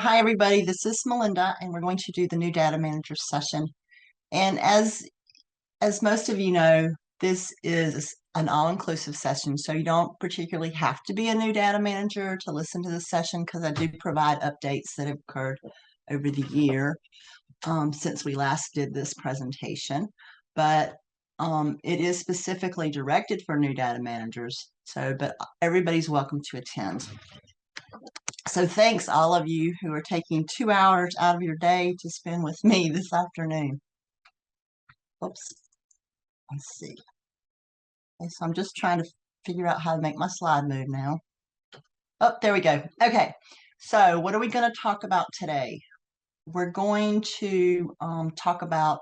Hi, everybody. This is Melinda, and we're going to do the new data manager session. And as most of you know, this is an all-inclusive session, so you don't particularly have to be a new data manager to listen to this session because I do provide updates that have occurred over the year since we last did this presentation. But it is specifically directed for new data managers, but everybody's welcome to attend. So thanks all of you who are taking 2 hours out of your day to spend with me this afternoon. Oops, let's see. Okay, so I'm just trying to figure out how to make my slide move now. Oh, there we go. Okay, so what are we going to talk about today? We're going to talk about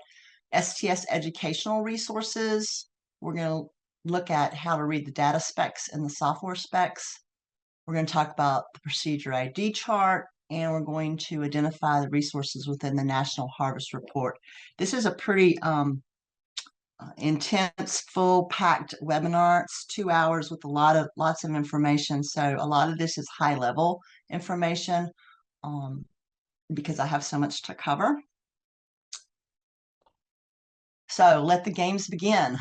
STS educational resources. We're going to look at how to read the data specs and the software specs. We're going to talk about the procedure ID chart, and we're going to identify the resources within the National Harvest Report. This is a pretty intense, full-packed webinar. It's 2 hours with lots of information. So a lot of this is high-level information because I have so much to cover. So let the games begin.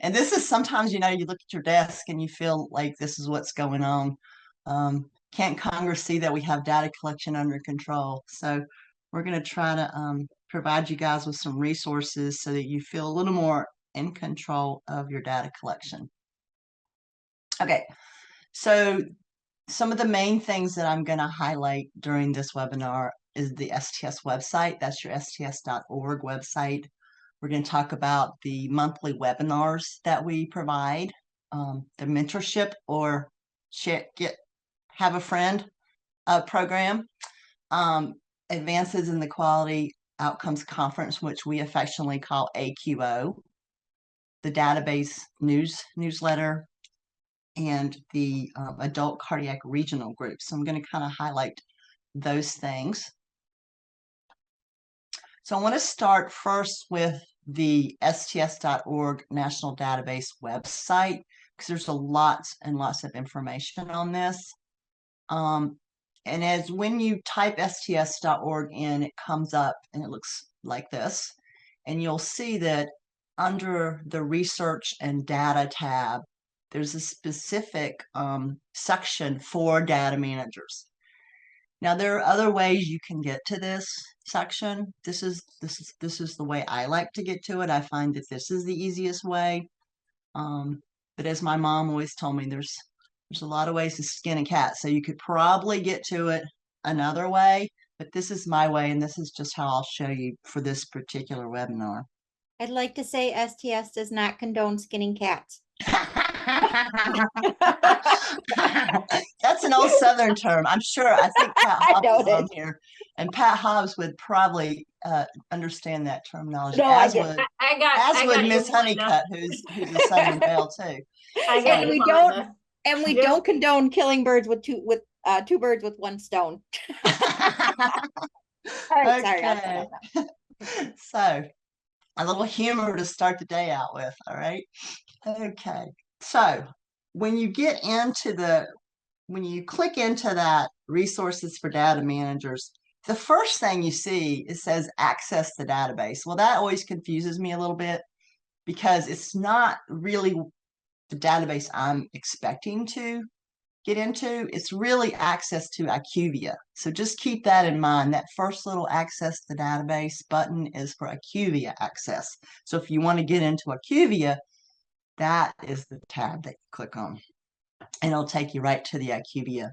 And this is sometimes, you look at your desk and you feel like this is what's going on. Can't Congress see that we have data collection under control? So we're going to try to provide you guys with some resources so that you feel a little more in control of your data collection. Okay, so some of the main things that I'm going to highlight during this webinar is the STS website. That's your sts.org website. We're going to talk about the monthly webinars that we provide, the mentorship or have a friend program, advances in the quality outcomes conference, which we affectionately call AQO, the database newsletter, and the adult cardiac regional group. So I'm going to kind of highlight those things. So I want to start first with the sts.org National Database website because there's lots and lots of information on this. And as when you type sts.org in, it comes up and it looks like this. And you'll see that under the research and data tab, there's a specific section for data managers. Now, there are other ways you can get to this section. This is the way I like to get to it. I find that this is the easiest way. But as my mom always told me, there's a lot of ways to skin a cat. So you could probably get to it another way, but this is my way, and this is just how I'll show you for this particular webinar. I'd like to say STS does not condone skinning cats. That's an old Southern term. I'm sure. I think Pat Hobbs is on here, and Pat Hobbs would probably understand that terminology. No, as would Miss Honeycutt, who's a Southern belle too. And we don't condone killing birds with two birds with one stone. All right, okay. Sorry. So a little humor to start the day out with. All right. Okay. So when you click into that resources for data managers, the first thing you see, it says access the database. Well, that always confuses me a little bit because it's not really the database I'm expecting to get into. It's really access to IQVIA. So just keep that in mind. That first little access the database button is for IQVIA access. So if you want to get into IQVIA, that is the tab that you click on, and it'll take you right to the IQVIA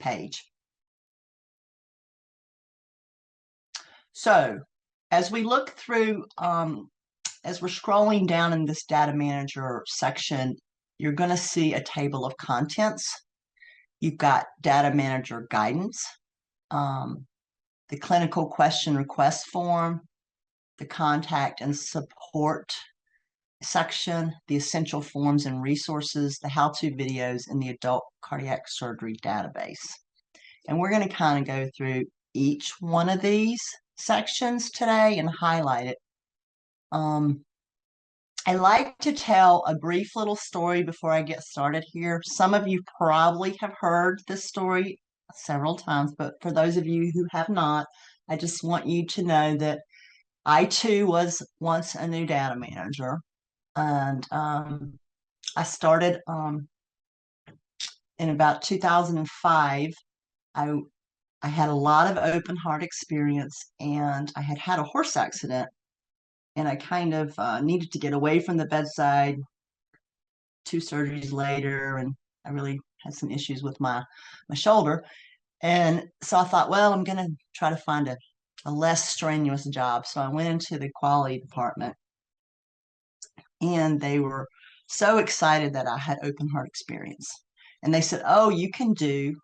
page. So as we look through, as we're scrolling down in this data manager section, you're going to see a table of contents. You've got data manager guidance, the clinical question request form, the contact and support section, the essential forms and resources, the how-to videos, and the adult cardiac surgery database. And we're going to kind of go through each one of these sections today and highlight it. I like to tell a brief little story before I get started here. Some of you probably have heard this story several times, but for those of you who have not, I just want you to know that I too was once a new data manager, and I started in about 2005. I I had a lot of open heart experience, and I had had a horse accident, and I kind of needed to get away from the bedside. Two surgeries later, and I really had some issues with my shoulder, and so I thought, well, I'm going to try to find a less strenuous job. So I went into the quality department, and they were so excited that I had open heart experience. And they said, oh, you can do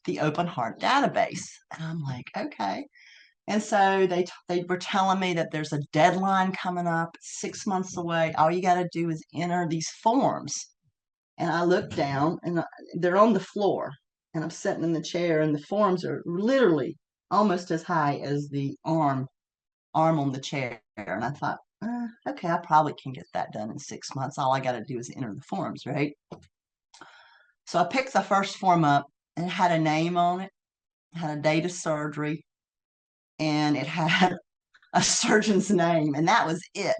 the open heart database. And I'm like, okay. And so they were telling me that there's a deadline coming up 6 months away. All you got to do is enter these forms. And I look down, and they're on the floor, and I'm sitting in the chair, and the forms are literally almost as high as the arm on the chair. And I thought, okay, I probably can get that done in 6 months. All I got to do is enter the forms, right? So I picked the first form up, and it had a name on it, had a date of surgery, and it had a surgeon's name, and that was it.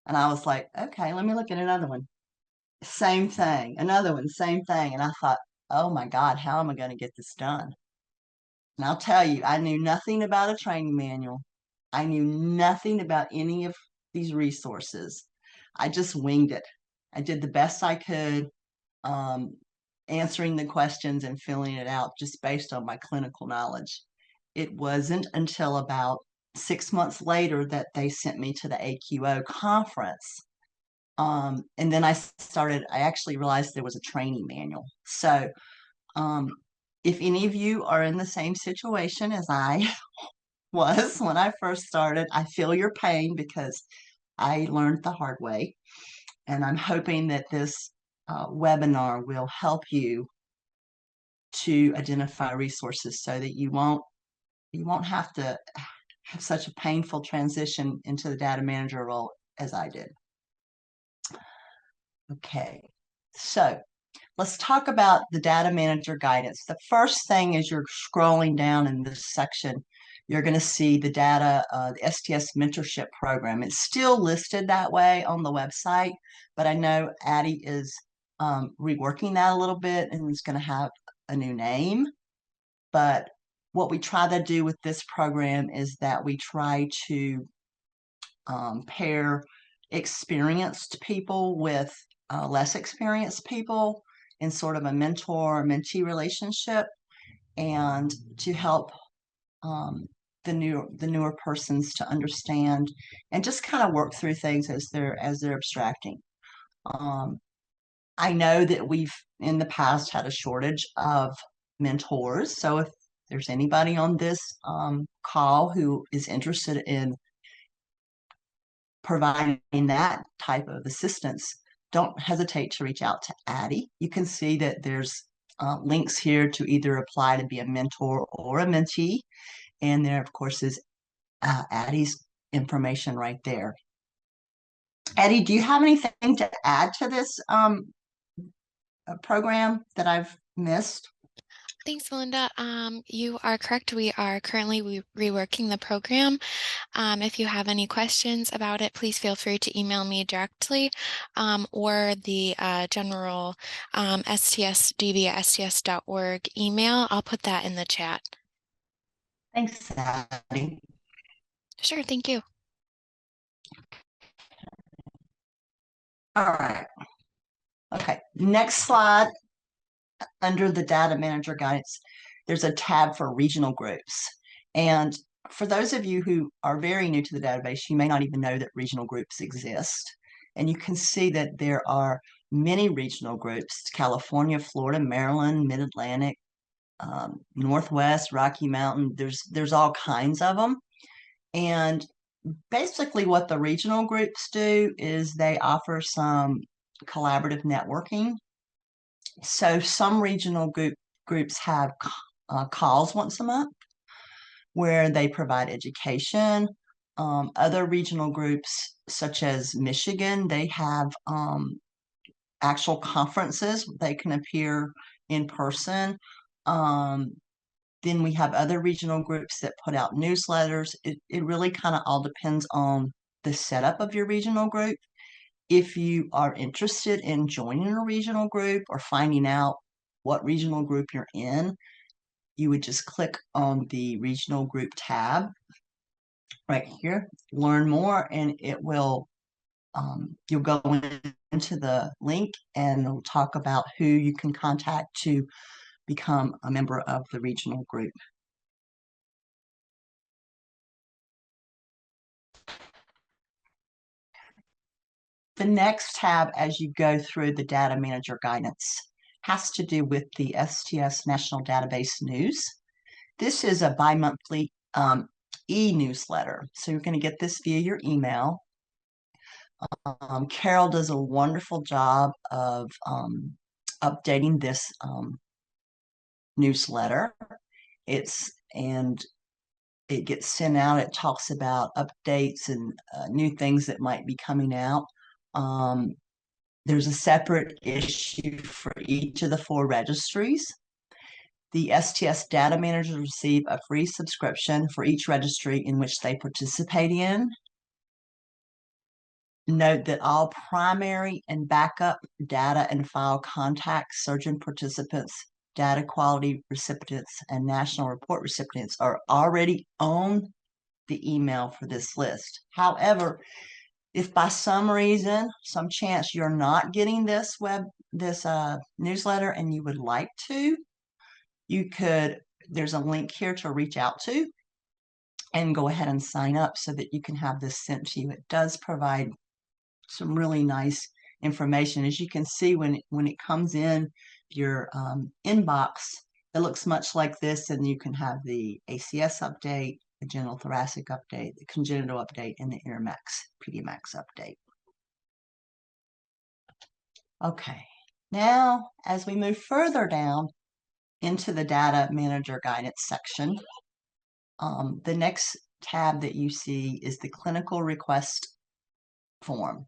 And I was like, okay, let me look at another one. Same thing. Another one, same thing. And I thought, oh my God, how am I going to get this done? And I'll tell you, I knew nothing about a training manual. I knew nothing about any of these resources. I just winged it. I did the best I could, um, answering the questions and filling it out just based on my clinical knowledge. It wasn't until about 6 months later that they sent me to the AQO conference. And then I actually realized there was a training manual. So, um, if any of you are in the same situation as I was when I first started, I feel your pain because I learned the hard way. And I'm hoping that this webinar will help you to identify resources so that you won't have to have such a painful transition into the data manager role as I did. Okay, so let's talk about the data manager guidance. The first thing is you're scrolling down in this section, you're going to see the the STS mentorship program. It's still listed that way on the website, but I know Addie is reworking that a little bit and is going to have a new name. But what we try to do with this program is that we try to pair experienced people with less experienced people in sort of a mentor-mentee relationship, and to help the newer persons to understand and just kind of work through things as they're abstracting. I know that we've in the past had a shortage of mentors, so if there's anybody on this call who is interested in providing that type of assistance, don't hesitate to reach out to Addie. You can see that there's links here to either apply to be a mentor or a mentee. And there, of course, is Addie's information right there. Addie, do you have anything to add to this program that I've missed? Thanks, Melinda. You are correct. We are currently reworking the program. If you have any questions about it, please feel free to email me directly, or the general stsdb@sts.org email. I'll put that in the chat. Thanks, Addie. Sure, thank you. All right. Okay, next slide. Under the data manager guidance, there's a tab for regional groups. And for those of you who are very new to the database, you may not even know that regional groups exist. And you can see that there are many regional groups: California, Florida, Maryland, Mid-Atlantic, Northwest, Rocky Mountain. There's all kinds of them. And basically what the regional groups do is they offer some collaborative networking. So some regional groups have calls once a month where they provide education. Other regional groups, such as Michigan, they have actual conferences. They can appear in person. Then we have other regional groups that put out newsletters. It really kind of all depends on the setup of your regional group. If you are interested in joining a regional group or finding out what regional group you're in, you would just click on the regional group tab right here, learn more, and it will, you'll go into the link and it'll talk about who you can contact to become a member of the regional group. The next tab as you go through the data manager guidance has to do with the STS National Database News. This is a bi-monthly e-newsletter. So you're going to get this via your email. Carol does a wonderful job of updating this newsletter. And it gets sent out. It talks about updates and new things that might be coming out. There's a separate issue for each of the 4 registries. The STS data managers receive a free subscription for each registry in which they participate in. Note that all primary and backup data and file contacts, surgeon participants, data quality recipients, and national report recipients are already on the email for this list. However, if by some reason, some chance you're not getting this newsletter and you would like to, there's a link here to reach out to and go ahead and sign up so that you can have this sent to you. It does provide some really nice information. As you can see, when it comes in your inbox, it looks much like this, and you can have the ACS update, the general thoracic update, the congenital update, and the InterMax, PDMax update. Okay, now as we move further down into the data manager guidance section, the next tab that you see is the clinical request form.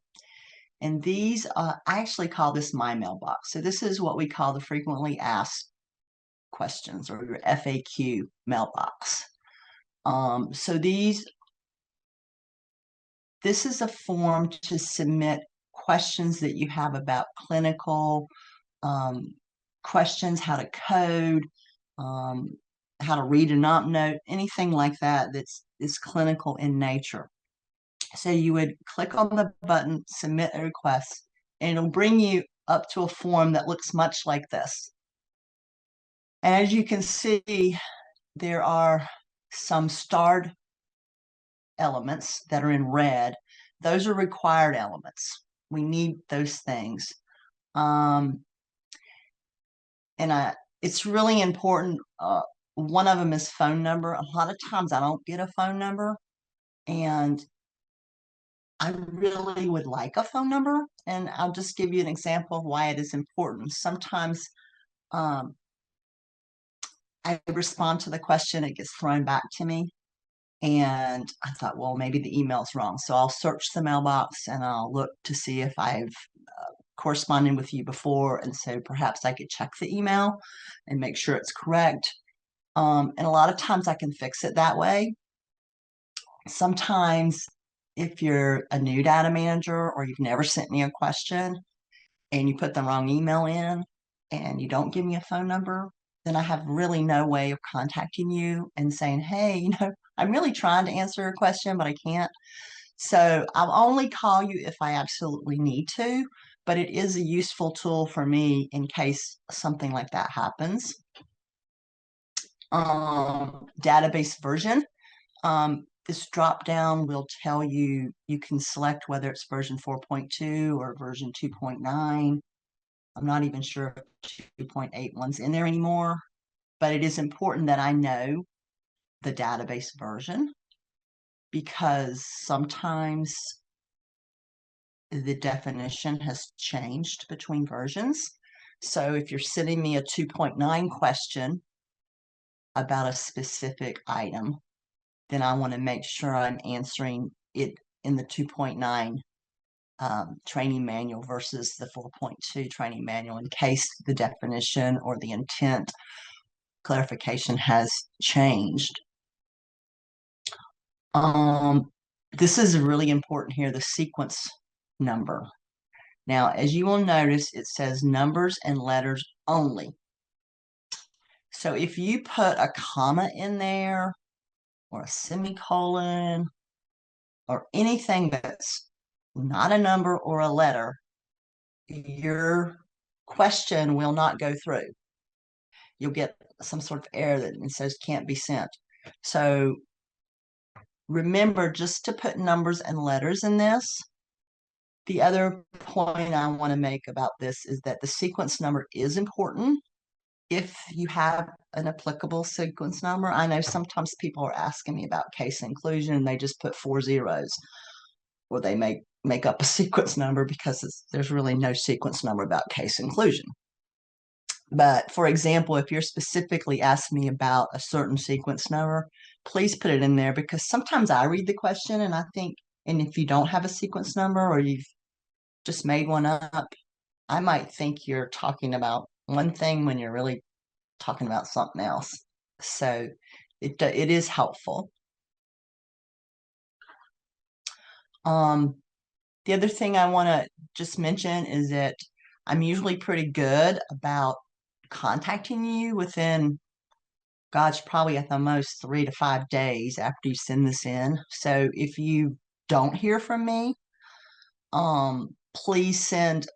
And these, I actually call this my mailbox. So this is what we call the frequently asked questions, or your FAQ mailbox. So this is a form to submit questions that you have about clinical questions, how to code, how to read an op note, anything like that is clinical in nature. So you would click on the button, submit a request, and it'll bring you up to a form that looks much like this. And as you can see, there are some starred elements that are in red. Those are required elements. We need those things. It's really important. One of them is phone number. A lot of times I don't get a phone number, and I really would like a phone number, and I'll just give you an example of why it is important. Sometimes I respond to the question, it gets thrown back to me, and I thought, well, maybe the email's wrong. So I'll search the mailbox and I'll look to see if I've corresponded with you before, and so perhaps I could check the email and make sure it's correct. And a lot of times I can fix it that way. Sometimes if you're a new data manager or you've never sent me a question and you put the wrong email in and you don't give me a phone number, then I have really no way of contacting you and saying, hey, I'm really trying to answer a question, but I can't. So I'll only call you if I absolutely need to, but it is a useful tool for me in case something like that happens. Database version. This drop down will tell you, you can select whether it's version 4.2 or version 2.9. I'm not even sure if 2.81's in there anymore, but it is important that I know the database version, because sometimes the definition has changed between versions. So if you're sending me a 2.9 question about a specific item, then I want to make sure I'm answering it in the 2.9 training manual versus the 4.2 training manual, in case the definition or the intent clarification has changed. This is really important here, the sequence number. Now, as you will notice, it says numbers and letters only. So if you put a comma in there or a semicolon or anything that's not a number or a letter, your question will not go through. You'll get some sort of error that says can't be sent. So remember just to put numbers and letters in this. The other point I want to make about this is that the sequence number is important. If you have an applicable sequence number, I know sometimes people are asking me about case inclusion and they just put 4 zeros, or they make up a sequence number because there's really no sequence number about case inclusion. But for example, if you're specifically asking me about a certain sequence number, please put it in there, because sometimes I read the question and I think, and if you don't have a sequence number or you've just made one up, I might think you're talking about one thing when you're really talking about something else. So it is helpful. The other thing I want to just mention is that I'm usually pretty good about contacting you within, gosh, probably at the most 3 to 5 days after you send this in. So if you don't hear from me, please send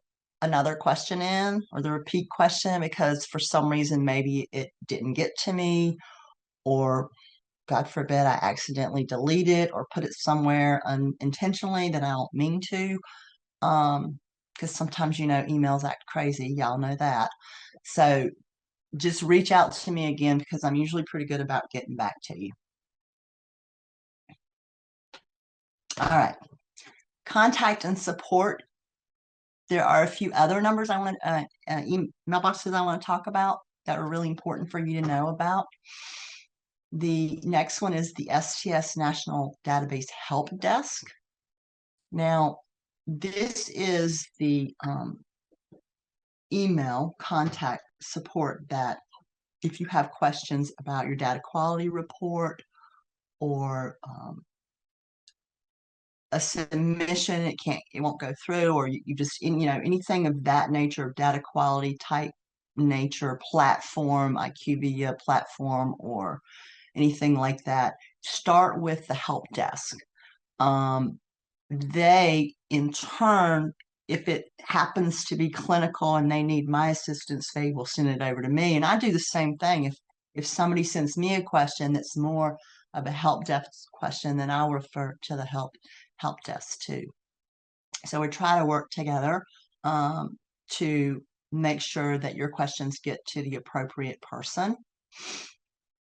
another question in, or the repeat question, because for some reason maybe it didn't get to me, or God forbid I accidentally delete it or put it somewhere unintentionally that I don't mean to. Because sometimes, emails act crazy. Y'all know that. So just reach out to me again, because I'm usually pretty good about getting back to you. All right. Contact and support. There are a few other numbers I want mailboxes I want to talk about that are really important for you to know about. The next one is the STS National Database Help Desk. Now, this is the email contact support that if you have questions about your data quality report or a submission, it won't go through, or you just, anything of that nature, data quality type nature, platform, IQVIA platform, or anything like that, start with the help desk. They, in turn, if it happens to be clinical and they need my assistance, they will send it over to me. And I do the same thing. If somebody sends me a question that's more of a help desk question, then I'll refer to the help desk too. So we try to work together to make sure that your questions get to the appropriate person.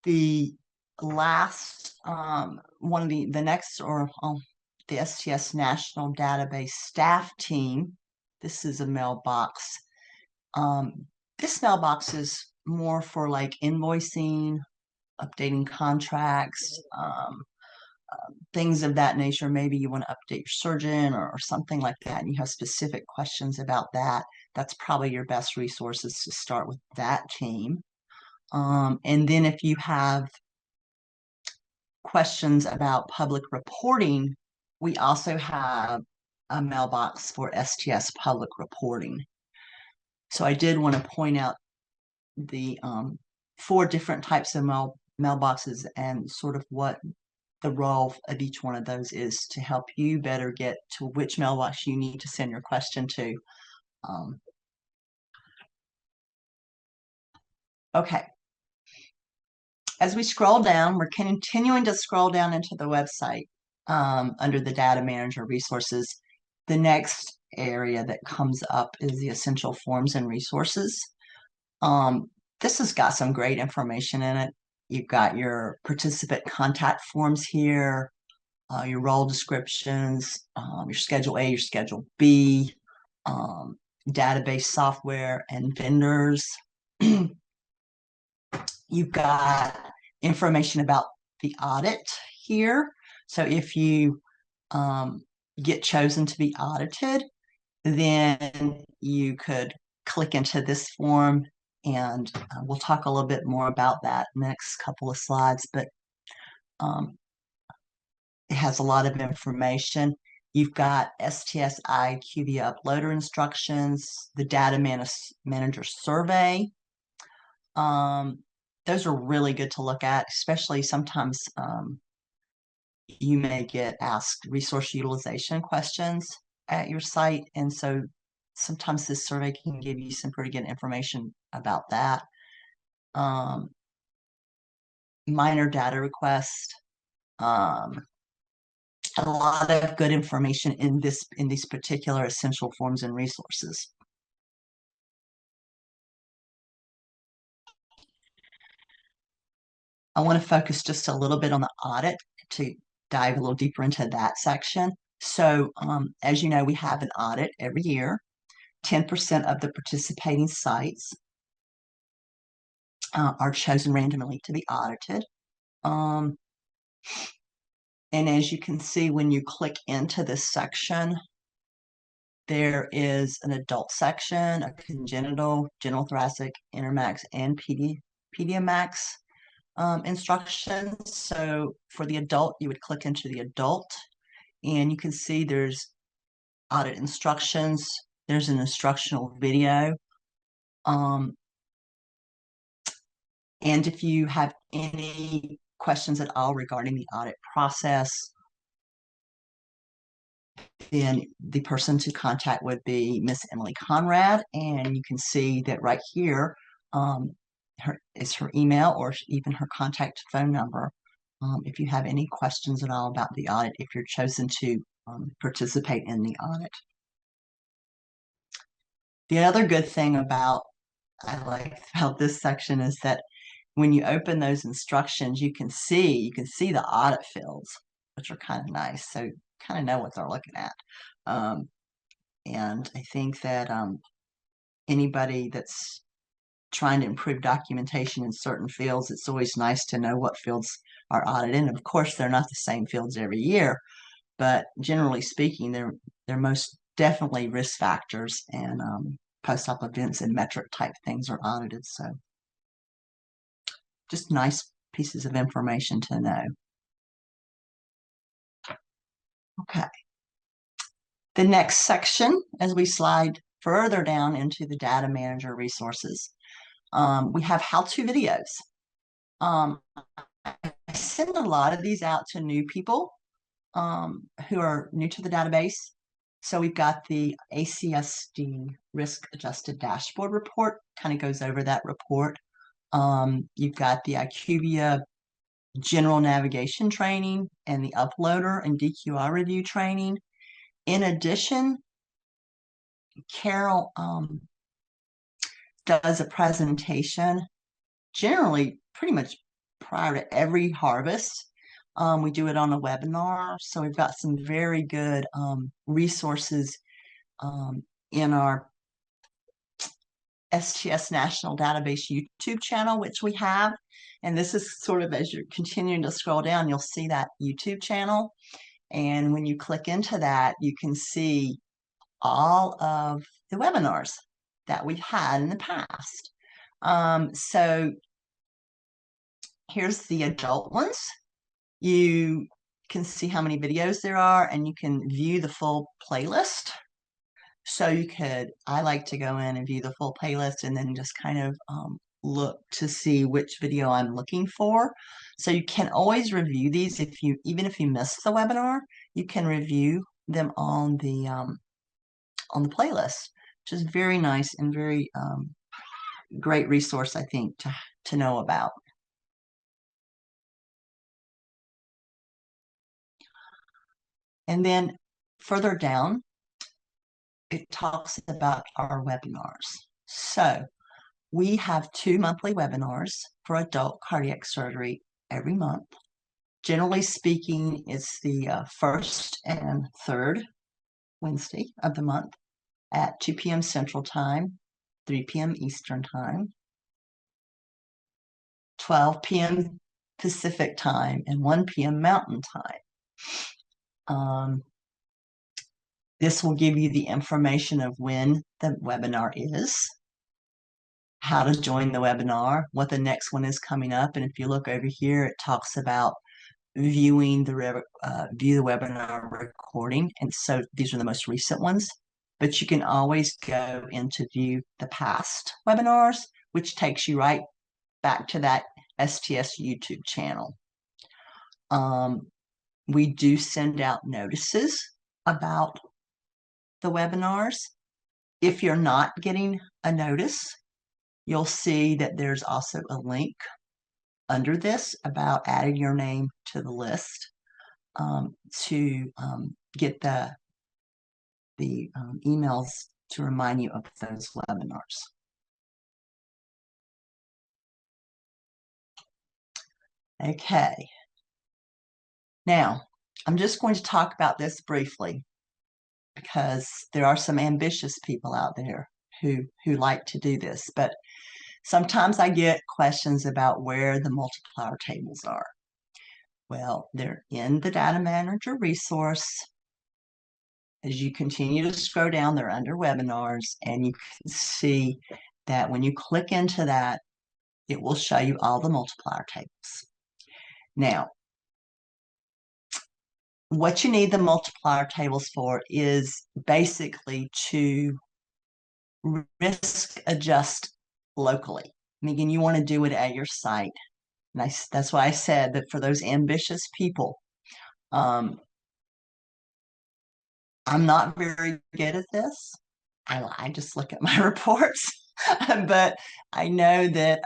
The last one of the next, or the STS National Database Staff Team. This is a mailbox. This mailbox is more for like invoicing, updating contracts, things of that nature. Maybe you want to update your surgeon or something like that, and you have specific questions about that. That's probably your best resources to start with that team. And then if you have questions about public reporting, we also have a mailbox for STS public reporting. So I did want to point out the 4 different types of mailboxes and sort of what the role of each one of those is to help you better get to which mailbox you need to send your question to. Okay. As we scroll down, we're continuing to scroll down into the website under the Data Manager resources. The next area that comes up is the essential forms and resources. This has got some great information in it. You've got your participant contact forms here, your role descriptions, your Schedule A, your Schedule B, database software and vendors. You've got information about the audit here. So if you get chosen to be audited, then you could click into this form And we'll talk a little bit more about that in the next couple of slides, but it has a lot of information. You've got STSI QV uploader instructions, the data manager survey. Those are really good to look at, especially sometimes you may get asked resource utilization questions at your site. And so sometimes this survey can give you some pretty good information about that. Minor data request, a lot of good information in these particular essential forms and resources. I want to focus just a little bit on the audit to dive a little deeper into that section. So as you know, we have an audit every year. 10% of the participating sites are chosen randomly to be audited. And as you can see, when you click into this section, there is an adult section, a congenital, general thoracic, intermax, and pediamax instructions. So for the adult, you would click into the adult, and you can see there's audit instructions. There's an instructional video. And if you have any questions at all regarding the audit process, then the person to contact would be Miss Emily Conrad. And you can see that right here is her email or even her contact phone number. If you have any questions at all about the audit, if you're chosen to participate in the audit. The other good thing I like about this section is that when you open those instructions, you can see the audit fields, which are kind of nice. So you kind of know what they're looking at. And I think that anybody that's trying to improve documentation in certain fields, it's always nice to know what fields are audited. And of course, they're not the same fields every year, but generally speaking, they're most definitely risk factors, and post-op events and metric type things are audited. So just nice pieces of information to know. Okay. The next section, as we slide further down into the data manager resources, we have how-to videos. I send a lot of these out to new people who are new to the database. So we've got the ACSD risk adjusted dashboard report, kind of goes over that report. You've got the IQVIA general navigation training and the uploader and DQI review training. In addition, Carol does a presentation generally pretty much prior to every harvest. We do it on a webinar. So we've got some very good resources in our STS National Database YouTube channel, which we have. And this is sort of, as you're continuing to scroll down, you'll see that YouTube channel. And when you click into that, you can see all of the webinars that we've had in the past. So here's the adult ones. You can see how many videos there are, and you can view the full playlist. So I like to go in and view the full playlist and then just kind of look to see which video I'm looking for. So you can always review these even if you miss the webinar, you can review them on the playlist, which is very nice and very great resource, I think, to know about. And then further down, it talks about our webinars. So we have 2 monthly webinars for adult cardiac surgery every month. Generally speaking, it's the first and third Wednesday of the month at 2 p.m. Central Time, 3 p.m. Eastern Time, 12 p.m. Pacific Time, and 1 p.m. Mountain Time. This will give you the information of when the webinar is. how to join the webinar, what the next one is coming up. And if you look over here, it talks about viewing the view the webinar recording. And so these are the most recent ones, but you can always go into view the past webinars, which takes you right back to that STS YouTube channel. We do send out notices about the webinars. If you're not getting a notice, you'll see that there's also a link under this about adding your name to the list to get the emails to remind you of those webinars. Okay. Now, I'm just going to talk about this briefly because there are some ambitious people out there who like to do this, but sometimes I get questions about where the multiplier tables are. Well, they're in the Data Manager resource. As you continue to scroll down, they're under webinars, and you can see that when you click into that, it will show you all the multiplier tables. Now, what you need the multiplier tables for is basically to risk adjust locally. Meaning you want to do it at your site. And that's why I said that for those ambitious people, I'm not very good at this. I just look at my reports, but I know that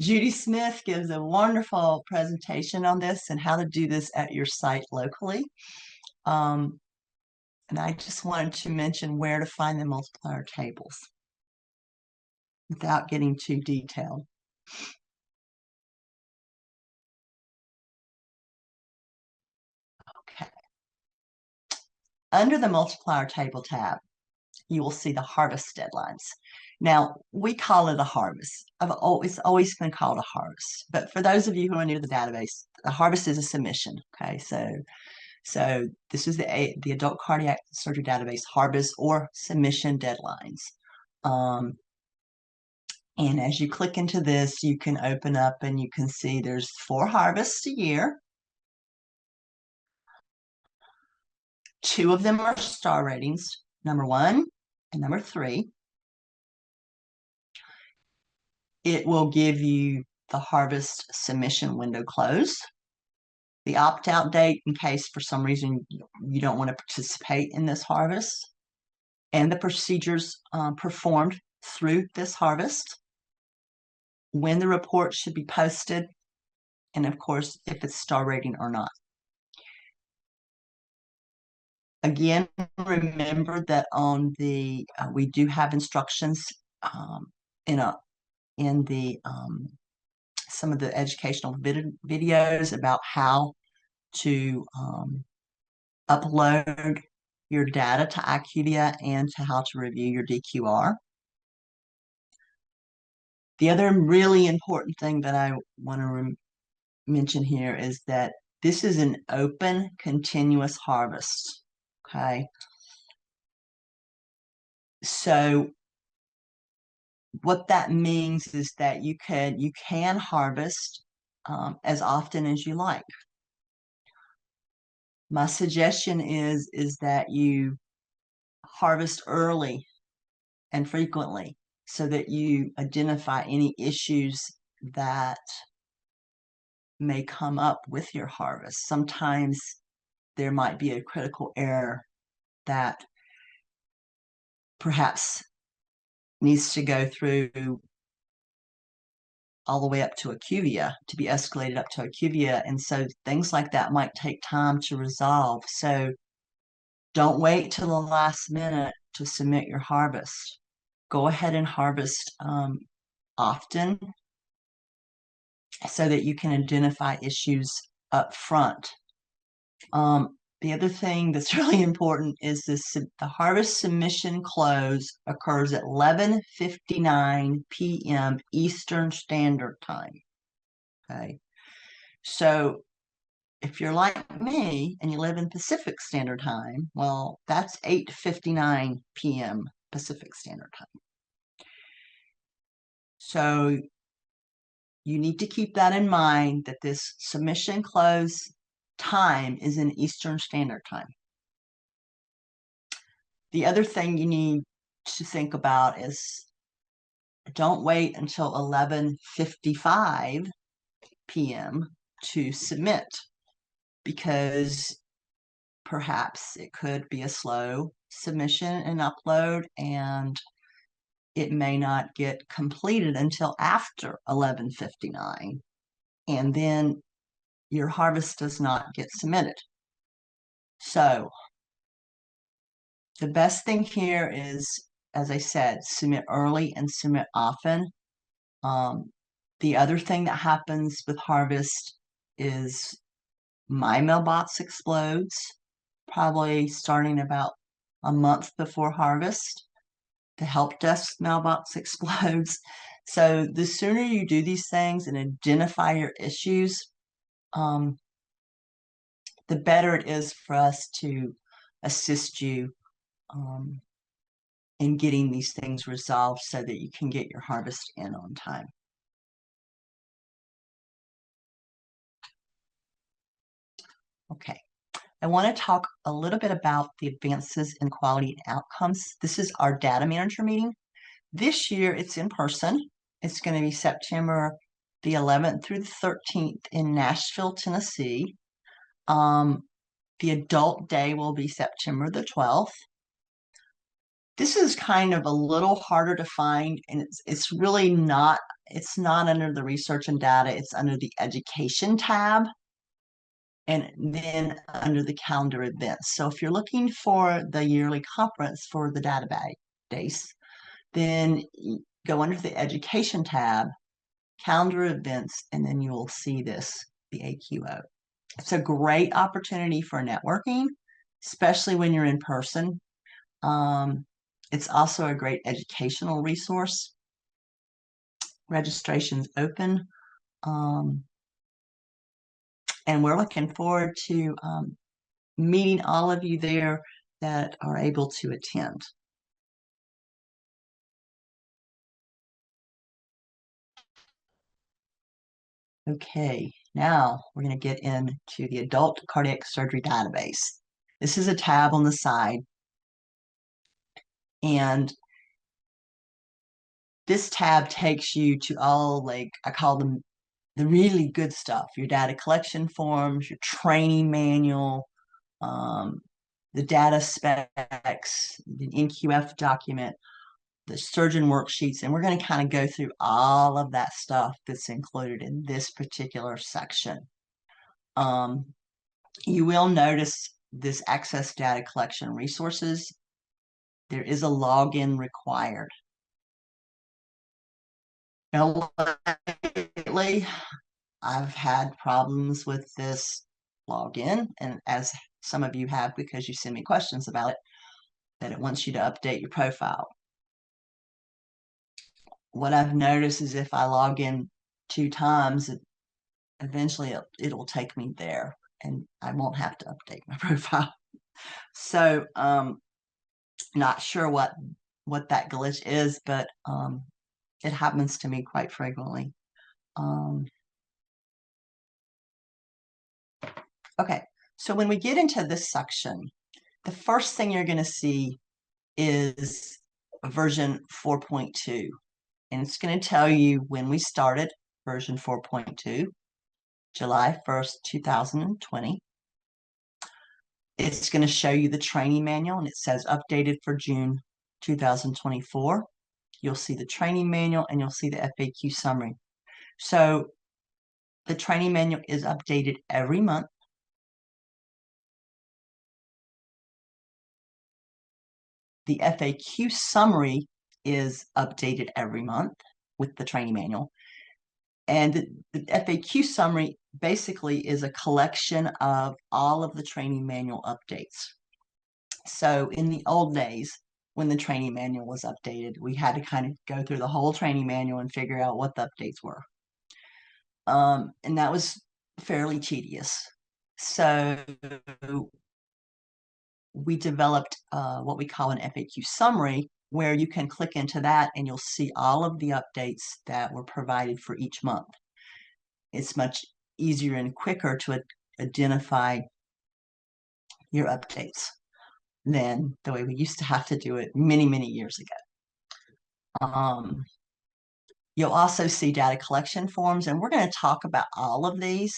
Judy Smith gives a wonderful presentation on this and how to do this at your site locally. And I just wanted to mention where to find the multiplier tables without getting too detailed. Okay. Under the multiplier table tab, you will see the harvest deadlines. Now, we call it a harvest. It's always been called a harvest. But for those of you who are new to the database, the harvest is a submission. Okay, so this is the adult cardiac surgery database harvest or submission deadlines. And as you click into this, you can open up and you can see there's 4 harvests a year. 2 of them are star ratings, number 1 and number 3. It will give you the harvest submission window close, the opt-out date in case for some reason you don't want to participate in this harvest, and the procedures performed through this harvest, when the report should be posted, and of course, if it's star rating or not. Again, remember that on the we do have instructions in the some of the educational videos about how to upload your data to IQVIA and to how to review your DQR. The other really important thing that I want to mention here is that this is an open, continuous harvest. Okay. So what that means is that you can harvest as often as you like. My suggestion is that you harvest early and frequently so that you identify any issues that may come up with your harvest. Sometimes there might be a critical error that perhaps needs to go through all the way up to IQVIA, to be escalated up to IQVIA. And so things like that might take time to resolve. So don't wait till the last minute to submit your harvest. Go ahead and harvest often so that you can identify issues up front. The other thing that's really important is the harvest submission close occurs at 11:59 p.m. Eastern Standard Time. Okay, so if you're like me and you live in Pacific Standard Time, well, that's 8:59 p.m. Pacific Standard Time. So you need to keep that in mind, that this submission close time is in Eastern Standard Time. The other thing you need to think about is don't wait until 11:55 p.m. to submit, because perhaps it could be a slow submission and upload, and it may not get completed until after 11:59, and then your harvest does not get submitted. So the best thing here is, as I said, submit early and submit often. The other thing that happens with harvest is my mailbox explodes, probably starting about a month before harvest. The help desk mailbox explodes. So the sooner you do these things and identify your issues, the better it is for us to assist you in getting these things resolved so that you can get your harvest in on time. Okay, I want to talk a little bit about the advances in quality and outcomes. This is our data manager meeting. This year it's in person. It's going to be September the 11th through the 13th in Nashville, Tennessee. The adult day will be September the 12th. This is kind of a little harder to find, and it's really not, it's not under the research and data, it's under the education tab, and then under the calendar events. So if you're looking for the yearly conference for the database, then go under the education tab, calendar events, and then you'll see this, the AQO. It's a great opportunity for networking, especially when you're in person. It's also a great educational resource. Registration's open. And we're looking forward to meeting all of you there that are able to attend. Okay, now we're going to get into the adult cardiac surgery database. This is a tab on the side. And this tab takes you to all, like, I call them the really good stuff, your data collection forms, your training manual, the data specs, the NQF document, the surgeon worksheets, and we're going to kind of go through all of that stuff that's included in this particular section. You will notice this access data collection resources. There is a login required. Now, lately, I've had problems with this login, and as some of you have because you send me questions about it, that it wants you to update your profile. What I've noticed is if I log in 2 times, eventually it'll take me there and I won't have to update my profile. So not sure what that glitch is, but it happens to me quite frequently. Okay, so when we get into this section, the first thing you're going to see is version 4.2, and it's going to tell you when we started version 4.2, July 1st, 2020. It's going to show you the training manual, and it says updated for June 2024. You'll see the training manual and you'll see the FAQ summary. So the training manual is updated every month. The FAQ summary is updated every month with the training manual. And the FAQ summary basically is a collection of all of the training manual updates. So in the old days, when the training manual was updated, we had to kind of go through the whole training manual and figure out what the updates were. And that was fairly tedious. So we developed what we call an FAQ summary, where you can click into that and you'll see all of the updates that were provided for each month. It's much easier and quicker to identify your updates than the way we used to have to do it many, many years ago. You'll also see data collection forms, and we're going to talk about all of these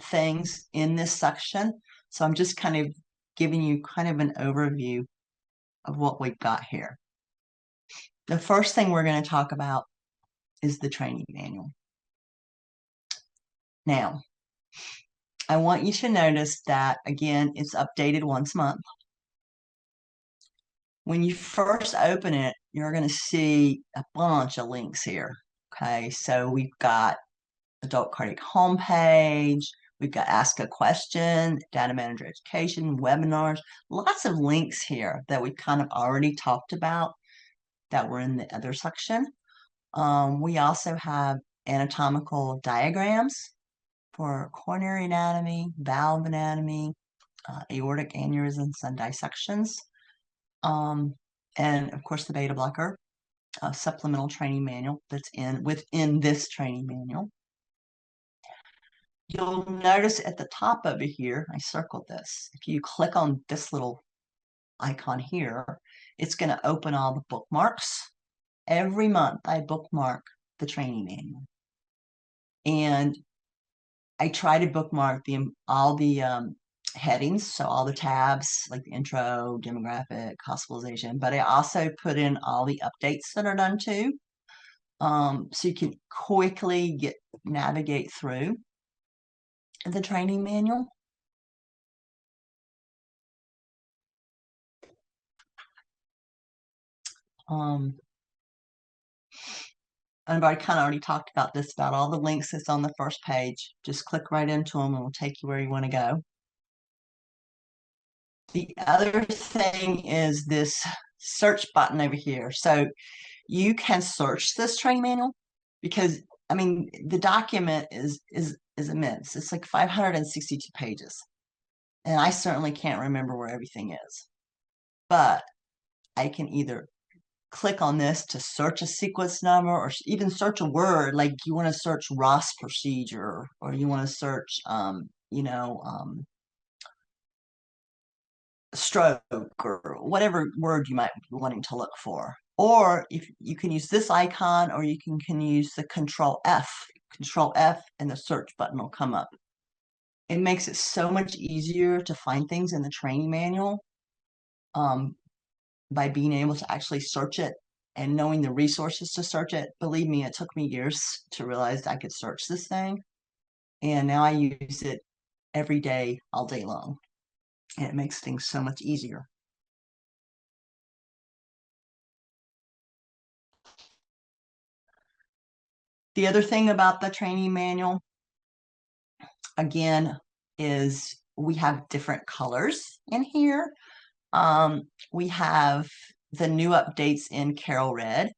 things in this section. So I'm just kind of giving you kind of an overview of what we've got here. The first thing we're going to talk about is the training manual. Now, I want you to notice that, again, it's updated once a month. When you first open it, you're going to see a bunch of links here. Okay, so we've got adult cardiac homepage, we've got ask a question, data manager education, webinars, lots of links here that we kind of already talked about that were in the other section. We also have anatomical diagrams for coronary anatomy, valve anatomy, aortic aneurysms and dissections. And of course the beta blocker supplemental training manual that's within this training manual. You'll notice at the top over here, I circled this. If you click on this little icon here, it's going to open all the bookmarks. Every month I bookmark the training manual. And I try to bookmark all the headings, so all the tabs like the intro, demographic, hospitalization, but I also put in all the updates that are done too. So you can quickly navigate through the training manual. And I kind of already talked about this, about all the links that's on the first page. Just click right into them and it'll take you where you want to go. The other thing is this search button over here. So you can search this training manual because, I mean, the document is immense. It's like 562 pages. And I certainly can't remember where everything is. But I can either click on this to search a sequence number or even search a word, like you want to search Ross procedure or you want to search, stroke or whatever word you might be wanting to look for. Or if you can use this icon, or you can use the Control F, and the search button will come up. It makes it so much easier to find things in the training manual by being able to actually search it and knowing the resources to search it. Believe me, it took me years to realize I could search this thing. And now I use it every day, all day long. And it makes things so much easier. The other thing about the training manual, again, is we have different colors in here. We have the new updates in Carol Red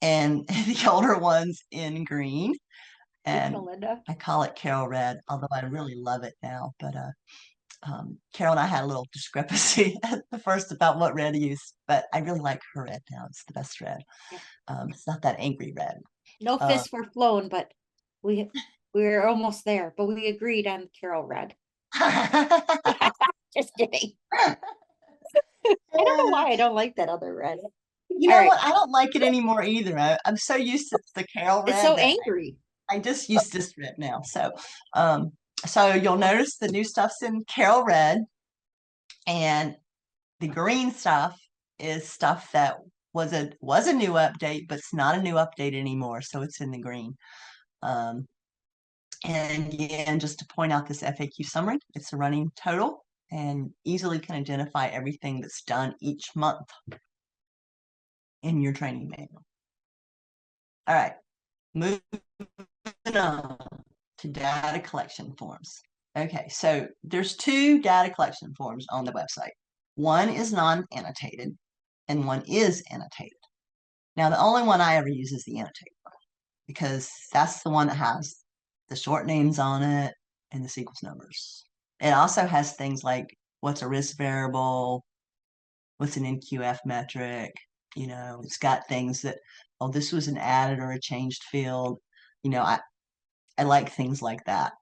and the older ones in green. And I call it Carol Red, although I really love it now. But Carol and I had a little discrepancy at the first about what red to use, but I really like her red now. It's the best red. It's not that angry red. No fists were flown, but we're almost there. But we agreed on Carol Red. Just kidding. I don't know why I don't like that other red. You know what? I don't like it anymore either. I'm so used to the Carol Red. It's so angry. I just use this red now. So you'll notice the new stuff's in Carol Red, and the green stuff is stuff that was a new update, but it's not a new update anymore. So it's in the green. And again, just to point out this FAQ summary, it's a running total and easily can identify everything that's done each month in your training manual. All right, moving on to data collection forms. Okay, so there's two data collection forms on the website. One is non-annotated and one is annotated. Now, the only one I ever use is the annotated one because that's the one that has the short names on it and the sequence numbers. It also has things like what's a risk variable, what's an NQF metric, It's got things that, oh, this was an added or a changed field. I like things like that.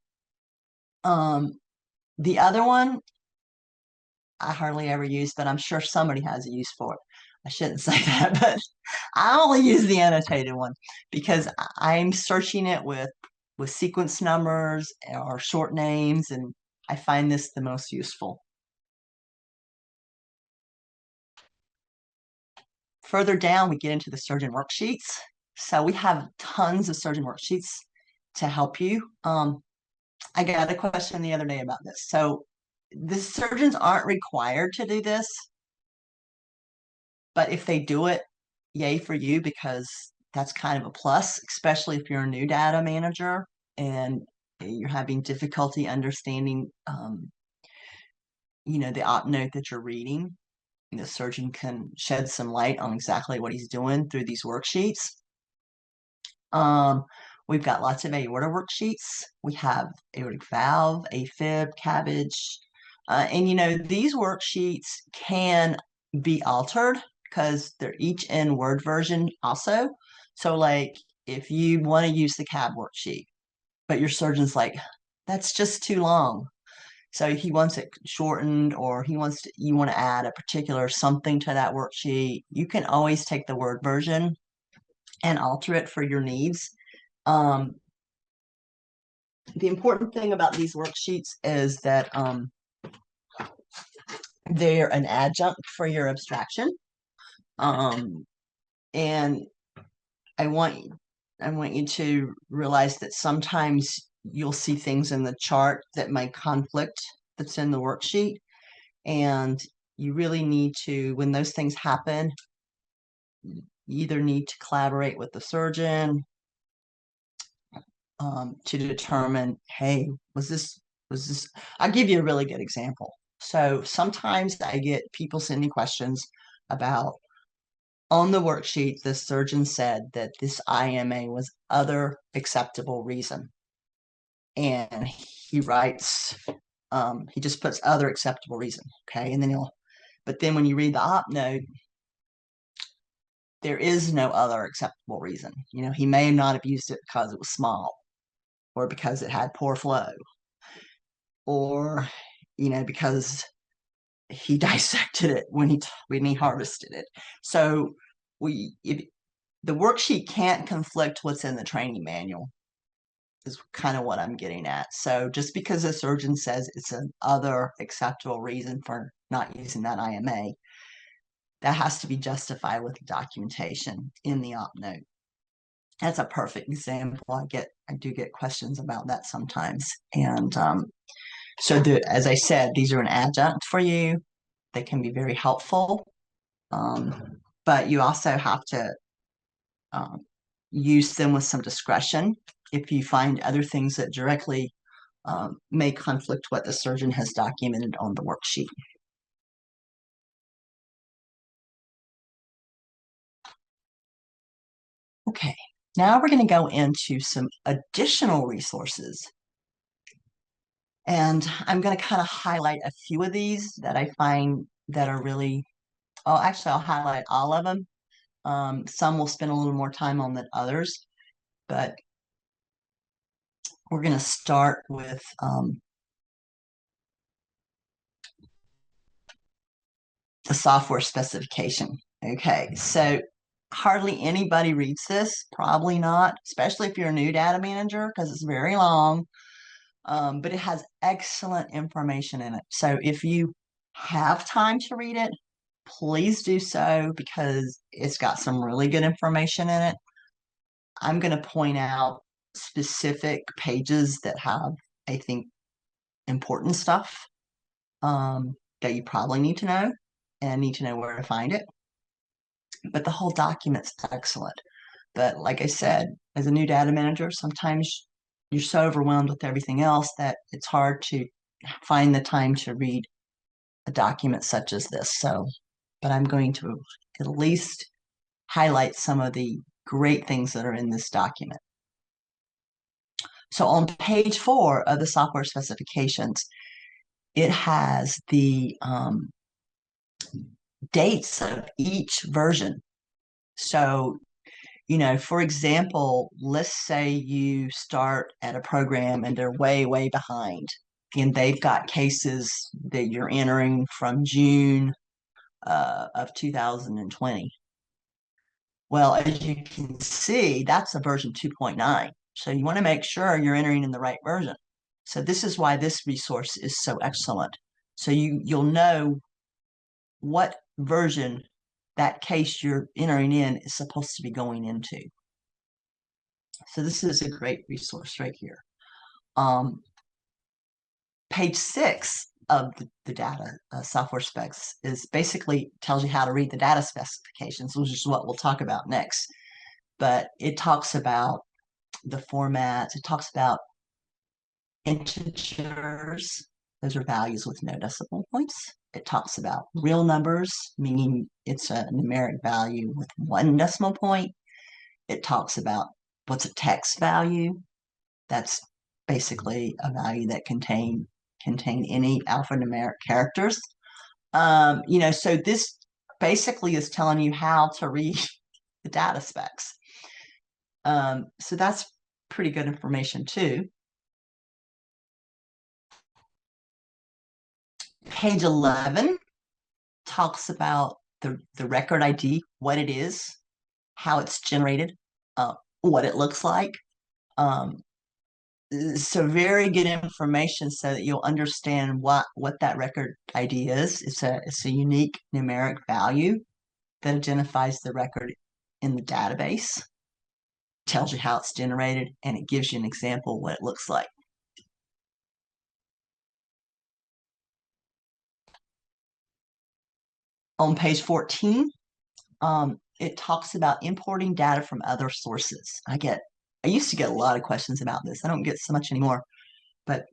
The other one I hardly ever use, but I'm sure somebody has a use for it. I shouldn't say that, but I only use the annotated one because I'm searching it with sequence numbers or short names, and I find this the most useful. Further down, we get into the surgeon worksheets. So we have tons of surgeon worksheets to help you. I got a question the other day about this. So the surgeons aren't required to do this, but if they do it, yay for you, because that's kind of a plus, especially if you're a new data manager and you're having difficulty understanding, the op note that you're reading. The surgeon can shed some light on exactly what he's doing through these worksheets. We've got lots of aorta worksheets. We have aortic valve, AFib, cabbage. And these worksheets can be altered because they're each in Word version also. So like if you want to use the cab worksheet, but your surgeon's like, that's just too long. So he wants it shortened, or you want to add a particular something to that worksheet, you can always take the Word version and alter it for your needs. The important thing about these worksheets is that they're an adjunct for your abstraction. And I want you to realize that sometimes you'll see things in the chart that might conflict that's in the worksheet. And you really need to, when those things happen, you either need to collaborate with the surgeon to determine, hey, was this, I'll give you a really good example. So sometimes I get people sending questions about, on the worksheet, the surgeon said that this IMA was other acceptable reason. And he writes, he just puts other acceptable reason. Okay. And then but then when you read the op note, there is no other acceptable reason. He may not have used it because it was small, or because it had poor flow, or because he dissected it when he harvested it. So the worksheet can't conflict what's in the training manual, is kind of what I'm getting at. So just because a surgeon says it's an other acceptable reason for not using that IMA, that has to be justified with documentation in the op note. That's a perfect example. I do get questions about that sometimes. And so as I said, these are an adjunct for you. They can be very helpful. But you also have to use them with some discretion if you find other things that directly may conflict what the surgeon has documented on the worksheet. Okay, now we're going to go into some additional resources. And I'm going to kind of highlight a few of these that I find that are really, I'll highlight all of them. Some we'll spend a little more time on than others, but we're going to start with the software specification. Okay, so hardly anybody reads this, probably not, especially if you're a new data manager, because it's very long, but it has excellent information in it. So if you have time to read it, please do so, because it's got some really good information in it. I'm going to point out specific pages that have, I think, important stuff that you probably need to know, and need to know where to find it. But the whole document's excellent. But like I said, as a new data manager, sometimes you're so overwhelmed with everything else that it's hard to find the time to read a document such as this. But I'm going to at least highlight some of the great things that are in this document. So on page 4 of the software specifications, it has the dates of each version. So, for example, let's say you start at a program and they're way, way behind, and they've got cases that you're entering from June of 2020. Well, as you can see, that's a version 2.9. So you want to make sure you're entering in the right version. So this is why this resource is so excellent. So you'll know what version that case you're entering in is supposed to be going into. So this is a great resource right here. Page 6 of the data software specs is basically tells you how to read the data specifications, which is what we'll talk about next. But it talks about the formats. It talks about integers. Those are values with no decimal points. It talks about real numbers, meaning it's a numeric value with 1 decimal point. It talks about what's a text value. That's basically a value that contain any alphanumeric characters. So this basically is telling you how to read the data specs. So that's pretty good information too. Page 11 talks about the record ID, what it is, how it's generated, what it looks like. So very good information so that you'll understand what that record ID is. It's a unique numeric value that identifies the record in the database, tells you how it's generated, and it gives you an example of what it looks like. On page 14, it talks about importing data from other sources. I used to get a lot of questions about this. I don't get so much anymore, but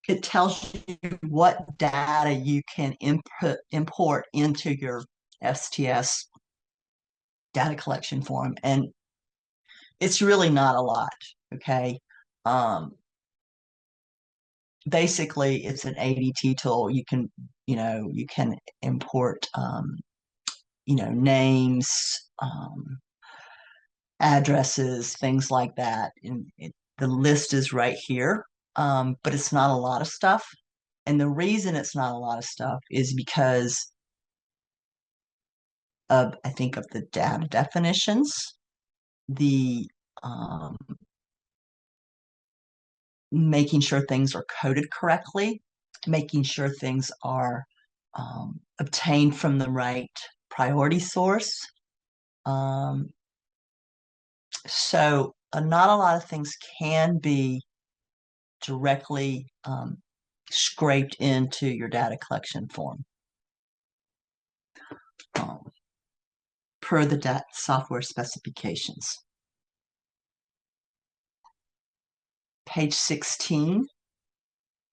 it tells you what data you can import into your STS data collection form. And it's really not a lot, okay? Basically, it's an ADT tool. You can import, names, addresses, things like that. And the list is right here, but it's not a lot of stuff. And the reason it's not a lot of stuff is because of, I think, of the data definitions, the making sure things are coded correctly, making sure things are obtained from the right priority source. So not a lot of things can be directly scraped into your data collection form per the software specifications. Page 16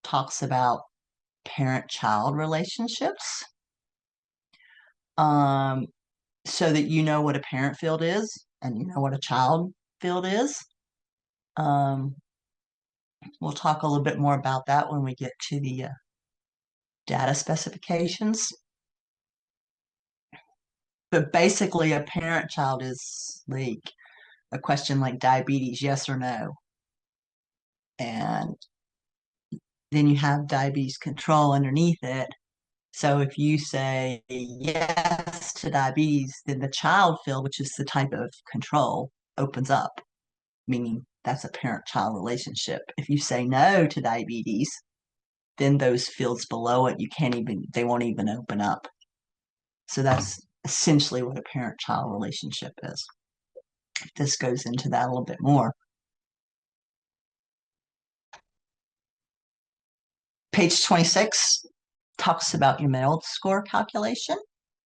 talks about parent-child relationships, so that you know what a parent field is and you know what a child field is. We'll talk a little bit more about that when we get to the data specifications. But basically, a parent-child is like a question like diabetes, yes or no. And then you have diabetes control underneath it. So if you say yes to diabetes, then the child field, which is the type of control, opens up, meaning that's a parent-child relationship. If you say no to diabetes, then those fields below it, they won't even open up. So that's essentially what a parent-child relationship is. This goes into that a little bit more. Page 26 talks about your MELD score calculation.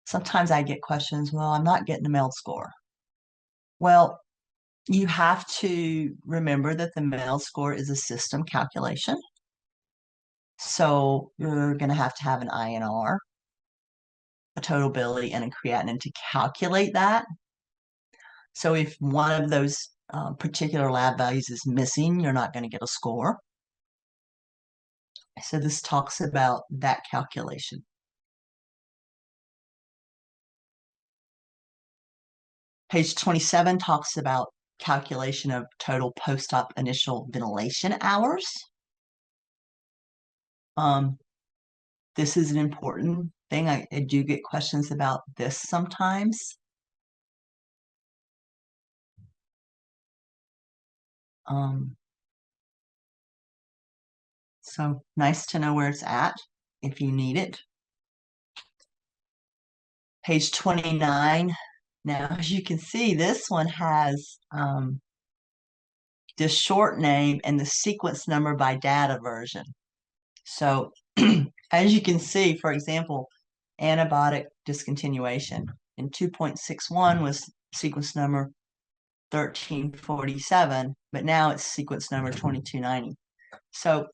Sometimes I get questions, well, I'm not getting a MELD score. Well, you have to remember that the MELD score is a system calculation. So you're going to have an INR, a total ability, and a creatinine to calculate that. So if one of those particular lab values is missing, you're not going to get a score. So this talks about that calculation. Page 27 talks about calculation of total post-op initial ventilation hours. This is an important thing. I do get questions about this sometimes. So nice to know where it's at if you need it. Page 29. Now, as you can see, this one has the short name and the sequence number by data version. So as you can see, for example, antibiotic discontinuation in 2.61 was sequence number 1347, but now it's sequence number 2290. So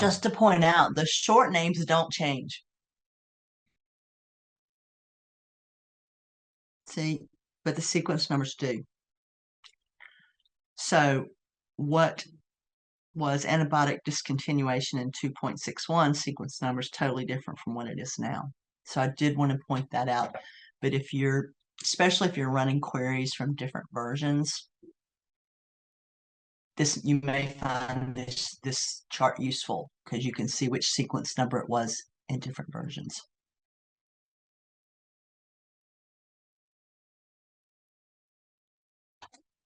just to point out, the short names don't change. See, but the sequence numbers do. So what was antibiotic discontinuation in 2.61 sequence number is totally different from what it is now. So I did want to point that out. But if you're, especially if you're running queries from different versions, you may find this chart useful because you can see which sequence number it was in different versions.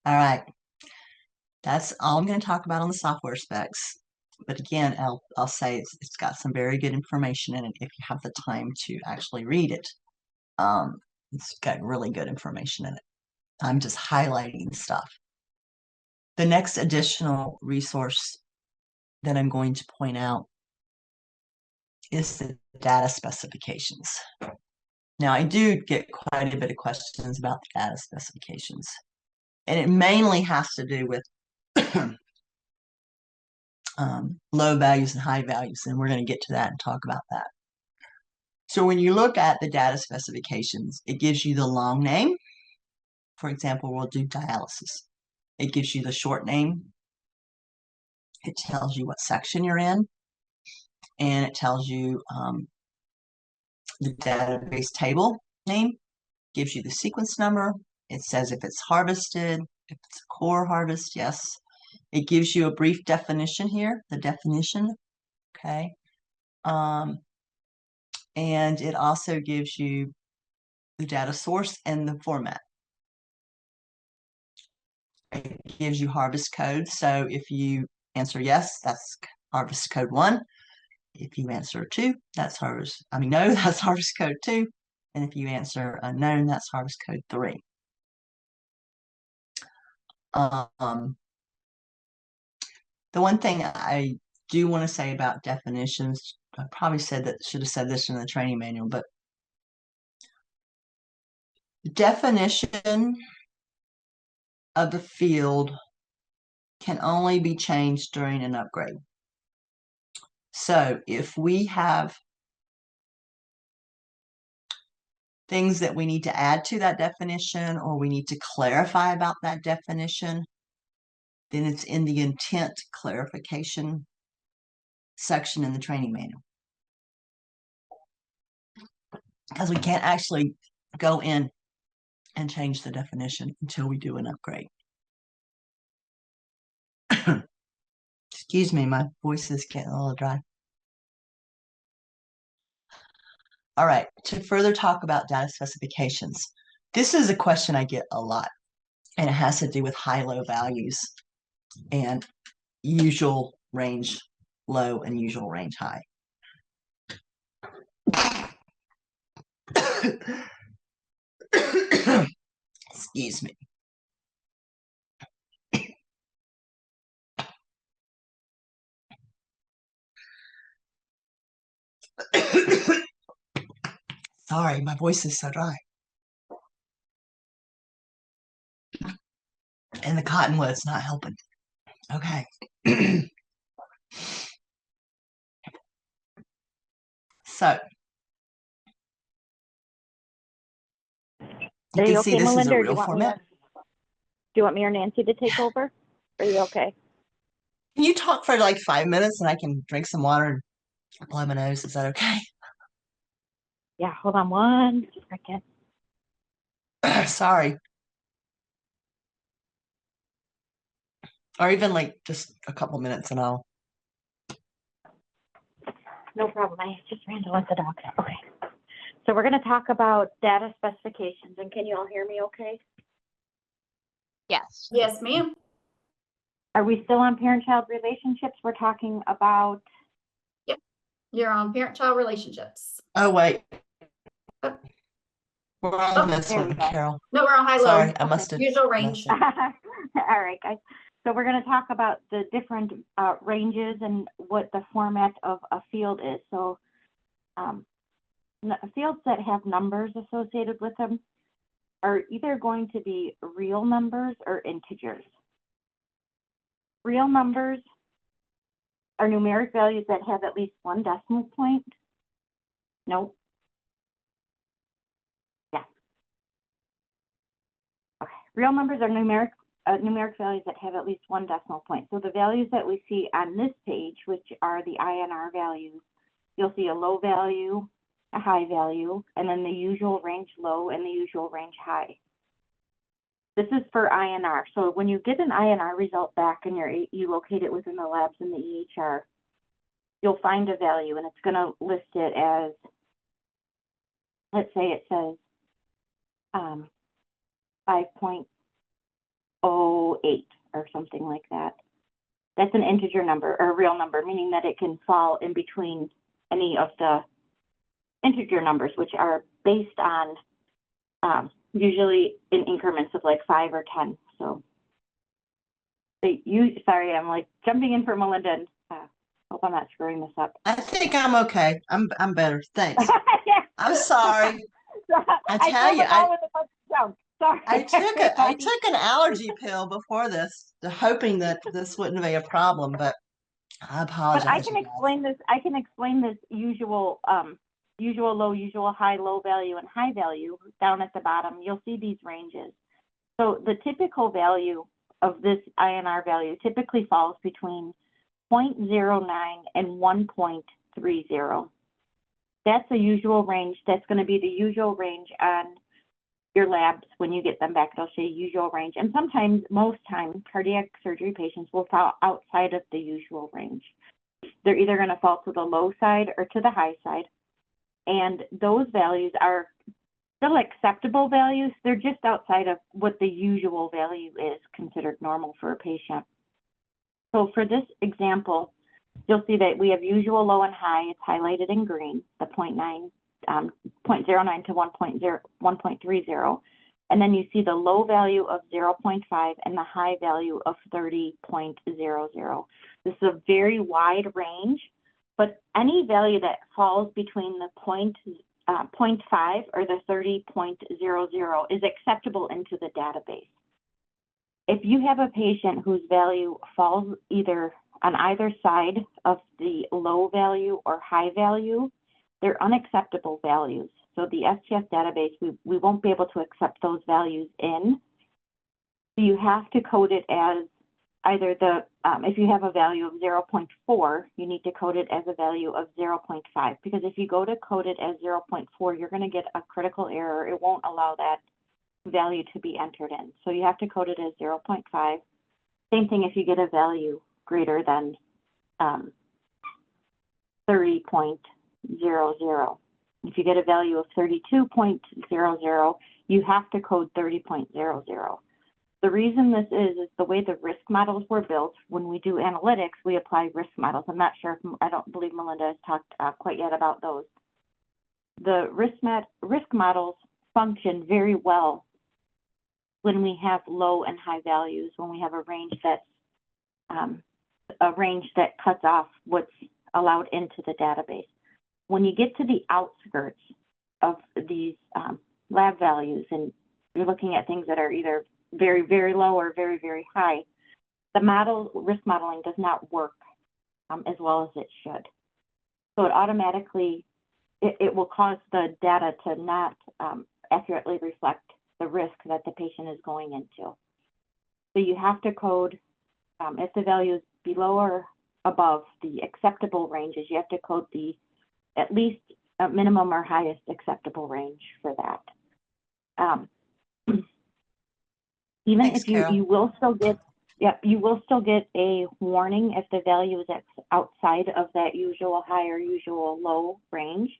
All right. That's all I'm going to talk about on the software specs. But again, I'll say it's got some very good information in it if you have the time to actually read it. It's got really good information in it. I'm just highlighting stuff. The next additional resource that I'm going to point out is the data specifications. Now, I do get quite a bit of questions about the data specifications, and it mainly has to do with low values and high values, and we're going to get to that and talk about that. So when you look at the data specifications, it gives you the long name. For example, we'll do dialysis. It gives you the short name. It tells you what section you're in, and it tells you the database table name, gives you the sequence number. It says if it's harvested, if it's a core harvest, yes. It gives you a brief definition here, the definition, okay. And it also gives you the data source and the format. It gives you harvest code. So if you answer yes, that's harvest code 1. If you answer 2, that's no, that's harvest code 2. And if you answer unknown, that's harvest code 3. The one thing I do want to say about definitions, I probably should have said this in the training manual, but definition of the field can only be changed during an upgrade. So if we have things that we need to add to that definition or we need to clarify about that definition, then it's in the intent clarification section in the training manual. Because we can't actually go in and change the definition until we do an upgrade. Excuse me, my voice is getting a little dry. All right, to further talk about data specifications, this is a question I get a lot, and it has to do with high-low values and usual range low and usual range high. Excuse me. Sorry, my voice is so dry. And the cottonwood's not helping. Okay. So you can see this is a real format. Do you want me or Nancy to take over? Are you okay? Can you talk for like 5 minutes and I can drink some water and blow my nose? Is that okay? Yeah, hold on one second. Sorry. Or even like just a couple minutes and I'll. No problem. I just ran to let the dog out. Okay. So we're going to talk about data specifications. And can you all hear me okay? Yes. Yes, ma'am. Are we still on parent-child relationships? We're talking about. You're on parent-child relationships. Oh, wait. Oh. We're on this there we one, go. Carol. No, we're on high-low. Sorry, I must have. Usual range. messed up. All right, guys. So we're going to talk about the different ranges and what the format of a field is. So fields that have numbers associated with them are either going to be real numbers or integers. Real numbers are numeric values that have at least one decimal point. Nope. Yeah. Okay. Real numbers are numeric values that have at least one decimal point. So the values that we see on this page, which are the INR values, you'll see a low value, a high value, and then the usual range low and the usual range high. This is for INR. So when you get an INR result back and you locate it within the labs in the EHR, you'll find a value and it's going to list it as, let's say it says 5.08 or something like that. That's an integer number or a real number, meaning that it can fall in between any of the integer numbers, which are based on usually in increments of like 5 or 10. So sorry, I'm like jumping in for Melinda and hope I'm not screwing this up. I think I'm okay. I'm better. Thanks. I'm sorry. I tell you, Sorry. I took an allergy pill before this, hoping that this wouldn't be a problem, but I apologize. But I can explain this. I can explain this usual low, usual high, low value, and high value down at the bottom. You'll see these ranges. So the typical value of this INR value typically falls between 0.09 and 1.30. That's the usual range. That's going to be the usual range on your labs when you get them back. It'll say usual range. And sometimes, most times, cardiac surgery patients will fall outside of the usual range. They're either going to fall to the low side or to the high side. And those values are still acceptable values. They're just outside of what the usual value is considered normal for a patient. So for this example, you'll see that we have usual low and high. It's highlighted in green, the 0.09 to 1.30. And then you see the low value of 0.5 and the high value of 30.00. This is a very wide range, but any value that falls between the 0.5 or the 30.00 is acceptable into the database. If you have a patient whose value falls either on either side of the low value or high value, they're unacceptable values. So the STS database, we won't be able to accept those values in. So you have to code it as either the, if you have a value of 0.4, you need to code it as a value of 0.5, because if you go to code it as 0.4, you're going to get a critical error. It won't allow that value to be entered in. So you have to code it as 0.5. Same thing if you get a value greater than 30.00. If you get a value of 32.00, you have to code 30.00. The reason this is the way the risk models were built. When we do analytics, we apply risk models. I'm not sure if, I don't believe Melinda has talked quite yet about those. The risk models function very well when we have low and high values, when we have a range that cuts off what's allowed into the database. When you get to the outskirts of these lab values and you're looking at things that are either very, very low or very, very high, the risk modeling does not work as well as it should. So it automatically, it will cause the data to not accurately reflect the risk that the patient is going into. So you have to code, if the value is below or above the acceptable ranges, you have to code the at least minimum or highest acceptable range for that. Even Thanks, if you Carol. you will still get, yep, you will still get a warning if the value is outside of that usual high or usual low range,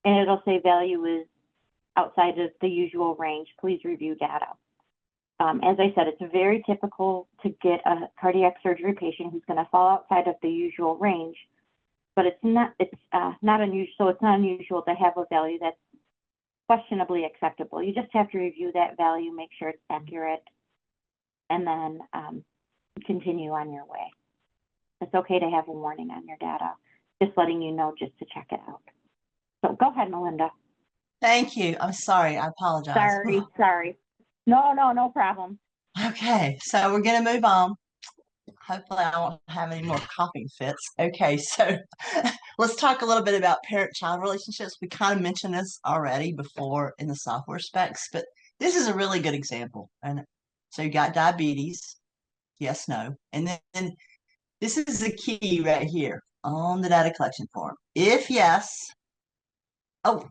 and it'll say value is outside of the usual range. Please review data. As I said, it's very typical to get a cardiac surgery patient who's going to fall outside of the usual range, but it's not unusual. So it's not unusual to have a value that's questionably acceptable. You just have to review that value, make sure it's accurate, and then continue on your way. It's okay to have a warning on your data, just letting you know just to check it out. So go ahead, Melinda. Thank you. I'm sorry. I apologize. Sorry. No problem. Okay, so we're going to move on. Hopefully I won't have any more coughing fits. Okay, so let's talk a little bit about parent-child relationships. We kind of mentioned this already before in the software specs, but this is a really good example. And so you got diabetes, yes, no. And then this is the key right here on the data collection form. If yes, oh,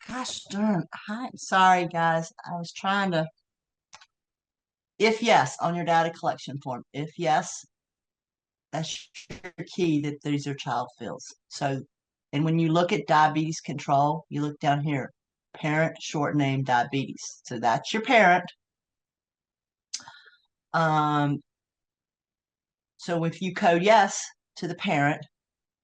gosh darn, hi, sorry guys. I was trying to, if yes, on your data collection form, if yes, that's your key that these are child fields. So, and when you look at diabetes control, you look down here, parent short name diabetes. So that's your parent. So if you code yes to the parent,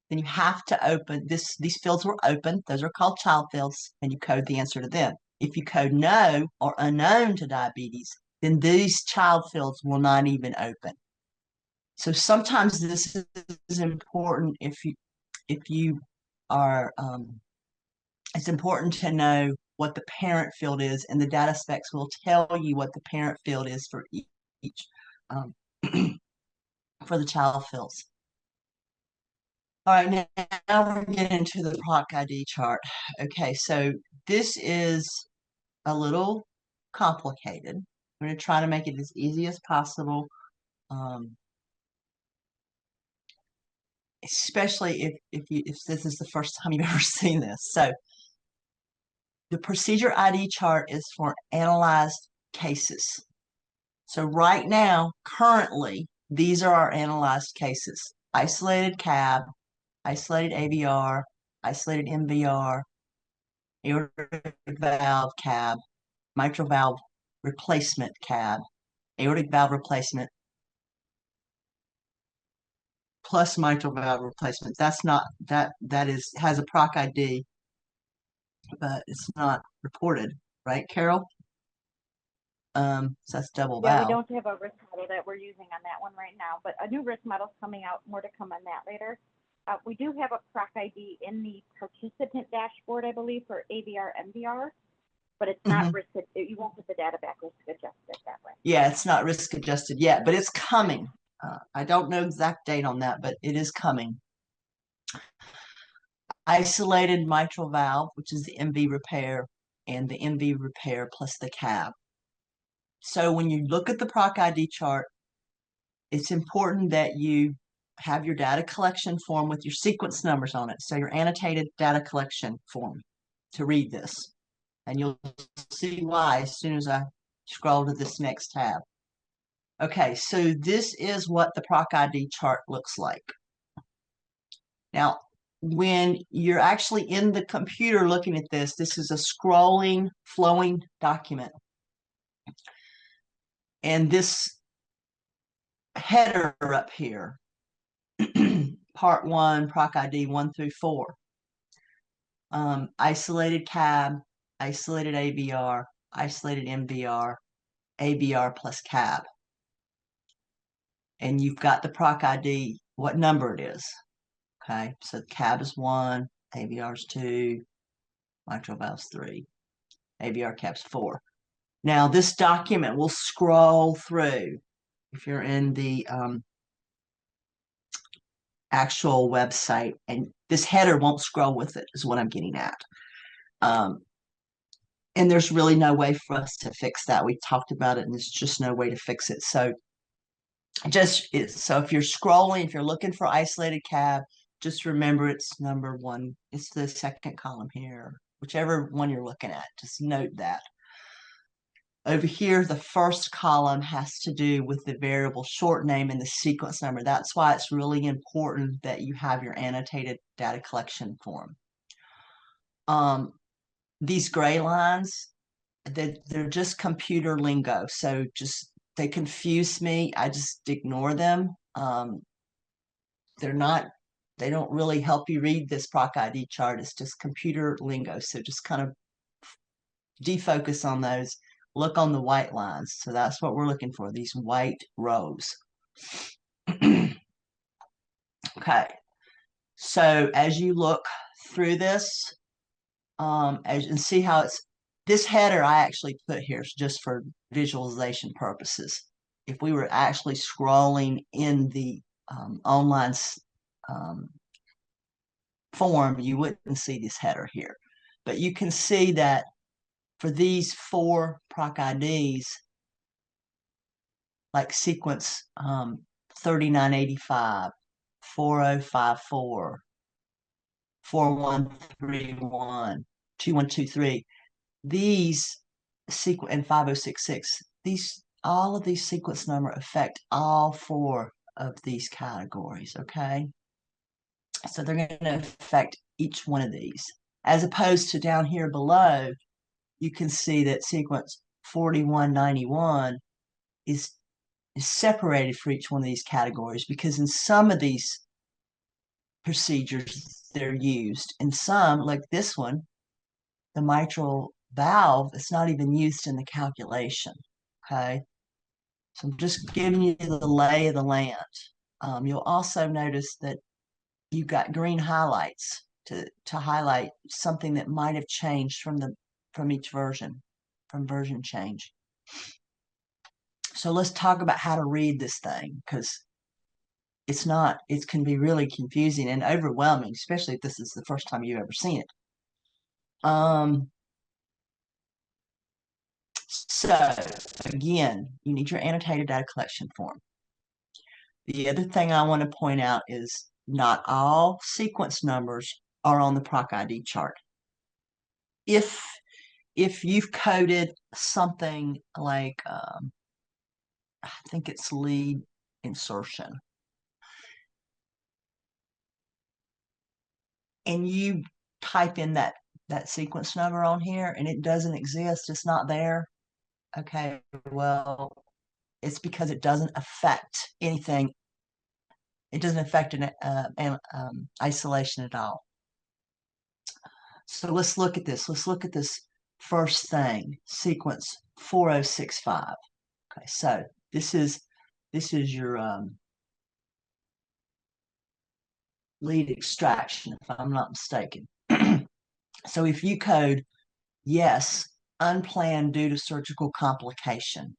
then you have to open this. These fields were open. Those are called child fields, and you code the answer to them. If you code no or unknown to diabetes, then these child fields will not even open. So sometimes this is important if you are, it's important to know what the parent field is, and the data specs will tell you what the parent field is for each for the child fields. All right, now we're getting into the PROC ID chart. Okay, so this is a little complicated. I'm going to try to make it as easy as possible. Especially if this is the first time you've ever seen this. So the procedure ID chart is for analyzed cases. So right now, currently, these are our analyzed cases: isolated CAB, isolated AVR, isolated MVR, aortic valve CAB, mitral valve replacement CAB, aortic valve replacement, plus mitral valve replacement. That's not, that has a PROC ID, but it's not reported, right, Carol? So that's double Yeah, we valve. don't have a risk model that we're using on that one right now, but a new risk model is coming out. More to come on that later. We do have a PROC ID in the participant dashboard, I believe, for AVR, MVR, but it's not risk. You won't get the data back risk adjusted that way. Yeah, it's not risk adjusted yet, but it's coming. I don't know exact date on that, but it is coming. Isolated mitral valve, which is the MV repair, and the MV repair plus the CAB. So when you look at the PROC ID chart, it's important that you have your data collection form with your sequence numbers on it. So your annotated data collection form to read this. And you'll see why as soon as I scroll to this next tab. Okay, so this is what the PROC ID chart looks like. Now, when you're actually in the computer looking at this, this is a scrolling, flowing document. And this header up here, part 1, PROC ID 1 through 4, isolated CAB, isolated AVR, isolated MVR, AVR plus CAB. And you've got the PROC ID, what number it is. Okay, so CAB is 1, AVR is 2, mitral valve's 3, AVR CAB's 4. Now, this document will scroll through if you're in the actual website, and this header won't scroll with it, is what I'm getting at. And there's really no way for us to fix that. We talked about it, and there's just no way to fix it. So so if you're scrolling, if you're looking for isolated CAB, just remember it's number 1. It's the second column here, whichever one you're looking at. Just note that. Over here, the first column has to do with the variable short name and the sequence number. That's why it's really important that you have your annotated data collection form. These gray lines, they're just computer lingo. So they confuse me. I just ignore them. They don't really help you read this Proc ID chart. It's just computer lingo. So just kind of defocus on those. Look on the white lines. So that's what we're looking for, these white rows. Okay. So as you look through this, as you can see how this header I actually put here just for visualization purposes. If we were actually scrolling in the online form, you wouldn't see this header here. But you can see that for these 4 Proc IDs, like sequence 3985, 4054, 4131, 2123, these sequence and 5066, all of these sequence number affect all 4 of these categories, okay? So they're going to affect each one of these. As opposed to down here below, you can see that sequence 4191 is separated for each one of these categories, because in some of these procedures they're used. In some, like this one, the mitral valve, it's not even used in the calculation. Okay, so I'm just giving you the lay of the land. You'll also notice that you've got green highlights to highlight something that might have changed from each version, from version change. So let's talk about how to read this thing, because it can be really confusing and overwhelming, especially if this is the first time you've ever seen it. So again, you need your annotated data collection form. The other thing I want to point out is not all sequence numbers are on the Proc ID chart. If you've coded something like, I think it's lead insertion, and you type in that sequence number on here and it doesn't exist, it's not there, okay, well, it's because it doesn't affect anything. It doesn't affect an isolation at all. So let's look at this. Let's look at this first thing, sequence 4065. Okay, so this is your lead extraction, if I'm not mistaken. So if you code yes, unplanned due to surgical complication,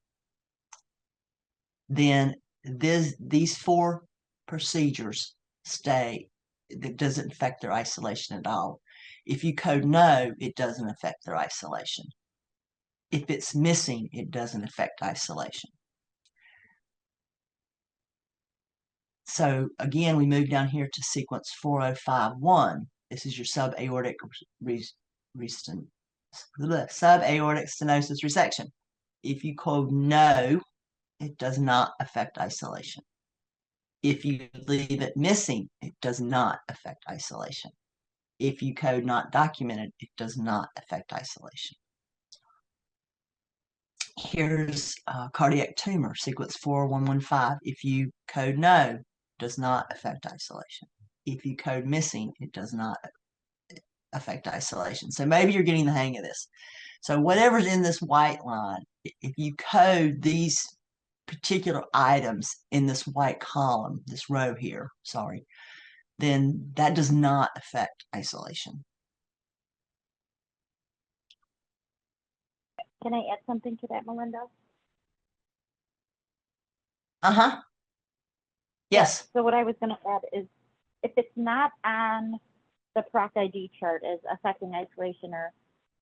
then these 4 procedures stay. That doesn't affect their isolation at all. If you code no, it doesn't affect their isolation. If it's missing, it doesn't affect isolation. So again, we move down here to sequence 4051. This is your subaortic stenosis resection. If you code no, it does not affect isolation. If you leave it missing, it does not affect isolation. If you code not documented, it does not affect isolation. Here's cardiac tumor, sequence 4115. If you code no, does not affect isolation. If you code missing, it does not affect isolation. So maybe you're getting the hang of this. So whatever's in this white line, if you code these particular items in this white column, this row here, sorry, then that does not affect isolation. Can I add something to that, Melinda? Uh-huh. Yes. So what I was going to add is, if it's not on the Proc ID chart as affecting isolation, or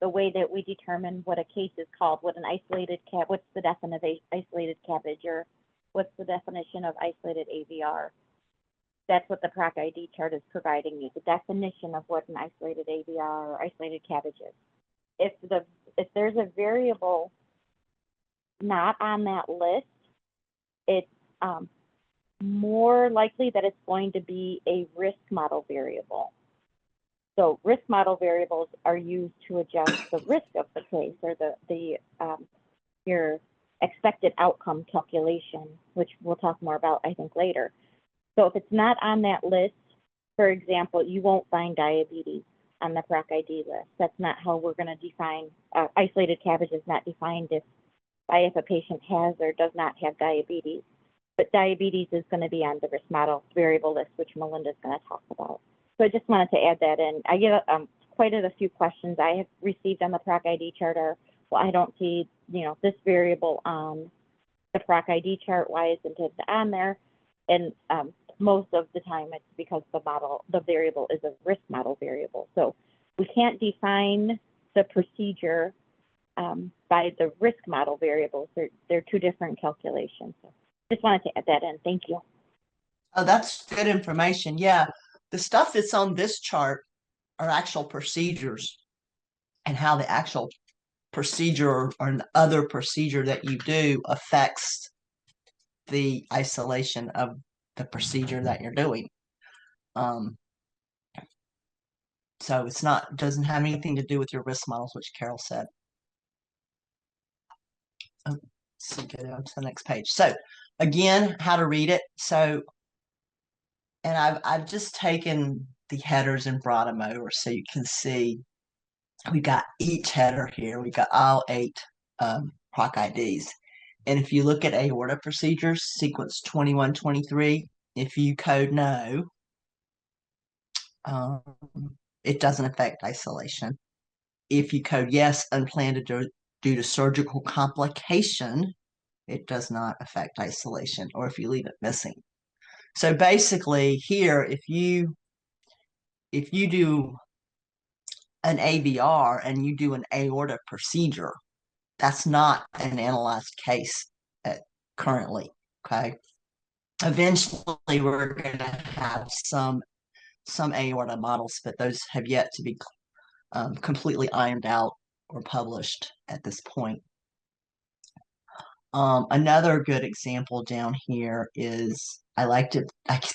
the way that we determine what a case is called, what an isolated what's the definition of isolated CABG, or what's the definition of isolated AVR? That's what the Proc ID chart is providing you, the definition of what an isolated AVR or isolated CABG is. If there's a variable not on that list, it's more likely that it's going to be a risk model variable. So risk model variables are used to adjust the risk of the case, or your expected outcome calculation, which we'll talk more about, I think, later. So if it's not on that list, for example, you won't find diabetes on the PROC ID list. That's not how we're going to define, isolated CABG is not defined by if a patient has or does not have diabetes. But diabetes is going to be on the risk model variable list, which Melinda's going to talk about. So I just wanted to add that in. I get quite a few questions I have received on the PROC ID chart are, well, I don't see, this variable on the PROC ID chart. Why isn't it on there? And most of the time it's because the variable is a risk model variable. So we can't define the procedure by the risk model variables. They're two different calculations. So just wanted to add that in. Thank you. Oh, that's good information. Yeah, the stuff that's on this chart are actual procedures and how the actual procedure or an other procedure that you do affects the isolation of the procedure that you're doing. So it's not, doesn't have anything to do with your risk models, which Carol said. Oh, so go down to the next page. So again, how to read it. So, and I've just taken the headers and brought them over so you can see we got each header here. We got all 8 PROC IDs. And if you look at aorta procedures, sequence 2123, if you code no, it doesn't affect isolation. If you code yes, unplanned due to surgical complication, it does not affect isolation, or if you leave it missing. So basically here, if you do an ABR and you do an aorta procedure, that's not an analyzed case currently, okay? Eventually, we're going to have some aorta models, but those have yet to be completely ironed out or published at this point. Another good example down here is, I get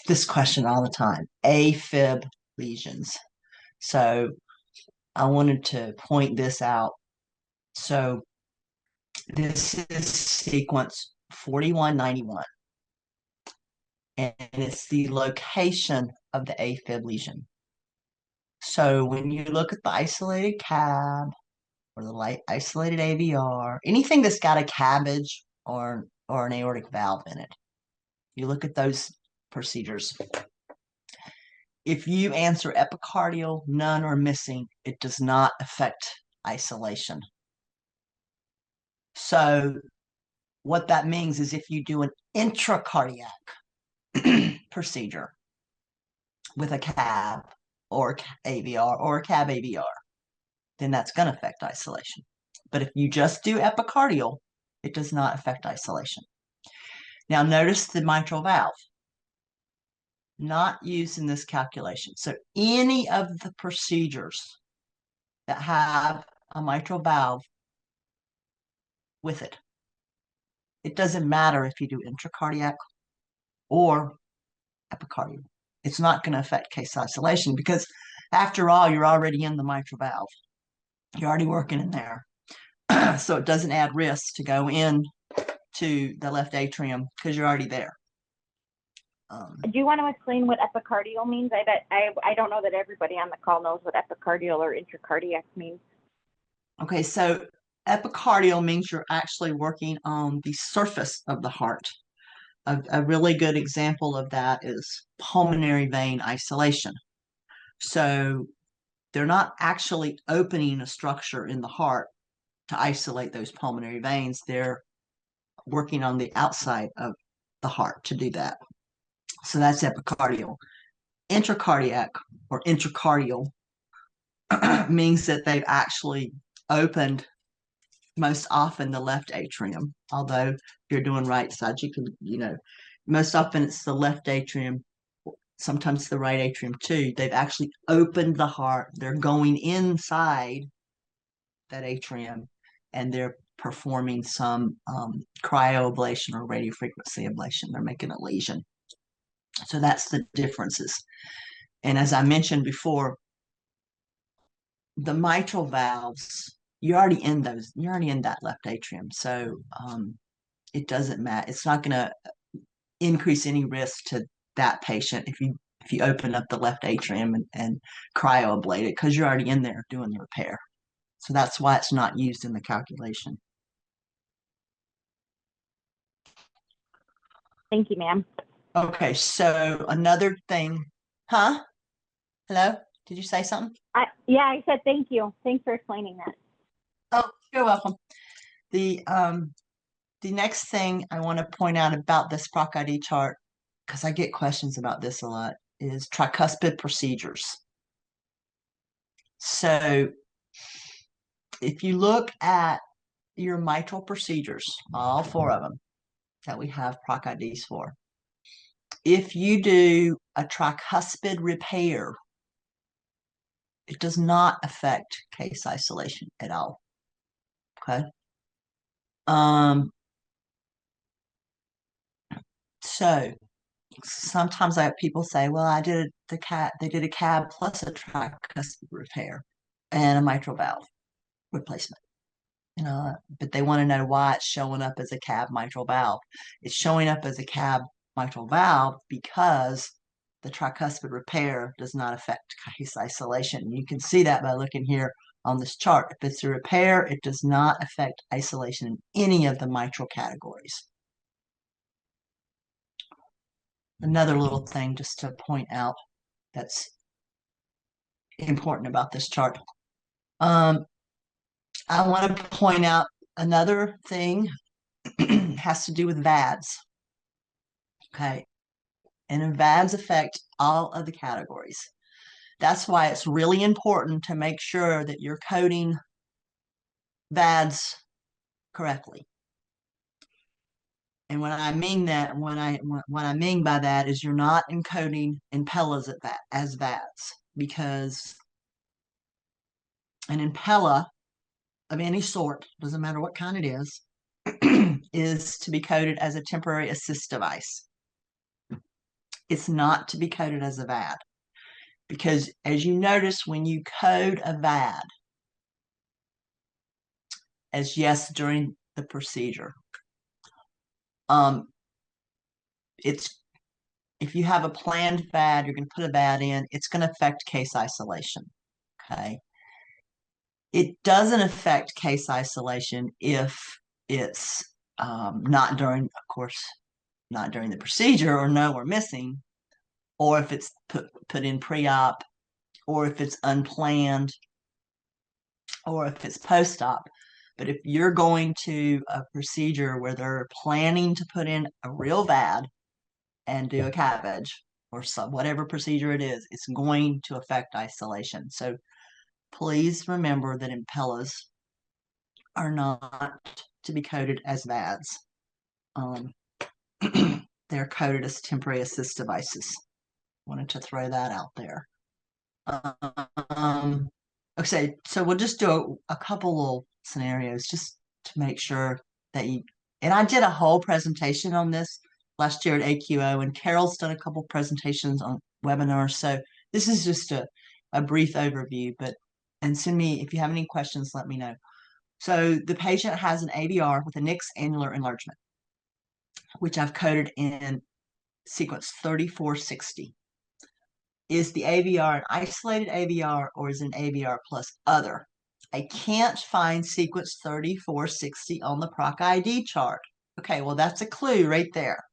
this question all the time, AFib lesions. So I wanted to point this out. So this is sequence 4191. And it's the location of the AFib lesion. So when you look at the isolated CAB or the isolated AVR, anything that's got a CABG or an aortic valve in it, you look at those procedures. If you answer epicardial, none, or missing, it does not affect isolation. So what that means is if you do an intracardiac procedure with a CAB or AVR or a CAB AVR, then that's going to affect isolation. But if you just do epicardial, it does not affect isolation. Now notice the mitral valve, not used in this calculation. So any of the procedures that have a mitral valve with it, it doesn't matter if you do intracardiac or epicardial. It's not going to affect case isolation because after all, you're already in the mitral valve. You're already working in there. So it doesn't add risk to go in to the left atrium because you're already there. Do you want to explain what epicardial means? I don't know that everybody on the call knows what epicardial or intracardiac means. Okay, so epicardial means you're actually working on the surface of the heart. A really good example of that is pulmonary vein isolation. So they're not actually opening a structure in the heart to isolate those pulmonary veins. They're working on the outside of the heart to do that. So that's epicardial. Intracardiac or intracardial means that they've actually opened most often the left atrium. Although if you're doing right side, you can, most often it's the left atrium, sometimes the right atrium too. They've actually opened the heart. They're going inside that atrium and they're performing some cryoablation or radiofrequency ablation. They're making a lesion. So that's the differences. And as I mentioned before, the mitral valves, you're already in that left atrium. So it doesn't matter. It's not going to increase any risk to that patient if you open up the left atrium and cryoablate it, because you're already in there doing the repair. So that's why it's not used in the calculation. Thank you, ma'am. Okay, so another thing, huh? Hello? Did you say something? Yeah, I said thank you. Thanks for explaining that. Oh, you're welcome. The next thing I want to point out about this PROC ID chart, because I get questions about this a lot, is tricuspid procedures. So if you look at your mitral procedures, all 4 of them that we have PROC IDs for, if you do a tricuspid repair, it does not affect case isolation at all. Okay. So sometimes I have people say, well, they did a CAB plus a tricuspid repair and a mitral valve replacement. But they want to know why it's showing up as a CAB mitral valve. It's showing up as a CAB mitral valve because the tricuspid repair does not affect case isolation. You can see that by looking here on this chart. If it's a repair, it does not affect isolation in any of the mitral categories. Another little thing just to point out that's important about this chart. I want to point out another thing has to do with VADs. Okay. And VADs affect all of the categories. That's why it's really important to make sure that you're coding VADs correctly. And what I mean by that is you're not encoding Impellas as VADs, because an Impella of any sort, doesn't matter what kind it is to be coded as a temporary assist device. It's not to be coded as a VAD, because as you notice, when you code a VAD as yes during the procedure, if you have a planned VAD, you're going to put a VAD in, it's going to affect case isolation. Okay. It doesn't affect case isolation if it's not during, of course, not during the procedure, or no, we're missing, or if it's put in pre-op, or if it's unplanned, or if it's post-op. But if you're going to a procedure where they're planning to put in a real VAD and do a CABG or whatever procedure it is, it's going to affect isolation. So please remember that Impellas are not to be coded as VADs. They're coded as temporary assist devices. Wanted to throw that out there. Okay, so we'll just do a couple little scenarios just to make sure that and I did a whole presentation on this last year at AQO, and Carol's done a couple presentations on webinars. So this is just a brief overview, and send me, if you have any questions, let me know. So the patient has an AVR with a Nix annular enlargement, which I've coded in sequence 3460. Is the AVR an isolated AVR, or is it an AVR plus other? I can't find sequence 3460 on the PROC ID chart. Okay, well, that's a clue right there.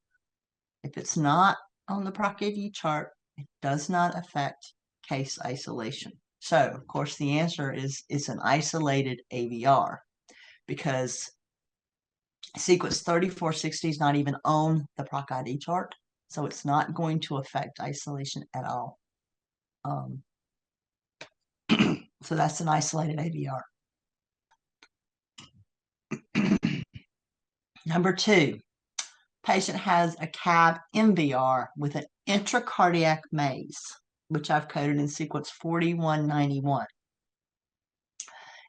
If it's not on the PROC ID chart, it does not affect case isolation. So, of course, the answer is it's an isolated AVR, because sequence 3460 is not even on the PROC ID chart, so it's not going to affect isolation at all. So that's an isolated AVR. Number 2, patient has a CAB MVR with an intracardiac maze, which I've coded in sequence 4191.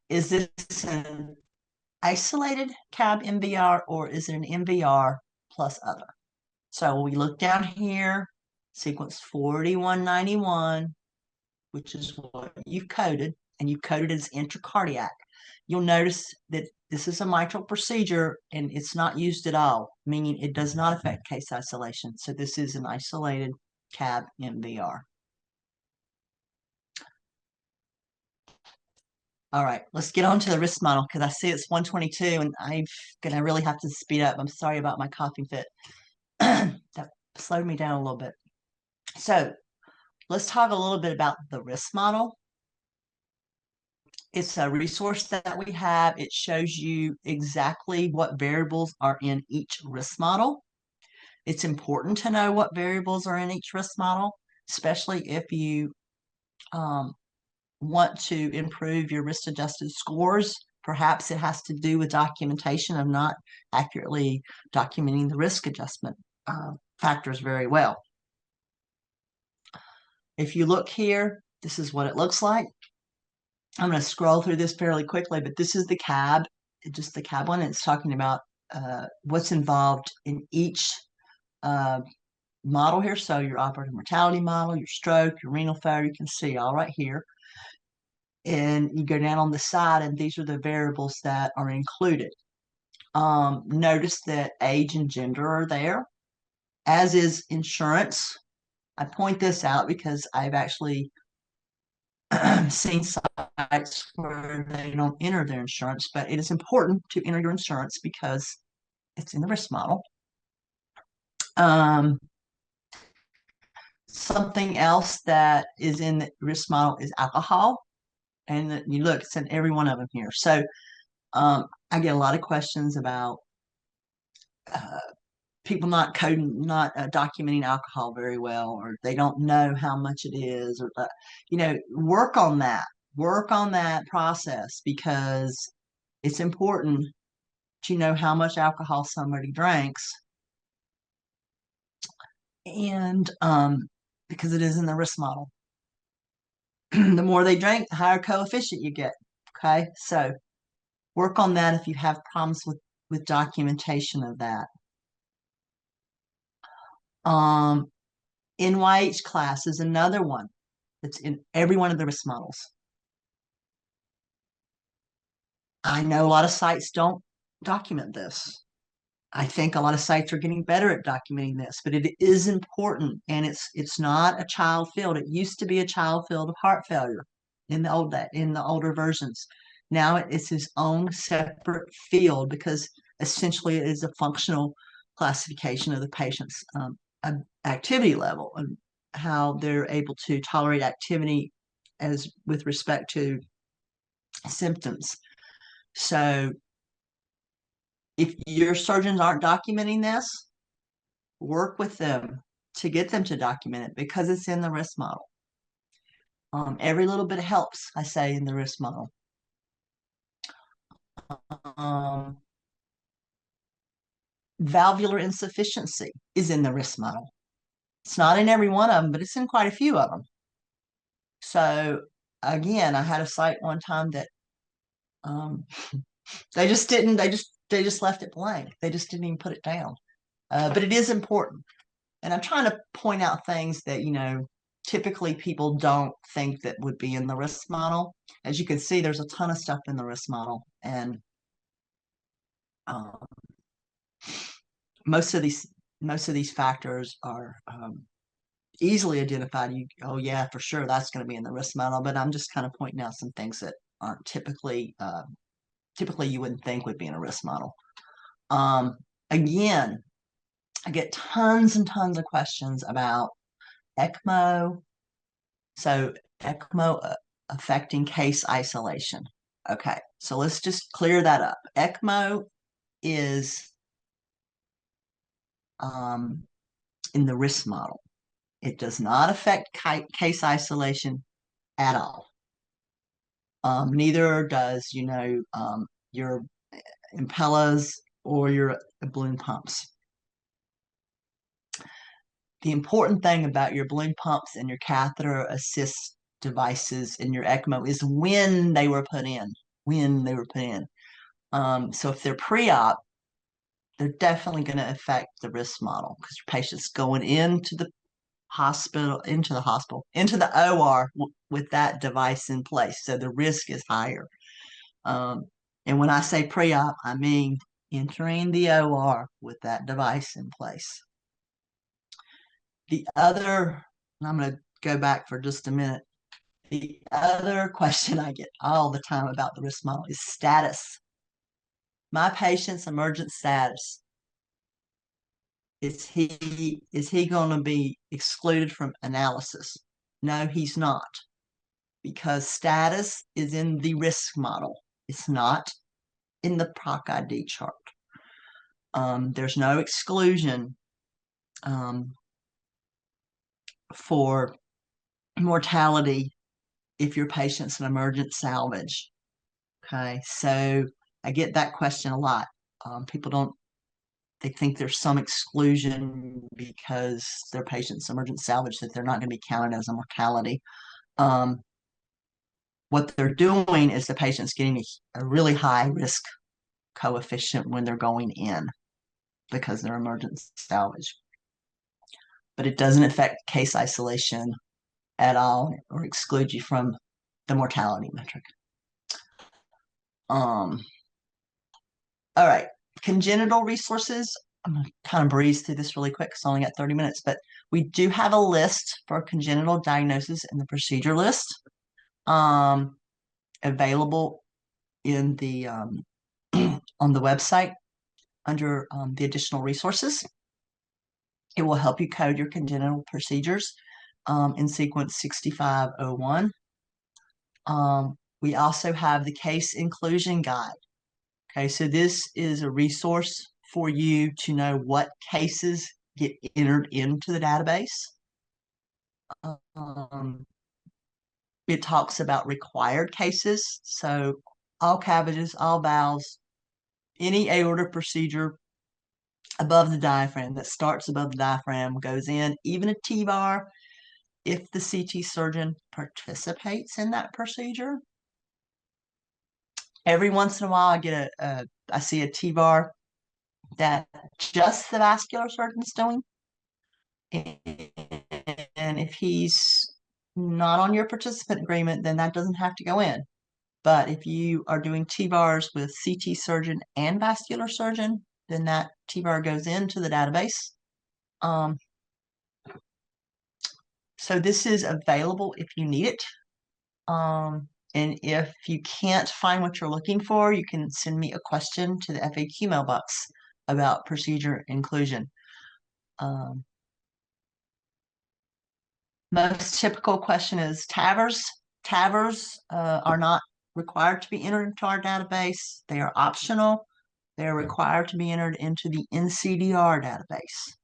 Is this an isolated CAB MVR or is it an MVR plus other? So we look down here, sequence 4191, which is what you've coded, and you've coded as intracardiac. You'll notice that this is a mitral procedure and it's not used at all, meaning it does not affect case isolation. So this is an isolated CAB MVR. All right, let's get on to the risk model because I see it's 122 and I'm gonna really have to speed up. I'm sorry about my coughing fit. That slowed me down a little bit. So let's talk a little bit about the risk model. It's a resource that we have. It shows you exactly what variables are in each risk model. It's important to know what variables are in each risk model, especially if you want to improve your risk-adjusted scores. Perhaps it has to do with documentation of not accurately documenting the risk adjustment factors very well. If you look here, this is what it looks like. I'm going to scroll through this fairly quickly, but this is the CAB, just the CAB one. It's talking about what's involved in each model here. So your operative mortality model, your stroke, your renal failure, you can see all right here. And you go down on the side, and these are the variables that are included. Notice that age and gender are there, as is insurance. I point this out because I've actually seen sites where they don't enter their insurance, but it is important to enter your insurance because it's in the risk model. Something else that is in the risk model is alcohol. And you look, it's in every one of them here. So I get a lot of questions about people not coding, not documenting alcohol very well, or they don't know how much it is, or work on that process because it's important to know how much alcohol somebody drinks, and because it is in the risk model. The more they drink, the higher coefficient you get. Okay, so work on that if you have problems with documentation of that. NYH class is another one that's in every one of the risk models. I know a lot of sites don't document this. I think a lot of sites are getting better at documenting this, but it is important, and it's not a child field. It used to be a child field of heart failure in the older versions. Now it's its own separate field because essentially it is a functional classification of the patient's activity level and how they're able to tolerate activity as with respect to symptoms. So if your surgeons aren't documenting this, work with them to get them to document it because it's in the risk model. Every little bit helps, I say, in the risk model. Valvular insufficiency is in the risk model. It's not in every one of them, but it's in quite a few of them. So again, I had a site one time that they just left it blank. They just didn't even put it down. But it is important. And I'm trying to point out things that, typically people don't think that would be in the risk model. As you can see, there's a ton of stuff in the risk model. And most of these factors are easily identified. Oh yeah, for sure, that's going to be in the risk model. But I'm just kind of pointing out some things that aren't typically you wouldn't think would be in a risk model. Again, I get tons and tons of questions about ECMO. So ECMO affecting case isolation. Okay, so let's just clear that up. ECMO is in the risk model. It does not affect case isolation at all. Neither does, your Impellas or your balloon pumps. The important thing about your balloon pumps and your catheter assist devices and your ECMO is when they were put in. So if they're pre-op, they're definitely going to affect the risk model because your patient's going into the OR with that device in place. So the risk is higher. And when I say pre-op, I mean entering the OR with that device in place. I'm going to go back for just a minute. The other question I get all the time about the risk model is status. My patient's emergent status. Is he going to be excluded from analysis? No, he's not, because status is in the risk model. It's not in the PROC ID chart. There's no exclusion for mortality if your patient's an emergent salvage. Okay, so I get that question a lot. They think there's some exclusion because their patient's emergent salvage, that they're not going to be counted as a mortality. What they're doing is the patient's getting a really high risk coefficient when they're going in because they're emergent salvage. But it doesn't affect case isolation at all or exclude you from the mortality metric. All right, congenital resources. I'm going to kind of breeze through this really quick because I only got 30 minutes, but we do have a list for congenital diagnosis in the procedure list available in the on the website under the additional resources. It will help you code your congenital procedures in sequence 6501. We also have the case inclusion guide. Okay, so this is a resource for you to know what cases get entered into the database. It talks about required cases, so all CABGs, all valves, any aorta procedure above the diaphragm that starts above the diaphragm goes in, even a T-bar, if the CT surgeon participates in that procedure. Every once in a while, I see a T-bar that just the vascular surgeon's doing. And if he's not on your participant agreement, then that doesn't have to go in. But if you are doing T-bars with CT surgeon and vascular surgeon, then that T-bar goes into the database. So this is available if you need it. And if you can't find what you're looking for, you can send me a question to the FAQ mailbox about procedure inclusion. Most typical question is TAVRs. TAVRs are not required to be entered into our database. They are optional. They are required to be entered into the NCDR database.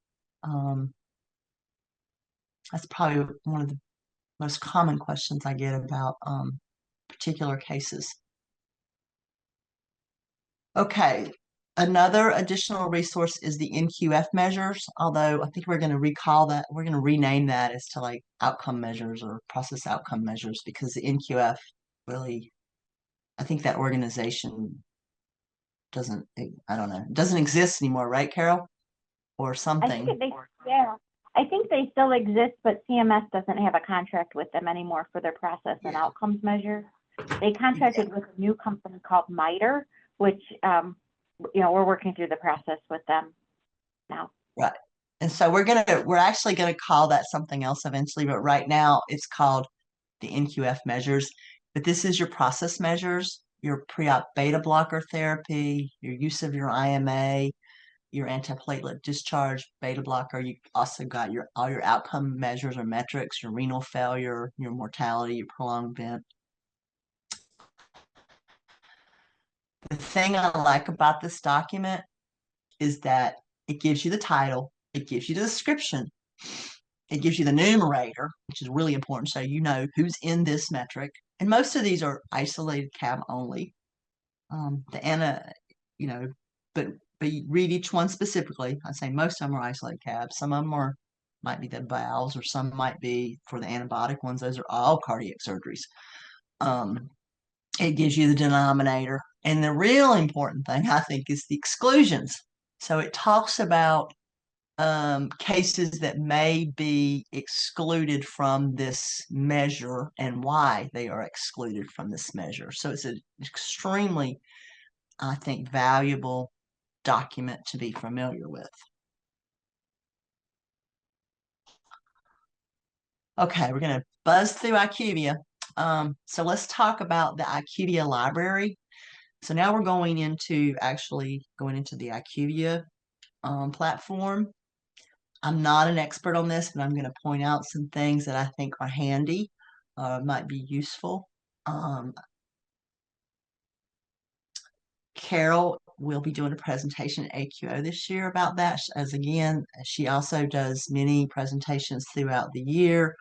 That's probably one of the most common questions I get about particular cases. Okay, another additional resource is the NQF measures, although I think we're going to recall that, we're going to rename that as to like outcome measures or process outcome measures, because the NQF really, I think that organization doesn't, I don't know, doesn't exist anymore, right, Carol? Or something. I think they still exist, but CMS doesn't have a contract with them anymore for their process and outcomes measure. They contracted with a new company called MITRE, which, we're working through the process with them now. Right. And so we're actually gonna call that something else eventually, but right now it's called the NQF measures. But this is your process measures, your pre-op beta blocker therapy, your use of your IMA, your antiplatelet discharge beta blocker. You also got all your outcome measures or metrics, your renal failure, your mortality, your prolonged vent. The thing I like about this document is that it gives you the title, it gives you the description, it gives you the numerator, which is really important, so you know who's in this metric. And most of these are isolated CAB only. But you read each one specifically. I say most of them are isolated CAB. Some of them might be the valves, or some might be for the antibiotic ones. Those are all cardiac surgeries. it gives you the denominator. And the real important thing, I think, is the exclusions. So it talks about cases that may be excluded from this measure and why they are excluded from this measure. So it's an extremely, I think, valuable document to be familiar with. Okay, we're going to buzz through IQVIA. So let's talk about the IQVIA library. So now we're going into the IQVIA platform. I'm not an expert on this, but I'm going to point out some things that I think are handy, might be useful. Carol will be doing a presentation at AQO this year about that. As again, she also does many presentations throughout the year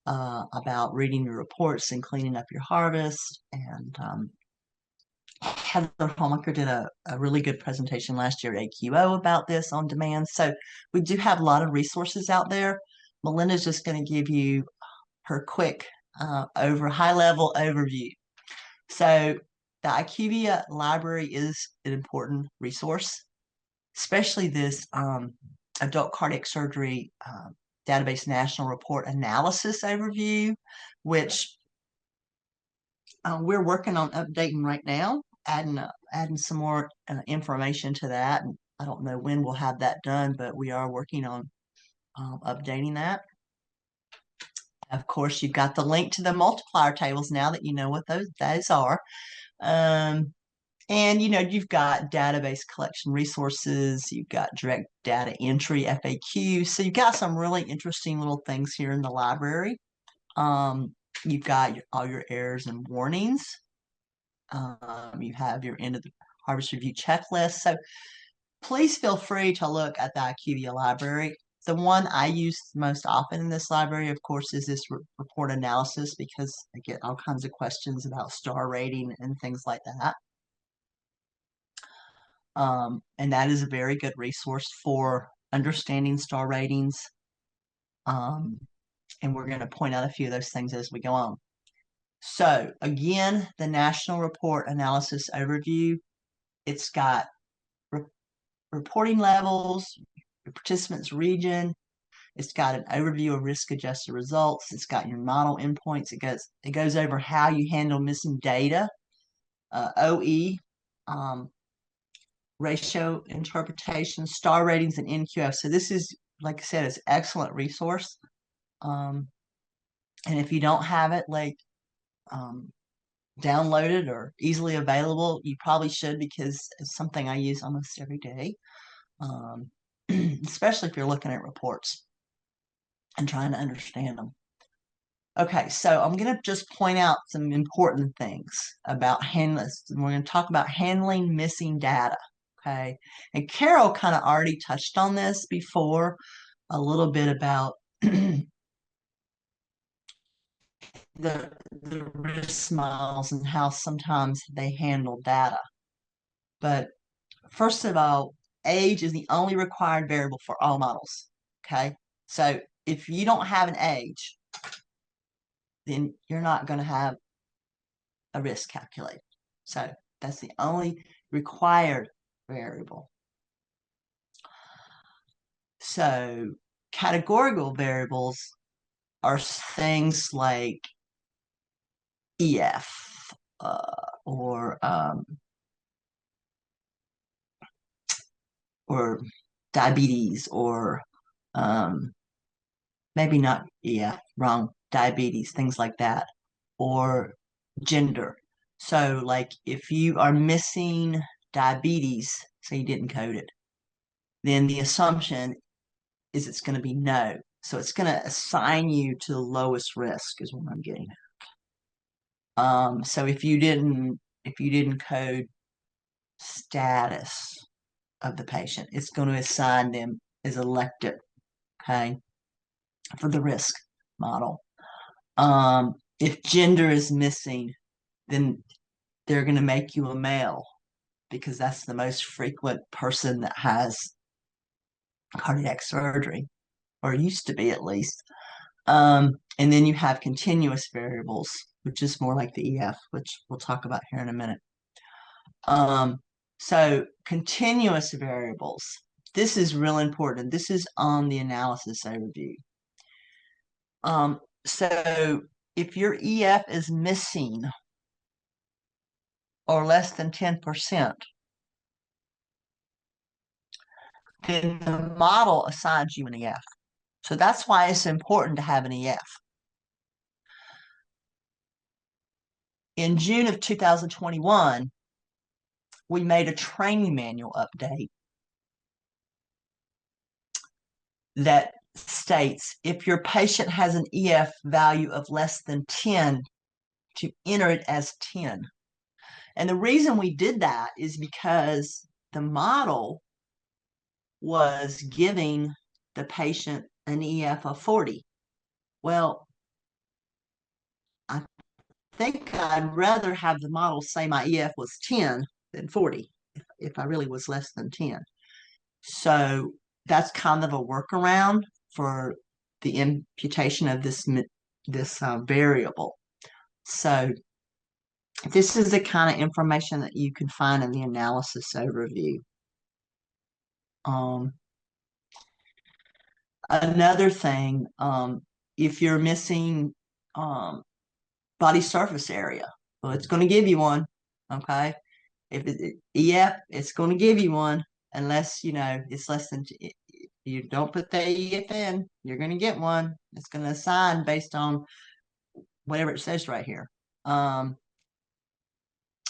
about reading your reports and cleaning up your harvest. And Heather Holmaker did a really good presentation last year at AQO about this on demand. So we do have a lot of resources out there. Melinda's just going to give you her quick high-level overview. So the IQVIA library is an important resource, especially this adult cardiac surgery database national report analysis overview, which we're working on updating right now, adding some more information to that. And I don't know when we'll have that done, but we are working on updating that. Of course, you've got the link to the multiplier tables now that you know what those are. And you've got database collection resources, you've got direct data entry, FAQ. So you've got some really interesting little things here in the library. You've got all your errors and warnings. You have your end of the harvest review checklist. So please feel free to look at the IQVIA library. The one I use most often in this library, of course, is this report analysis, because I get all kinds of questions about star rating and things like that. And that is a very good resource for understanding star ratings. And we're going to point out a few of those things as we go on. So again, the National Report Analysis Overview, it's got reporting levels, your participants region, it's got an overview of risk-adjusted results, it's got your model endpoints, it goes over how you handle missing data, OE, ratio interpretation, star ratings, and NQF. So this is, like I said, it's an excellent resource. And if you don't have it downloaded or easily available, you probably should, because it's something I use almost every day, especially if you're looking at reports and trying to understand them. Okay, so I'm going to just point out some important things about handling. We're going to talk about handling missing data. Okay, and Carol kind of already touched on this before, a little bit about the risk models and how sometimes they handle data. But first of all, age is the only required variable for all models. Okay, so if you don't have an age, then you're not going to have a risk calculated. So that's the only required variable. So categorical variables are things like EF or diabetes, or maybe not EF, wrong, diabetes, things like that, or gender. So like if you are missing diabetes, so you didn't code it, then the assumption is it's going to be no. So it's going to assign you to the lowest risk is what I'm getting at. So if you didn't code status of the patient, it's going to assign them as elective, okay, for the risk model. If gender is missing, then they're going to make you a male, because that's the most frequent person that has cardiac surgery, or used to be at least. And then you have continuous variables. which is more like the EF, which we'll talk about here in a minute. So continuous variables. This is real important. This is on the analysis overview. So if your EF is missing or less than 10%, then the model assigns you an EF. So that's why it's important to have an EF. In June of 2021, we made a training manual update that states if your patient has an EF value of less than 10, to enter it as 10. And the reason we did that is because the model was giving the patient an EF of 40. Well, I think I'd rather have the model say my EF was 10 than 40 if I really was less than 10. So that's kind of a workaround for the imputation of this variable. So this is the kind of information that you can find in the analysis overview. Another thing, if you're missing body surface area, well, it's going to give you one, okay? If it EF, it's going to give you one, unless, you know, it's less than, you don't put the EF in, you're going to get one. It's going to assign based on whatever it says right here.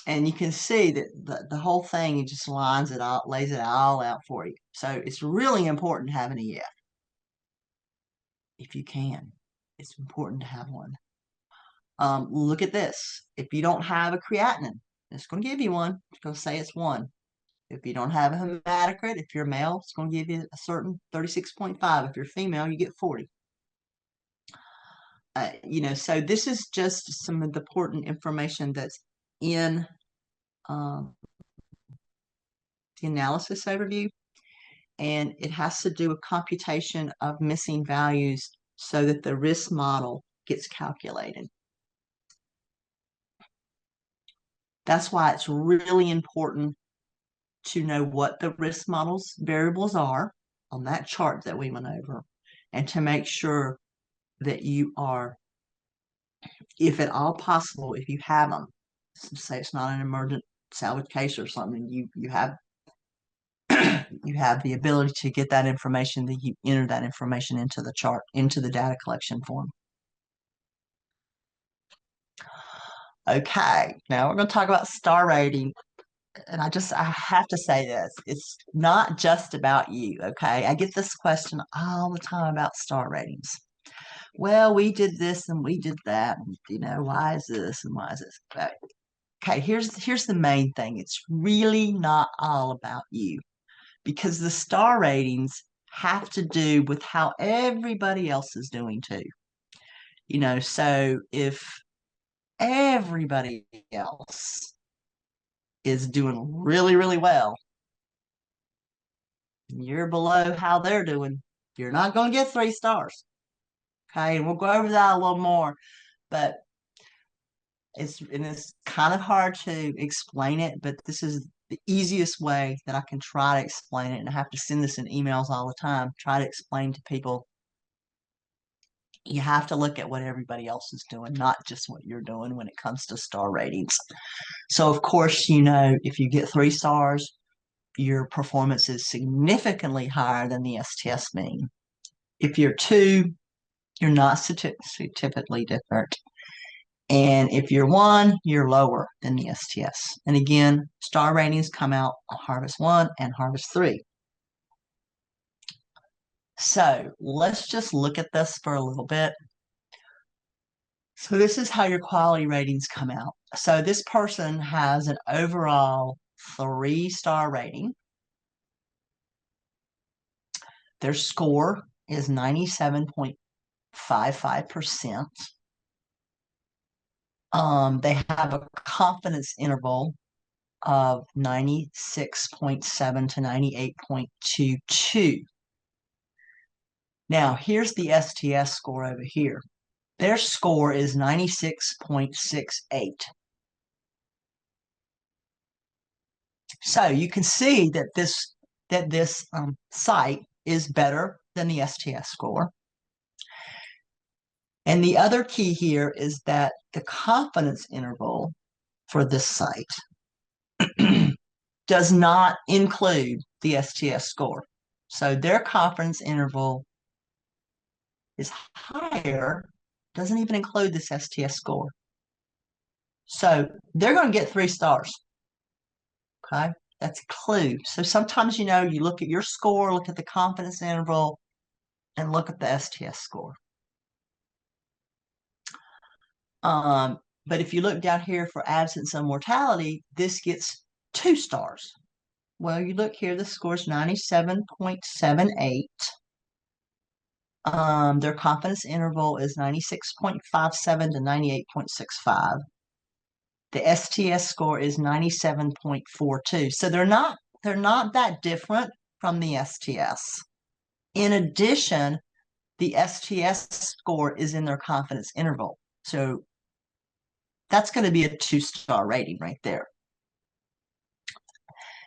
And you can see that the whole thing, it just lines it out, lays it all out for you. So it's really important to have an EF. If you can, it's important to have one. Look at this. If you don't have a creatinine, it's going to give you one. It's going to say it's 1. If you don't have a hematocrit, if you're male, it's going to give you a certain 36.5. If you're female, you get 40. You know, so this is just some of the important information that's in the analysis overview, and it has to do with computation of missing values so that the risk model gets calculated. That's why it's really important to know what the risk model's variables are on that chart that we went over, and to make sure that you are, if at all possible, if you have them, say it's not an emergent salvage case or something, you have you have the ability to get that information, that you enter that information into the chart, into the data collection form. Okay, now we're going to talk about star rating. And I have to say this, it's not just about you, okay? I get this question all the time about star ratings. Well, we did this and we did that, and, you know, why is this and why is this? Okay, here's the main thing. It's really not all about you, because the star ratings have to do with how everybody else is doing too. You know, so if everybody else is doing really, really well, you're below how they're doing, you're not going to get 3 stars. Okay, and we'll go over that a little more, but it's kind of hard to explain it, but this is the easiest way that I can try to explain it, and I have to send this in emails all the time, try to explain to people. You have to look at what everybody else is doing, not just what you're doing when it comes to star ratings. So, of course, you know, if you get 3 stars, your performance is significantly higher than the STS mean. If you're 2, you're not typically different. And if you're 1, you're lower than the STS. And again, star ratings come out on Harvest 1 and Harvest 3. So let's just look at this for a little bit. So this is how your quality ratings come out. So this person has an overall 3-star rating. Their score is 97.55%. They have a confidence interval of 96.7 to 98.22. Now, here's the STS score over here. their score is 96.68. So you can see that this site is better than the STS score. And the other key here is that the confidence interval for this site does not include the STS score. So their confidence interval is higher, doesn't even include this STS score. So they're going to get 3 stars. Okay, that's a clue. So sometimes, you look at your score, look at the confidence interval, and look at the STS score. But if you look down here for absence of mortality, this gets 2 stars. Well, you look here, the score is 97.78. Their confidence interval is 96.57 to 98.65. The STS score is 97.42. So they're not that different from the STS. In addition, the STS score is in their confidence interval. So that's going to be a 2-star rating right there.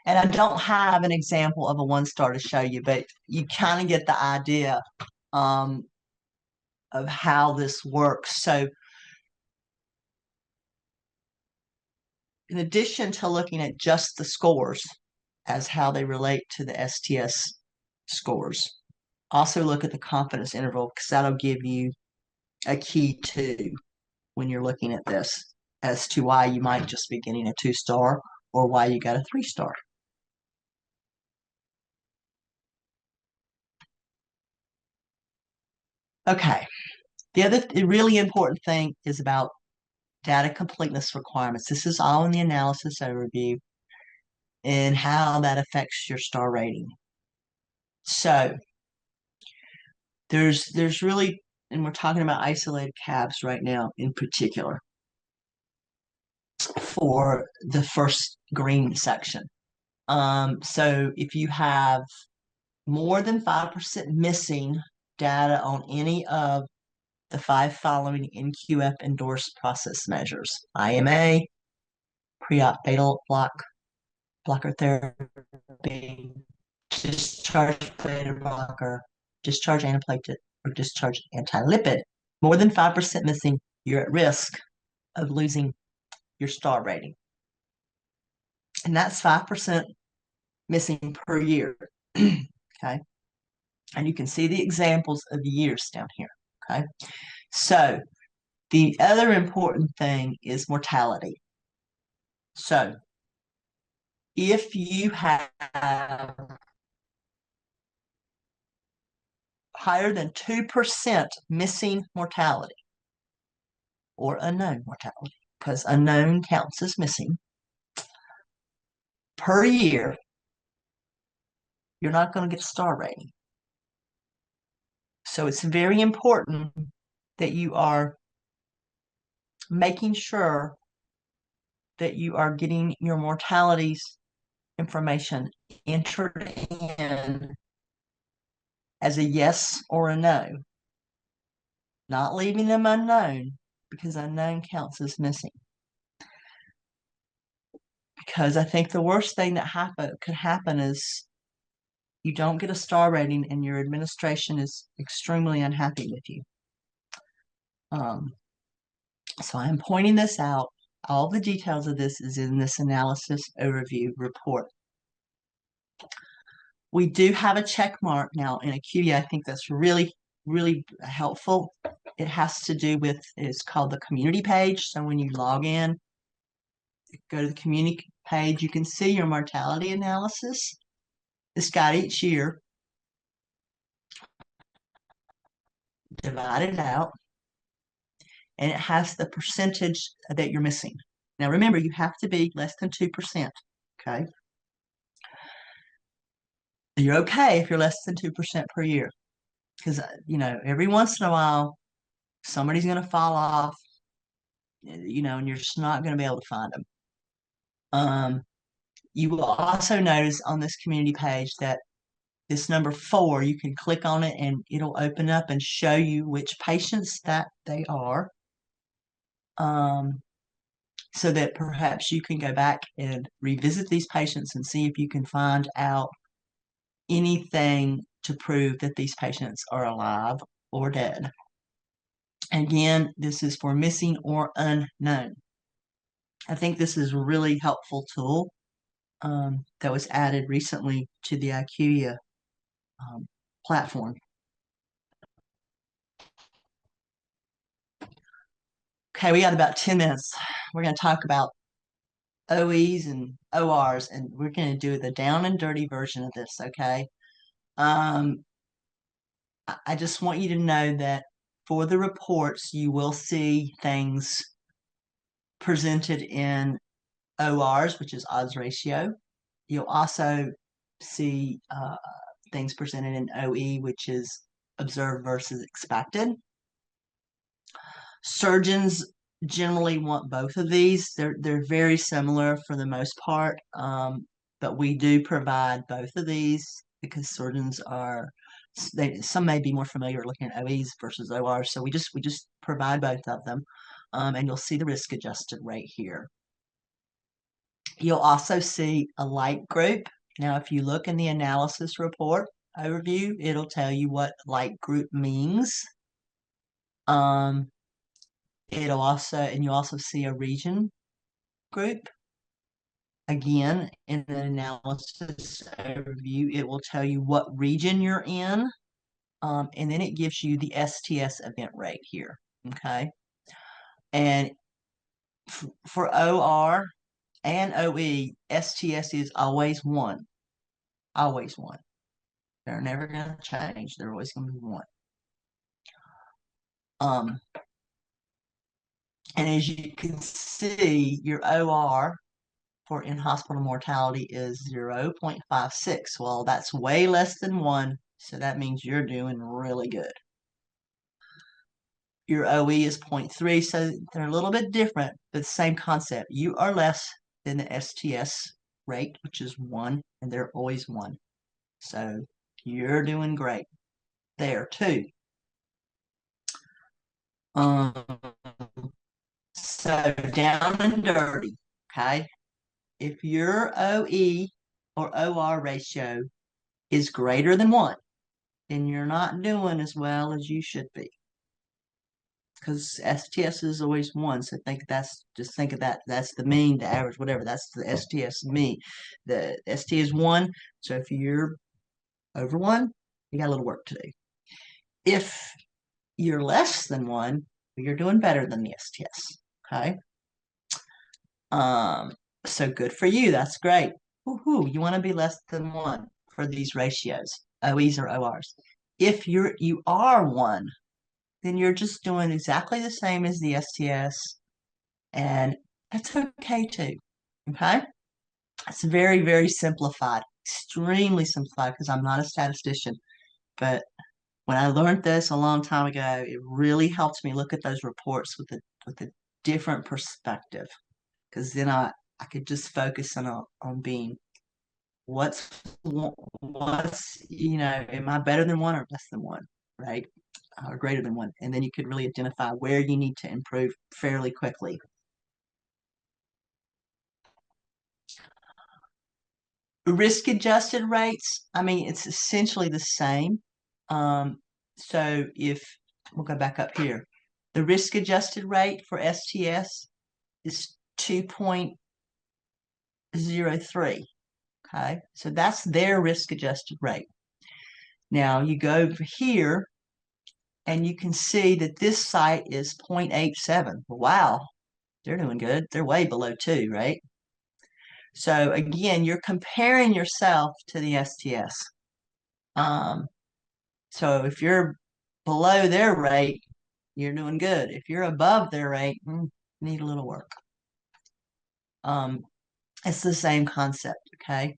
And I don't have an example of a 1-star to show you, but you kind of get the idea of how this works. So in addition to looking at just the scores as how they relate to the STS scores, also look at the confidence interval, because that'll give you a key too when you're looking at this as to why you might just be getting a 2-star or why you got a 3-star. Okay, the other really important thing is about data completeness requirements. This is all in the analysis overview and how that affects your star rating. So there's really, and we're talking about isolated cabs right now in particular for the first green section. So if you have more than 5% missing data on any of the 5 following NQF endorsed process measures: IMA, pre-op beta blocker therapy, discharge beta blocker, discharge antiplatelet, or discharge anti-lipid. More than 5% missing, you're at risk of losing your star rating. And that's 5% missing per year. Okay. And you can see the examples of the years down here. Okay. So the other important thing is mortality. So if you have higher than 2% missing mortality or unknown mortality, because unknown counts as missing, per year, you're not going to get a star rating. So it's very important that you are making sure that you are getting your mortalities information entered in as a yes or a no, not leaving them unknown, because unknown counts as missing. Because I think the worst thing that could happen is you don't get a star rating and your administration is extremely unhappy with you. So I'm pointing this out. All the details of this is in this analysis overview report. We do have a check mark now in Acuity. I think that's really, really helpful. It has to do with, it's called the community page. So when you log in, go to the community page, you can see your mortality analysis. It's got each year divided out, and it has the percentage that you're missing. Now remember, you have to be less than 2%, okay? You're okay if you're less than 2% per year, because, every once in a while, somebody's going to fall off, and you're just not going to be able to find them. You will also notice on this community page that this number 4, you can click on it and it'll open up and show you which patients that they are. So that perhaps you can go back and revisit these patients and see if you can find out anything to prove that these patients are alive or dead. Again, this is for missing or unknown. I think this is a really helpful tool that was added recently to the IQVIA platform. Okay, we got about 10 minutes. We're going to talk about OEs and ORs, and we're going to do the down and dirty version of this, okay? I just want you to know that for the reports, you will see things presented in ORs, which is odds ratio. You'll also see things presented in OE, which is observed versus expected. Surgeons generally want both of these. They're very similar for the most part, but we do provide both of these because surgeons are some may be more familiar looking at OEs versus ORs, so we just provide both of them, and you'll see the risk adjusted rate here. You'll also see a like group. Now, if you look in the analysis report overview, it'll tell you what like group means. It'll also, and you also see a region group. Again, in the analysis overview, it will tell you what region you're in, and then it gives you the STS event rate here, okay? And for OR and OE, STS is always 1. Always 1. They're never going to change. They're always going to be 1. And as you can see, your OR for in-hospital mortality is 0.56. Well, that's way less than 1, so that means you're doing really good. Your OE is 0.3, so they're a little bit different, but same concept. You are less than the STS rate, which is 1, and they're always 1. So you're doing great there too. So down and dirty, okay? If your OE or OR ratio is greater than 1, then you're not doing as well as you should be. Because STS is always 1, so just think of that. That's the mean, the average, whatever. That's the STS mean. The ST is 1, so if you're over 1, you got a little work to do. If you're less than 1, you're doing better than the STS. Okay. So good for you. That's great. Woohoo! You want to be less than 1 for these ratios, OEs or ORs. If you are 1, then you're just doing exactly the same as the STS, and that's okay too. Okay. It's very, very simplified, extremely simplified, because I'm not a statistician, but when I learned this a long time ago, it really helped me look at those reports with a different perspective, because then I could just focus on being what's am I better than 1 or less than 1, right? Or greater than 1, and then you could really identify where you need to improve fairly quickly. Risk adjusted rates, I mean, it's essentially the same. So if we'll go back up here, the risk adjusted rate for STS is 2.03. Okay, so that's their risk adjusted rate. Now you go over here and you can see that this site is 0.87. Wow, they're doing good. They're way below 2, right? So again, you're comparing yourself to the STS. So if you're below their rate, you're doing good. If you're above their rate, need a little work. It's the same concept, okay?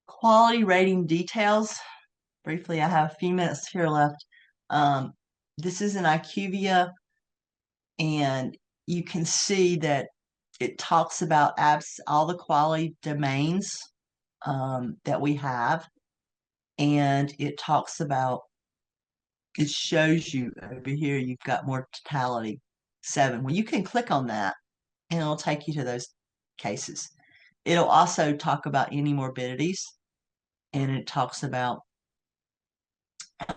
Quality rating details. Briefly, I have a few minutes here left. This is an IQVIA, and you can see that It talks about all the quality domains that we have, and it talks about, it shows you over here, you've got mortality 7. Well, you can click on that and it'll take you to those cases. It'll also talk about any morbidities, and it talks about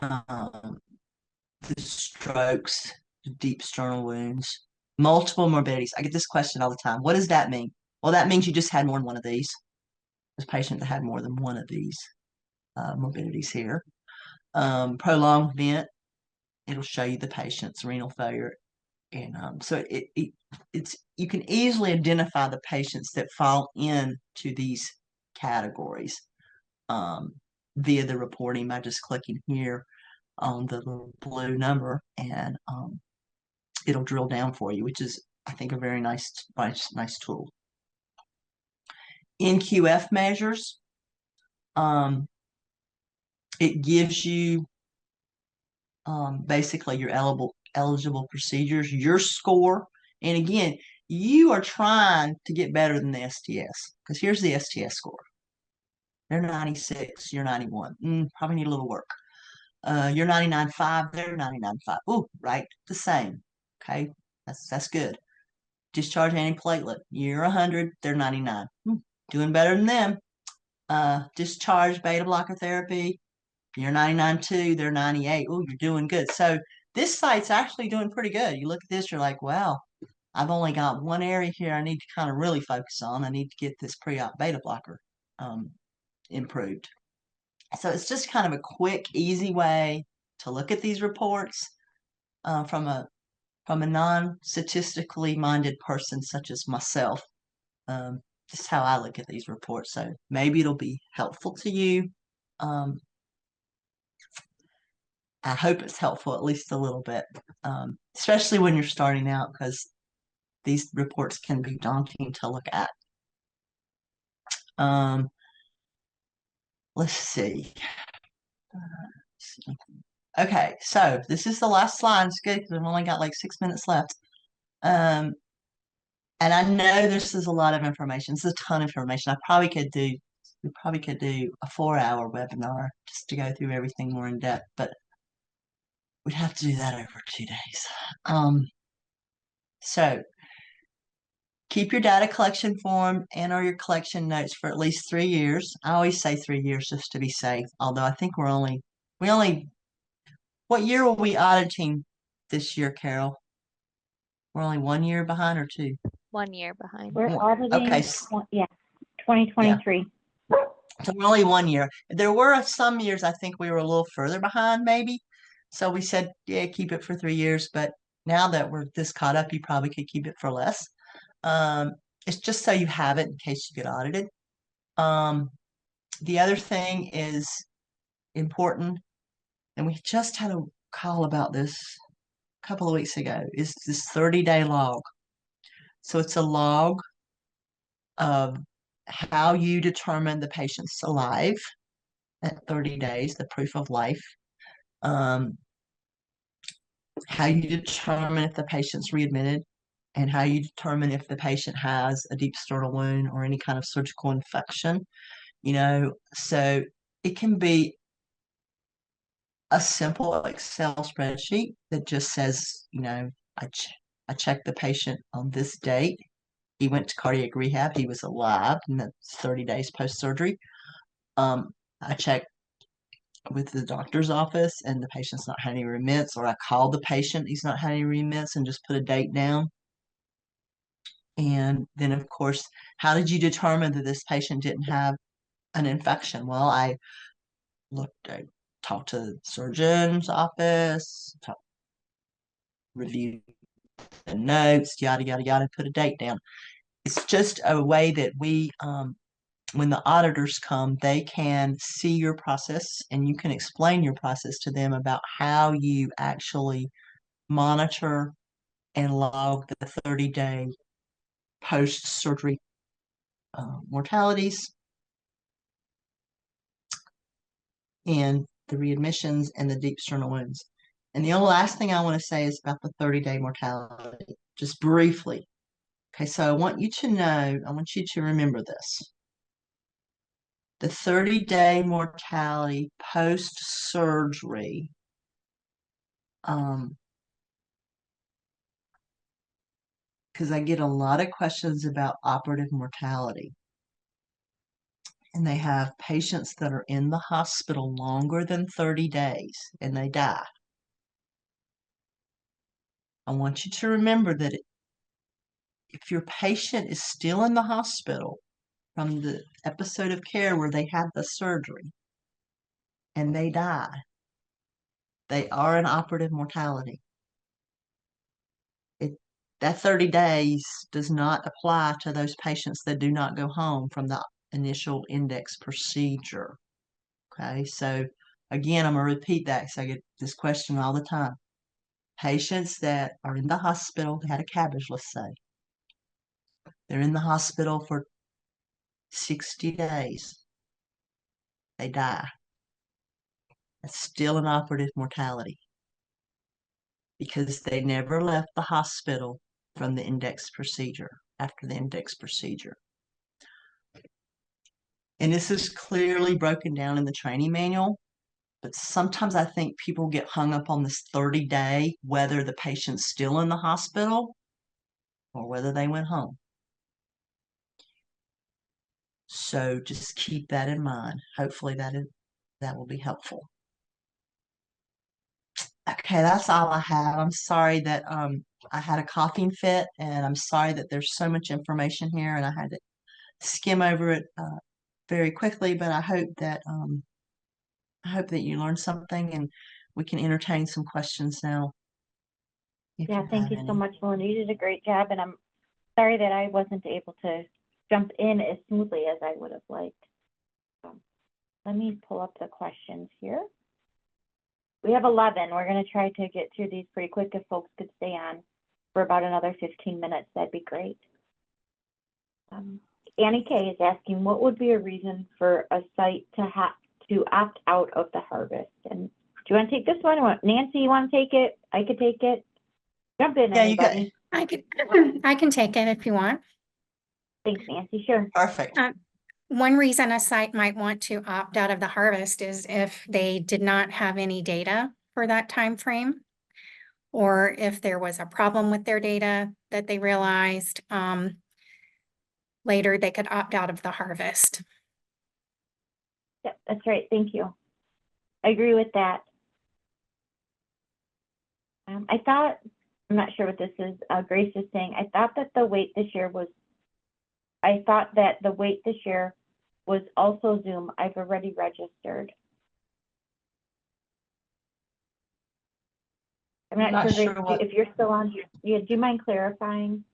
um, the strokes, the deep sternal wounds, multiple morbidities. I get this question all the time. What does that mean? Well, that means you just had more than one of these. There's a patient that had more than one of these morbidities here. Prolonged vent, it'll show you the patient's renal failure. And so it's you can easily identify the patients that fall into these categories via the reporting by just clicking here on the little blue number, and it'll drill down for you, which is, I think, a very nice tool. NQF measures, it gives you basically your eligible procedures, your score. And again, you are trying to get better than the STS, because here's the STS score. They're 96, you're 91. Probably need a little work. You're 99.5, they're 99.5. Ooh, right, the same. Okay, that's good. Discharge antiplatelet, you're 100, they're 99. Doing better than them. Discharge beta blocker therapy, you're 99 too, they're 98. Oh, you're doing good. So this site's actually doing pretty good. You look at this, you're like, well, I've only got one area here I need to kind of really focus on. I need to get this pre-op beta blocker improved. So it's just kind of a quick, easy way to look at these reports from a non-statistically minded person such as myself. Just how I look at these reports. So maybe it'll be helpful to you. I hope it's helpful at least a little bit, especially when you're starting out, because these reports can be daunting to look at. Let's see. Okay, so this is the last slide. It's good because I've only got like 6 minutes left. And I know this is a lot of information. This is a ton of information. We probably could do a 4-hour webinar just to go through everything more in depth, but we'd have to do that over 2 days. So keep your data collection form and or your collection notes for at least 3 years. I always say 3 years just to be safe, although I think what year were we auditing this year, Carol? We're only 1 year behind or 2? 1 year behind. We're auditing, Okay. 2023. So we're only 1 year. There were some years I think we were a little further behind, maybe. So we said, yeah, keep it for 3 years. But now that we're this caught up, you probably could keep it for less. It's just so you have it in case you get audited. The other thing is important, and we just had a call about this a couple of weeks ago, is this 30-day log. So it's a log of how you determine the patient's alive at 30 days, the proof of life. How you determine if the patient's readmitted, and how you determine if the patient has a deep sternal wound or any kind of surgical infection. So it can be a simple Excel spreadsheet that just says, I checked the patient on this date. He went to cardiac rehab. He was alive, and that's 30 days post-surgery. I checked with the doctor's office and the patient's not had any remits, or I called the patient, he's not had any remits, and just put a date down. And then, of course, how did you determine that this patient didn't have an infection? Well, I talked to the surgeon's office, reviewed the notes, yada, yada, yada, put a date down. It's just a way that we, when the auditors come, they can see your process, and you can explain your process to them about how you actually monitor and log the 30-day post-surgery mortalities and the readmissions and the deep sternal wounds. And the only last thing I want to say is about the 30-day mortality, just briefly. Okay, so I want you to know, I want you to remember this. The 30-day mortality post-surgery, because I get a lot of questions about operative mortality. And they have patients that are in the hospital longer than 30 days and they die. I want you to remember that if your patient is still in the hospital from the episode of care where they had the surgery and they die, they are an operative mortality. That 30 days does not apply to those patients that do not go home from the initial index procedure. Okay, so again, I'm going to repeat that because I get this question all the time. Patients that are in the hospital, they had a cabbage, let's say. They're in the hospital for 60 days. They die. That's still an operative mortality because they never left the hospital from the index procedure, after the index procedure. And this is clearly broken down in the training manual, but sometimes I think people get hung up on this 30-day, whether the patient's still in the hospital or whether they went home. So just keep that in mind. Hopefully that will be helpful. Okay, that's all I have. I'm sorry that I had a coughing fit, and I'm sorry that there's so much information here, and I had to skim over it very quickly. But I hope that you learned something, and we can entertain some questions now. Yeah, thank you so much, Melinda. You did a great job, and I'm sorry that I wasn't able to jump in as smoothly as I would have liked. Let me pull up the questions here. We have 11. We're going to try to get through these pretty quick. If folks could stay on for about another 15 minutes, that'd be great. Annie K is asking, what would be a reason for a site to have to opt out of the harvest? And do you want to take this one? Nancy, you want to take it? I could take it. Jump in, anybody. I can take it if you want. Thanks, Nancy. Sure. Perfect. One reason a site might want to opt out of the harvest is if they did not have any data for that time frame, or if there was a problem with their data that they realized later, they could opt out of the harvest. Yep, that's right. Thank you. I agree with that. I thought, I'm not sure what this is, Grace is saying, I thought that the wait this year was also Zoom. I've already registered. I'm not sure, Grace, if you're still on. Yeah, do you mind clarifying,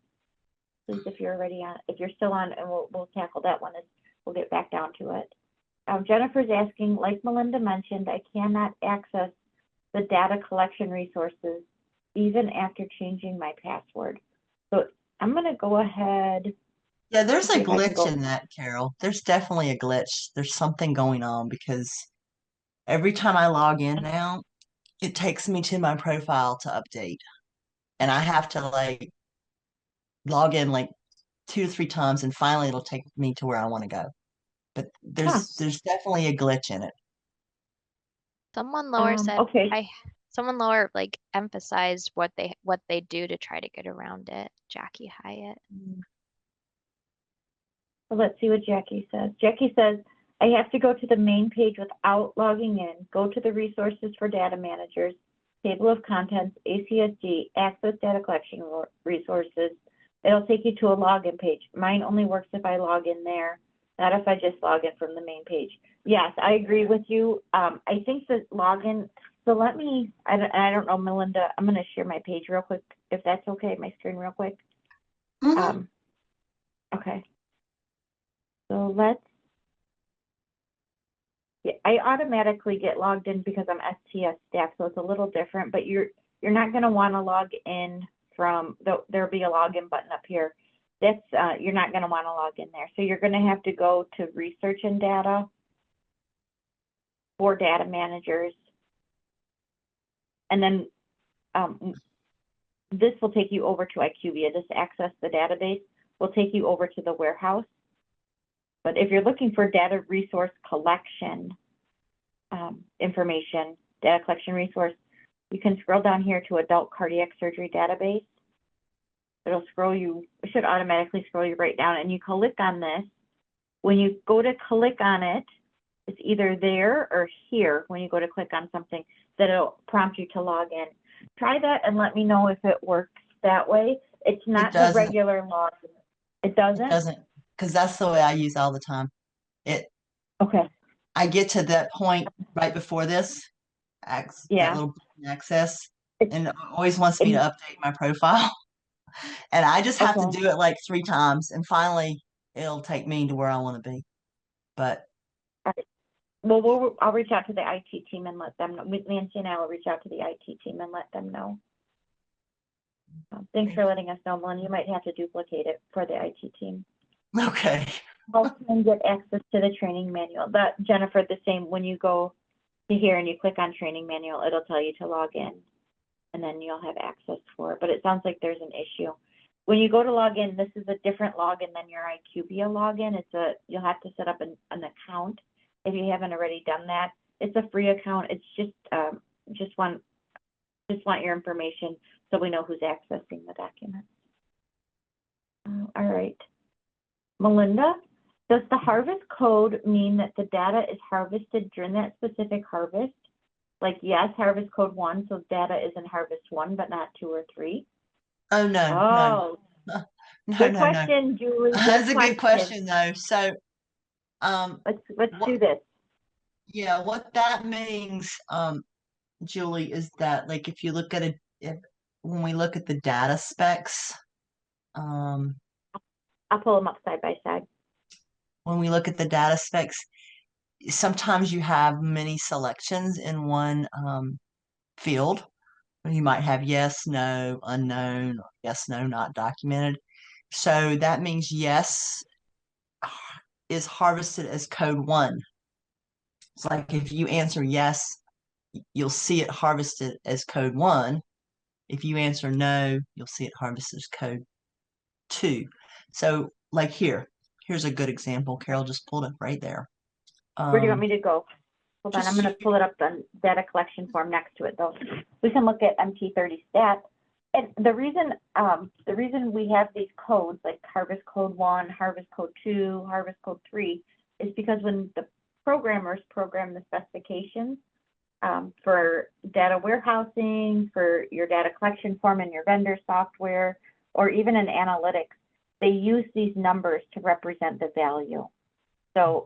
please, if you're already on? If you're still on, and we'll tackle that one as we'll get back down to it. Jennifer's asking, like Melinda mentioned, I cannot access the data collection resources even after changing my password. So I'm going to go ahead. Yeah, there's a glitch in that, Carol. There's definitely a glitch. There's something going on because every time I log in now, it takes me to my profile to update. And I have to like log in like 2 or 3 times, and finally it'll take me to where I want to go. But there's definitely a glitch in it. Someone lower said, okay. Someone lower like emphasized what they do to try to get around it. Jackie Hyatt. Well, let's see what Jackie says. Jackie says, I have to go to the main page without logging in. Go to the resources for data managers, table of contents, ACSD, access data collection resources. It'll take you to a login page. Mine only works if I log in there, not if I just log in from the main page. Yes, I agree with you. I think the login, so let me, I don't know, Melinda, I'm going to share my page real quick, if that's okay, my screen real quick. Mm-hmm. Okay. So let's, yeah, I automatically get logged in because I'm STS staff, so it's a little different, but you're not going to want to log in from, there'll be a login button up here. That's, you're not going to want to log in there. So you're going to have to go to research and data for data managers. And then this will take you over to IQVIA. This access the database will take you over to the warehouse. But if you're looking for data resource collection information, data collection resource, you can scroll down here to adult cardiac surgery database. It'll scroll you, it should automatically scroll you right down, and you click on this. When you go to click on it, it's either there or here when you go to click on something that it'll prompt you to log in. Try that and let me know if it works that way. It's not the doesn't. regular login. It doesn't? It doesn't, because that's the way I use all the time. Okay. I get to that point right before this, that Yeah. little access, It's- and it always wants me to update my profile. And I just have to Okay. do it like 3 times, and finally it'll take me to where I want to be. But Well, I'll reach out to the IT team and let them know. Nancy and I will reach out to the IT team and let them know. Thanks for letting us know, Melinda. You might have to duplicate it for the IT team. okay. Also, can get access to the training manual. That, Jennifer, the same, when you go to here and you click on training manual, it'll tell you to log in, and then you'll have access for it. But it sounds like there's an issue. When you go to log in, this is a different login than your IQVIA login. You'll have to set up an account if you haven't already done that. It's a free account. It's just want your information so we know who's accessing the document. All right, Melinda, does the harvest code mean that the data is harvested during that specific harvest? Like, yes, harvest code 1, so data is in harvest 1, but not 2 or 3. Oh no, no, Good no. question, Julie. That's a good question though. So, Let's do this. yeah, what that means, Julie, is that like if you look at when we look at the data specs, I'll pull them up side by side. when we look at the data specs, sometimes you have many selections in one field. You might have yes, no, unknown, or yes, no, not documented. So that means yes is harvested as code 1. It's like if you answer yes, you'll see it harvested as code 1. If you answer no, you'll see it harvested as code 2. So like here's a good example. Carol just pulled up right there. Where do you want me to go? Hold on, I'm going to pull it up the data collection form next to it though. We can look at MT30 stat. And the reason we have these codes like harvest code 1, harvest code 2, harvest code 3 is because when the programmers program the specifications for data warehousing, for your data collection form in your vendor software, or even in analytics, they use these numbers to represent the value. So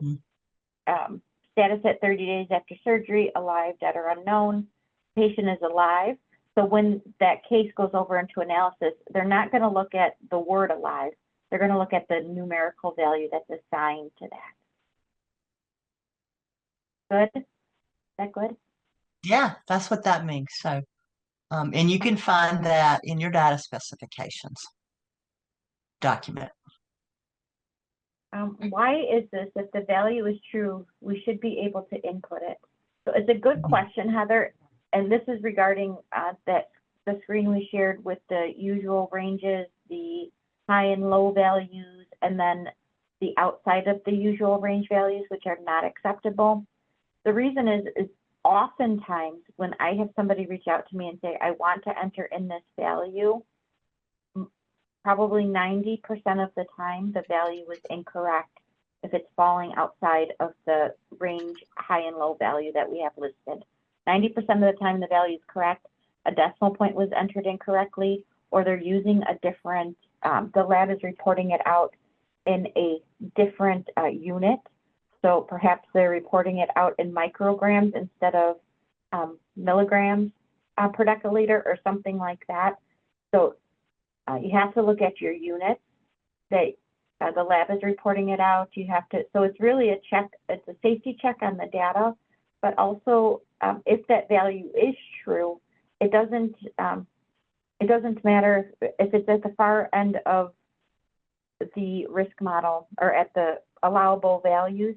status at 30 days after surgery, alive, dead, or unknown. Patient is alive. So when that case goes over into analysis, they're not going to look at the word alive. They're going to look at the numerical value that's assigned to that. Good? Is that good? Yeah, that's what that means. So, and you can find that in your data specifications document. Why is this? If the value is true, we should be able to input it. So it's a good question, Heather. And this is regarding the screen we shared with the usual ranges, the high and low values, and then the outside of the usual range values, which are not acceptable. The reason is oftentimes when I have somebody reach out to me and say, I want to enter in this value, probably 90% of the time, the value is incorrect if it's falling outside of the range high and low value that we have listed. 90% of the time, the value is correct. A decimal point was entered incorrectly, or they're using a different, the lab is reporting it out in a different unit. So perhaps they're reporting it out in micrograms instead of milligrams per deciliter or something like that. So you have to look at your units that the lab is reporting it out. You have to, so it's really a check, it's a safety check on the data, but also if that value is true, it doesn't matter if it's at the far end of the risk model or at the allowable values.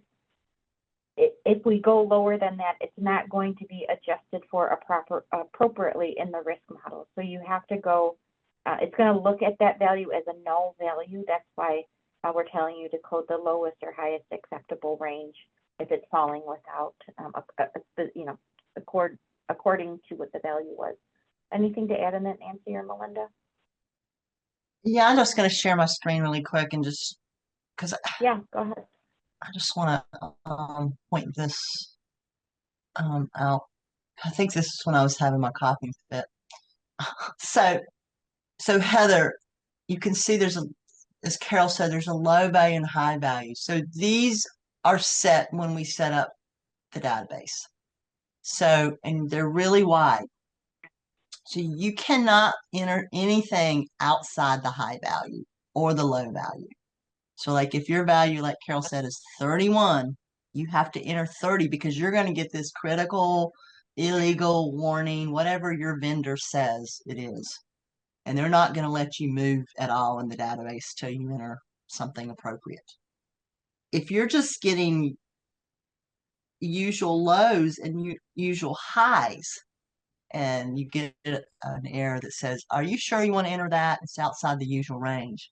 If we go lower than that, it's not going to be adjusted for appropriately in the risk model. So you have to go it's going to look at that value as a null value. That's why we're telling you to code the lowest or highest acceptable range if it's falling without, according to what the value was. Anything to add in that, Nancy or Melinda? Yeah, I'm just going to share my screen really quick and just because Yeah, go ahead. I just want to point this out. I think this is when I was having my coughing fit. So Heather, you can see as Carol said, there's a low value and high value. So these are set when we set up the database. So, and they're really wide. So you cannot enter anything outside the high value or the low value. So like if your value, like Carol said, is 31, you have to enter 30 because you're going to get this critical, illegal warning, whatever your vendor says it is. And they're not going to let you move at all in the database till you enter something appropriate. If you're just getting usual lows and usual highs, and you get an error that says, are you sure you want to enter that? It's outside the usual range.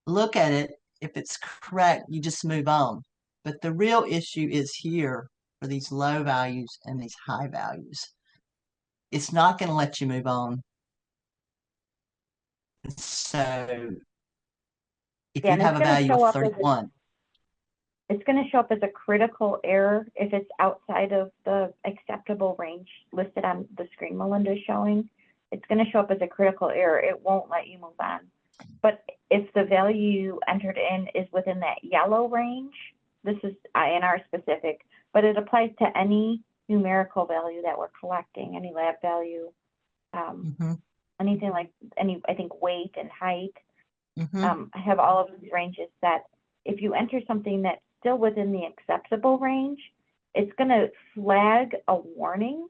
Look at it. If it's correct, you just move on. But the real issue is here for these low values and these high values. It's not going to let you move on. So if you have a value of 31, it's going to show up as a critical error if it's outside of the acceptable range listed on the screen Melinda is showing. It's going to show up as a critical error. It won't let you move on. But if the value you entered in is within that yellow range, this is INR specific, but it applies to any numerical value that we're collecting, any lab value, anything like I think weight and height. I have all of these ranges set. If you enter something that's still within the acceptable range, it's going to flag a warning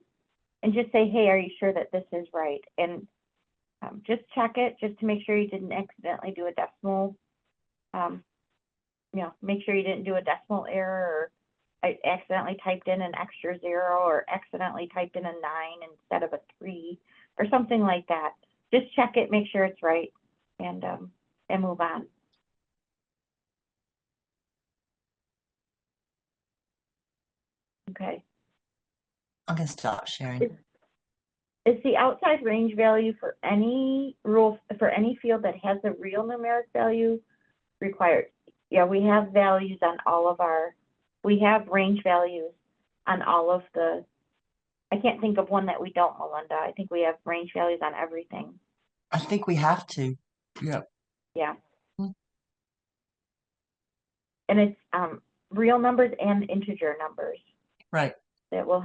and just say, hey, are you sure that this is right? And just check it just to make sure you didn't accidentally do a decimal, make sure you didn't do a decimal error, or I accidentally typed in an extra 0 or accidentally typed in a 9 instead of a 3 or something like that. Just check it, make sure it's right, and move on. Okay. I'm going to stop sharing. Is the outside range value for any field that has a real numeric value required? Yeah, we have values on all of we have range values on all of I can't think of one that we don't, Melinda. I think we have range values on everything. I think we have to. Yep. Yeah. And it's real numbers and integer numbers. Right. That will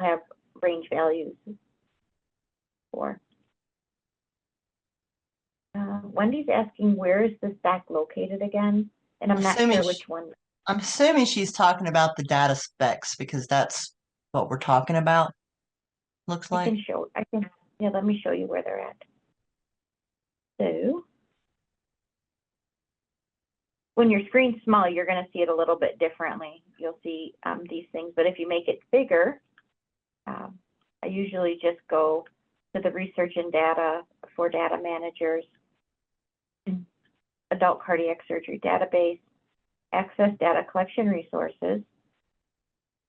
have range values for. Wendy's asking, where is the stack located again? And I'm not sure which one. I'm assuming she's talking about the data specs because that's what we're talking about. Looks like. Yeah, let me show you where they're at. So when your screen's small, you're going to see it a little bit differently. You'll see these things, but if you make it bigger, I usually just go to the research and data for data managers, adult cardiac surgery database, access data collection resources,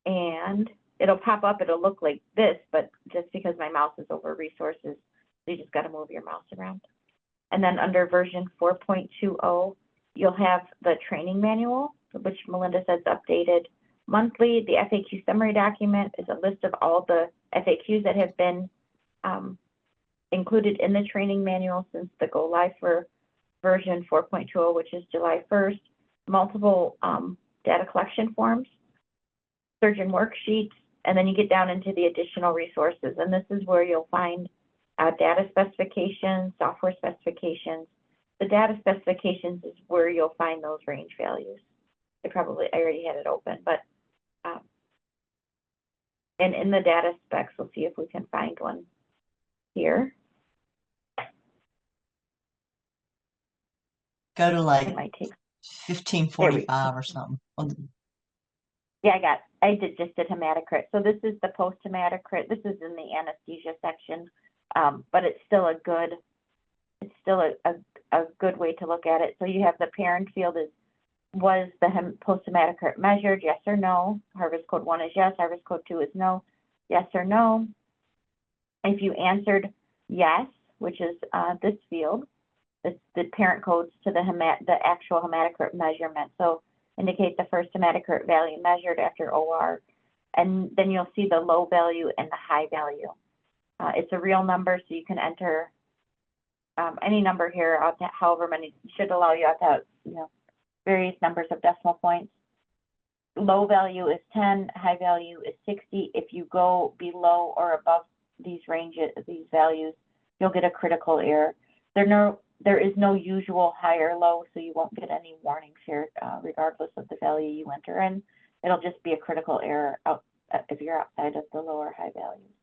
and it'll pop up. It'll look like this, but just because my mouse is over resources, you just got to move your mouse around. And then under version 4.20, you'll have the training manual, which Melinda says updated monthly. The FAQ summary document is a list of all the FAQs that have been included in the training manual since the go live for version 4.20, which is July 1st. Multiple data collection forms, surgeon worksheets, and then you get down into the additional resources. And this is where you'll find data specifications, software specifications. The data specifications is where you'll find those range values. I already had it open, but and in the data specs, we'll see if we can find one here. Go to like it might take 1545 or something. Yeah, I just did hematocrit. So this is the post hematocrit. This is in the anesthesia section. but it's still a good way to look at it. So you have the parent field is, was the post-traumatic hurt measured, yes or no? Harvest code 1 is yes, harvest code 2 is no, yes or no. If you answered yes, which is this field, the parent codes to the actual hematocrit hurt measurement. So indicate the first hematocrit hurt value measured after OR, and then you'll see the low value and the high value. It's a real number, so you can enter any number here, however many, should allow you to have, various numbers of decimal points. Low value is 10, high value is 60. If you go below or above these ranges, these values, you'll get a critical error. There is no usual high or low, so you won't get any warnings here, regardless of the value you enter in. It'll just be a critical error if you're outside of the low or high values.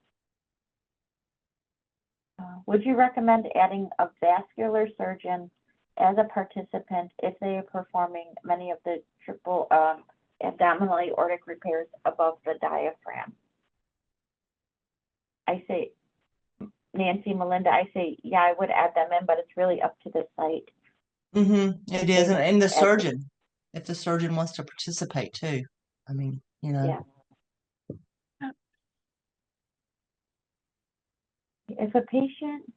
Would you recommend adding a vascular surgeon as a participant if they are performing many of the triple abdominal aortic repairs above the diaphragm? I say, Nancy, Melinda, I say, yeah, I would add them in, but it's really up to the site. It is, and the surgeon, if the surgeon wants to participate too. I mean, Yeah. If a patient,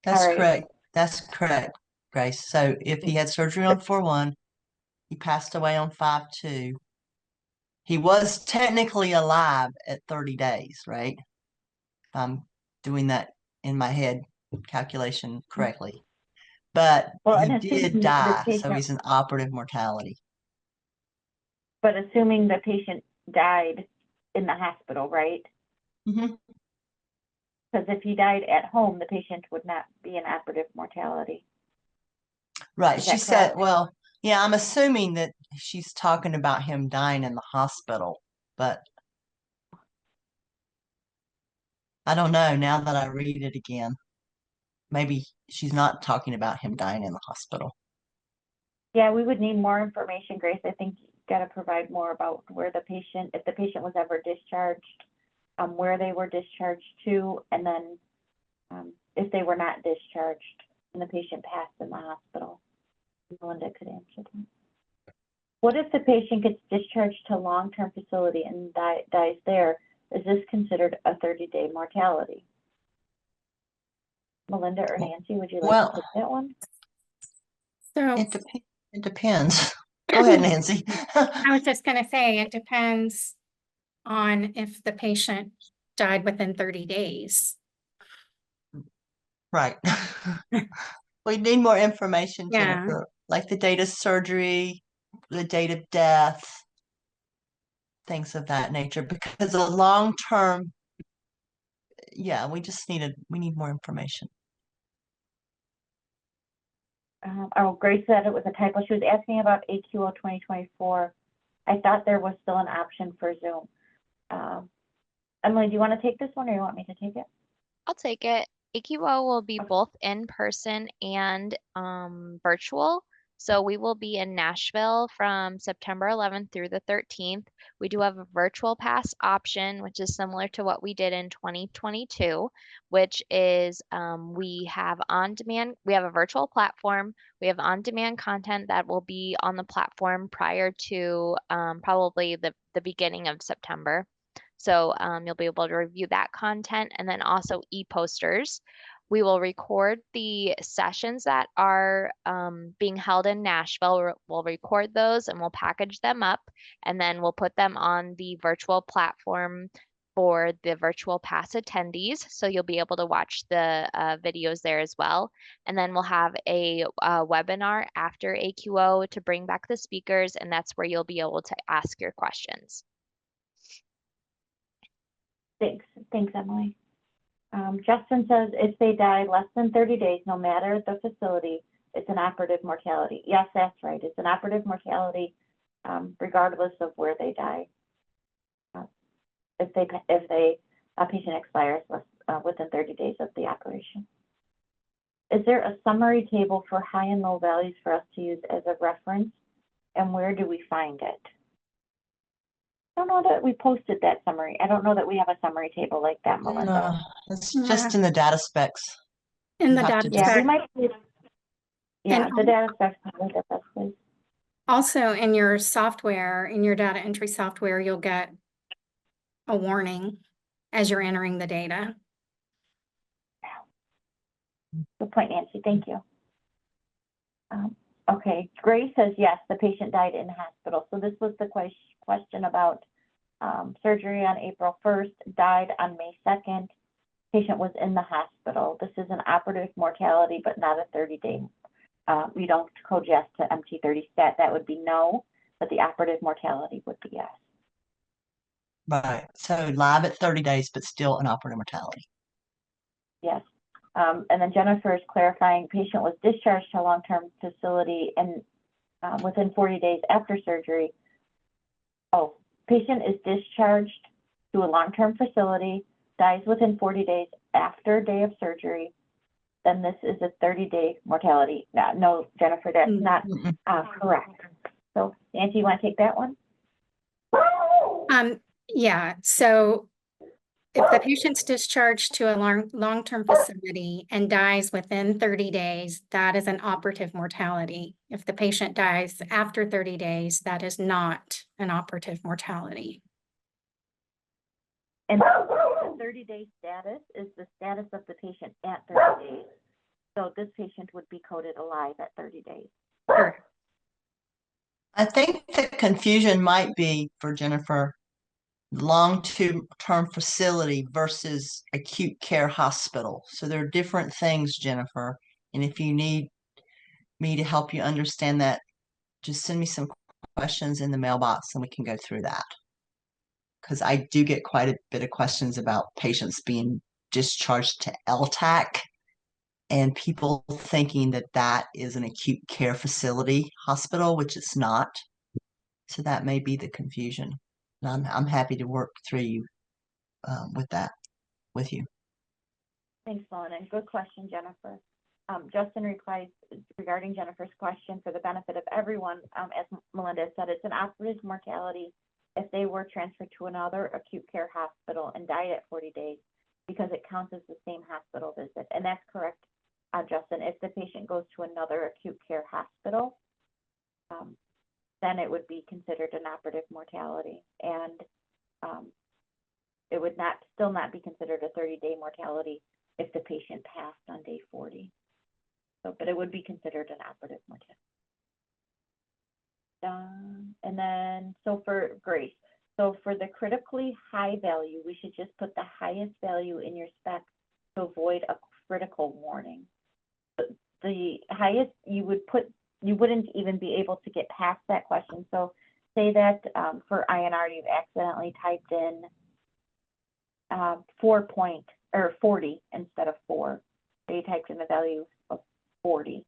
that's all right. correct. That's correct, Grace. So if he had surgery on 4/1, he passed away on 5/2. He was technically alive at 30 days, right? If I'm doing that in my head calculation correctly. But Well, he and did assuming the die, so patient, he's an operative mortality. but assuming the patient died in the hospital, right? Mm-hmm. Because if he died at home, the patient would not be an operative mortality. Right. Is She that said, correct? well, yeah, I'm assuming that she's talking about him dying in the hospital, but I don't know now that I read it again. Maybe she's not talking about him dying in the hospital. Yeah, we would need more information, Grace. I think you've got to provide more about where the patient, if the patient was ever discharged, where they were discharged to, and then if they were not discharged and the patient passed in the hospital. Melinda could answer that. What if the patient gets discharged to long-term facility and dies there? Is this considered a 30-day mortality? Melinda or Nancy, would you like to take that one? So It depends. Go ahead, Nancy. I was just going to say, it depends on if the patient died within 30 days. Right. We need more information, Yeah. Jennifer, like the date of surgery, the date of death, things of that nature, because a long term, yeah, we need more information. Oh, Grace said it was a typo. She was asking about AQO 2024. I thought there was still an option for Zoom. Emily, do you want to take this one or you want me to take it? I'll take it. AQO will be both in person and virtual. So we will be in Nashville from September 11th through the 13th. We do have a virtual pass option, which is similar to what we did in 2022, which is we have a virtual platform. We have on-demand content that will be on the platform prior to probably the beginning of September. So you'll be able to review that content, and then also e-posters. We will record the sessions that are being held in Nashville. We'll record those and we'll package them up, and then we'll put them on the virtual platform for the virtual pass attendees. So you'll be able to watch the videos there as well. And then we'll have a webinar after AQO to bring back the speakers, and that's where you'll be able to ask your questions. Thanks, Emily. Justin says if they die less than 30 days, no matter the facility, it's an operative mortality. Yes, that's right. It's an operative mortality, regardless of where they die. If a patient expires within 30 days of the operation. Is there a summary table for high and low values for us to use as a reference, and where do we find it? don't know that we posted that summary. I don't know that we have a summary table like that, Melinda. No, it's just in the data specs. In You the have data to Yeah, we spec. might, yeah, And the data specs probably the best place. also in your software, in your data entry software, you'll get a warning as you're entering the data. Good point, Nancy. Thank you. Okay, Grace says yes, the patient died in hospital. So this was the question about surgery on April 1st, died on May 2nd. Patient was in the hospital. This is an operative mortality, but not a 30-day. We don't code yes to MT30 stat. That would be no, but the operative mortality would be yes. Right. So live at 30 days, but still an operative mortality. Yes. And then Jennifer is clarifying, patient was discharged to a long-term facility and within 40 days after surgery. Oh, patient is discharged to a long-term facility, dies within 40 days after day of surgery, then this is a 30-day mortality. No, Jennifer, that's not correct. So Nancy, you want to take that one? Yeah, so if the patient's discharged to a long-term facility and dies within 30 days, that is an operative mortality. If the patient dies after 30 days, that is not an operative mortality. And the 30-day status is the status of the patient at 30 days. So this patient would be coded alive at 30 days. Sure. I think the confusion might be for Jennifer, long-term facility versus acute care hospital. So there are different things, Jennifer. And if you need me to help you understand that, just send me some questions in the mailbox and we can go through that. Because I do get quite a bit of questions about patients being discharged to LTAC and people thinking that that is an acute care facility hospital, which it's not. So that may be the confusion. And I'm happy to work through you with that with you. Thanks, Melinda. Good question, Jennifer. Justin replies regarding Jennifer's question for the benefit of everyone, as Melinda said, it's an operative mortality if they were transferred to another acute care hospital and died at 40 days because it counts as the same hospital visit. And that's correct, Justin. If the patient goes to another acute care hospital, then it would be considered an operative mortality. And it would still not be considered a 30-day mortality if the patient passed on day 40. So, but it would be considered an operative mortality. And then, so for Grace, so for the critically high value, we should just put the highest value in your spec to avoid a critical warning. The highest you would put, you wouldn't even be able to get past that question. So say that for INR, you've accidentally typed in 40 instead of 4. So you typed in the value of 40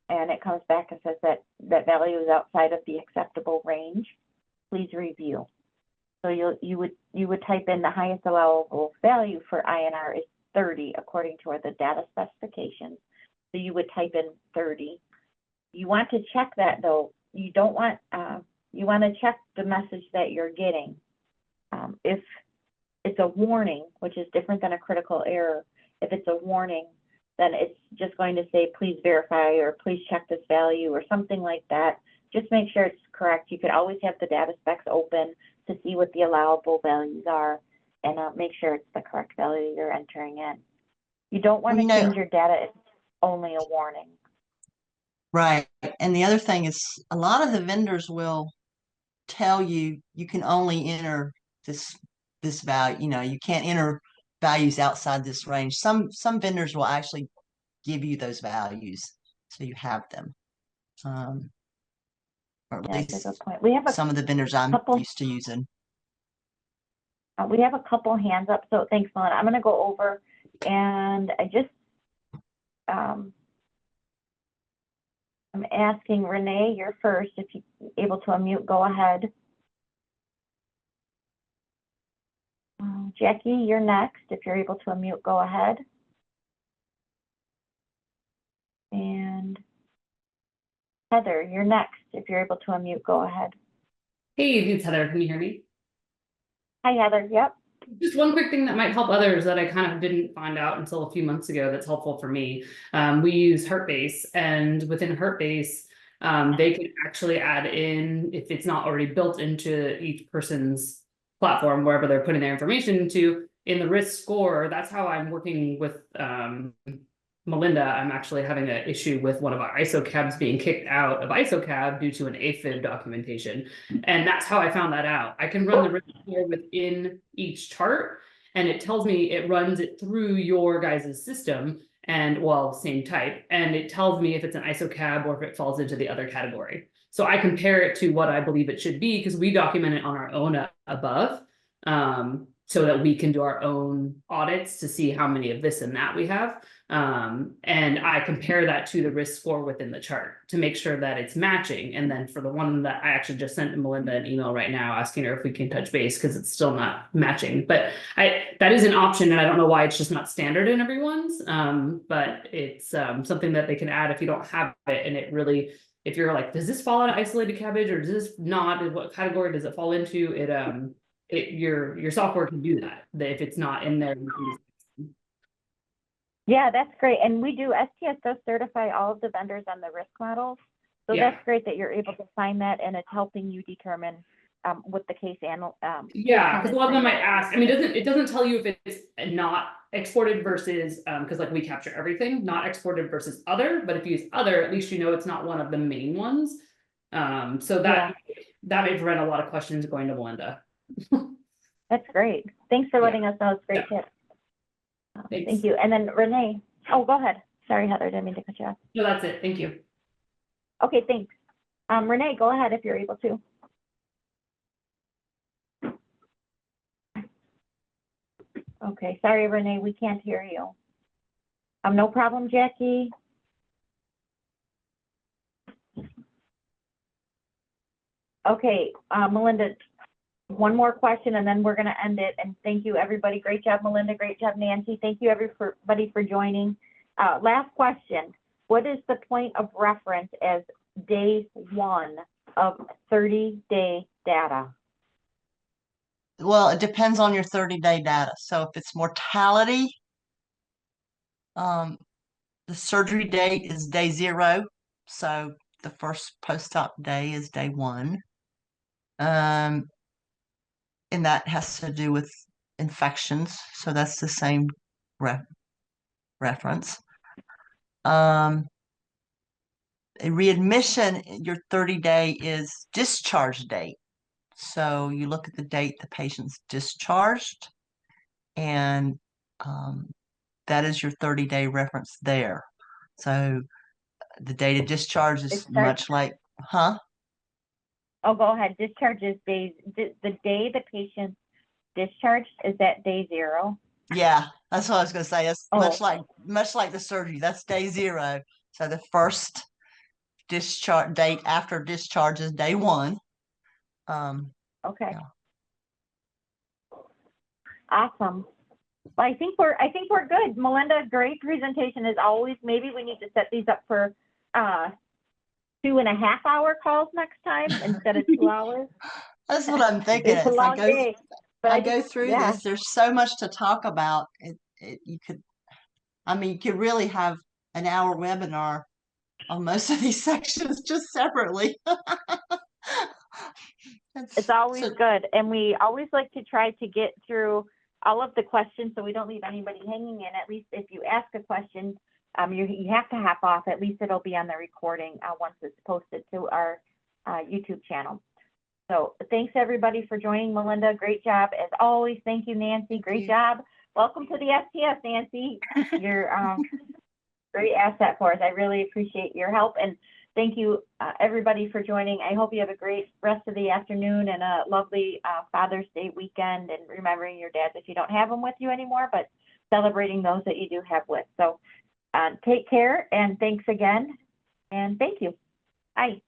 and it comes back and says that that value is outside of the acceptable range. Please review. So you would type in the highest allowable value for INR is 30 according to the data specifications. So you would type in 30. You want to check that though. You don't want you want to check the message that you're getting. If it's a warning, which is different than a critical error, if it's a warning, then it's just going to say, please verify or please check this value or something like that. Just make sure it's correct. You could always have the data specs open to see what the allowable values are and make sure it's the correct value you're entering in. You don't want to change your data if it's only a warning. Right. And the other thing is a lot of the vendors will tell you you can only enter this value, you know, you can't enter values outside this range. Some vendors will actually give you those values so you have them. Or at least that's a good point. We have some of the vendors I'm used to using. We have a couple hands up, so thanks, Melinda. I'm going to go over and I just I'm asking Renee, you're first. If you're able to unmute, go ahead. Jackie, you're next. If you're able to unmute, go ahead. And Heather, you're next. If you're able to unmute, go ahead. Hey, it's Heather. Can you hear me? Hi, Heather. Yep. Just one quick thing that might help others that I kind of didn't find out until a few months ago that's helpful for me. We use HeartBase, and within HeartBase, they can actually add in, if it's not already built into each person's platform, wherever they're putting their information into, in the risk score. That's how I'm working with Melinda. I'm actually having an issue with one of our ISO cabs being kicked out of ISO cab due to an AFib documentation. And that's how I found that out. I can run the risk score within each chart, and it tells me, it runs it through your guys' system, and well, same type, and it tells me if it's an ISO cab or if it falls into the other category. So I compare it to what I believe it should be, because we document it on our own above, so that we can do our own audits to see how many of this and that we have. And I compare that to the risk score within the chart to make sure that it's matching. And then for the one that I actually just sent to Melinda an email right now asking her if we can touch base, because it's still not matching. But that is an option, and I don't know why it's just not standard in everyone's. But it's something that they can add if you don't have it. And it really, if you're like, does this fall on isolated cabbage or does this not? What category does it fall into? Your software can do that if it's not in there. Yeah, that's great. And we do, STS does certify all of the vendors on the risk models. So Yeah. That's great that you're able to find that, and it's helping you determine what the case yeah, because a lot of them might ask. I mean, it doesn't tell you if it's not exported versus because like we capture everything, not exported versus other. But if you use other, at least you know it's not one of the main ones. So that may prevent a lot of questions going to Melinda. That's great. Thanks for letting us know. It's a great tip. Thank you. And then Renee. Oh, go ahead. Sorry, Heather. Didn't mean to cut you off. No, that's it. Thank you. Okay, thanks. Renee, go ahead if you're able to. Okay, sorry, Renee, we can't hear you. No problem, Jackie. Okay, Melinda, one more question and then we're going to end it. And thank you, everybody. Great job, Melinda. Great job, Nancy. Thank you, everybody, for joining. Last question. What is the point of reference as day 1 of 30-day data? Well, it depends on your 30-day data. So if it's mortality, the surgery date is day 0. So the first post-op day is day 1. And that has to do with infections. So that's the same reference. A readmission, your 30-day is discharge date. So you look at the date the patient's discharged, and that is your 30-day reference there. So the date of discharge is much like, Oh, go ahead. Discharge is days. The day the patient's discharged, is that day 0? Yeah, that's what I was going to say. It's much like the surgery. That's day 0. So the first discharge date after discharge is day 1. Okay. Yeah. Awesome. Well, I think we're good. Melinda, great presentation as always. Maybe we need to set these up for 2.5-hour calls next time instead of 2 hours. That's what I'm thinking. It's a long day. But I go through this. There's so much to talk about. You could really have an hour webinar on most of these sections just separately. It's always good. And we always like to try to get through all of the questions so we don't leave anybody hanging in. At least if you ask a question, you have to hop off. At least it'll be on the recording once it's posted to our YouTube channel. So thanks everybody for joining. Melinda, great job as always. Thank you, Nancy. Great job. Welcome to the STS, Nancy. You're great asset for us. I really appreciate your help, and thank you everybody for joining. I hope you have a great rest of the afternoon and a lovely Father's Day weekend, and remembering your dads if you don't have them with you anymore, but celebrating those that you do have with. So take care, and thanks again, and thank you. Bye.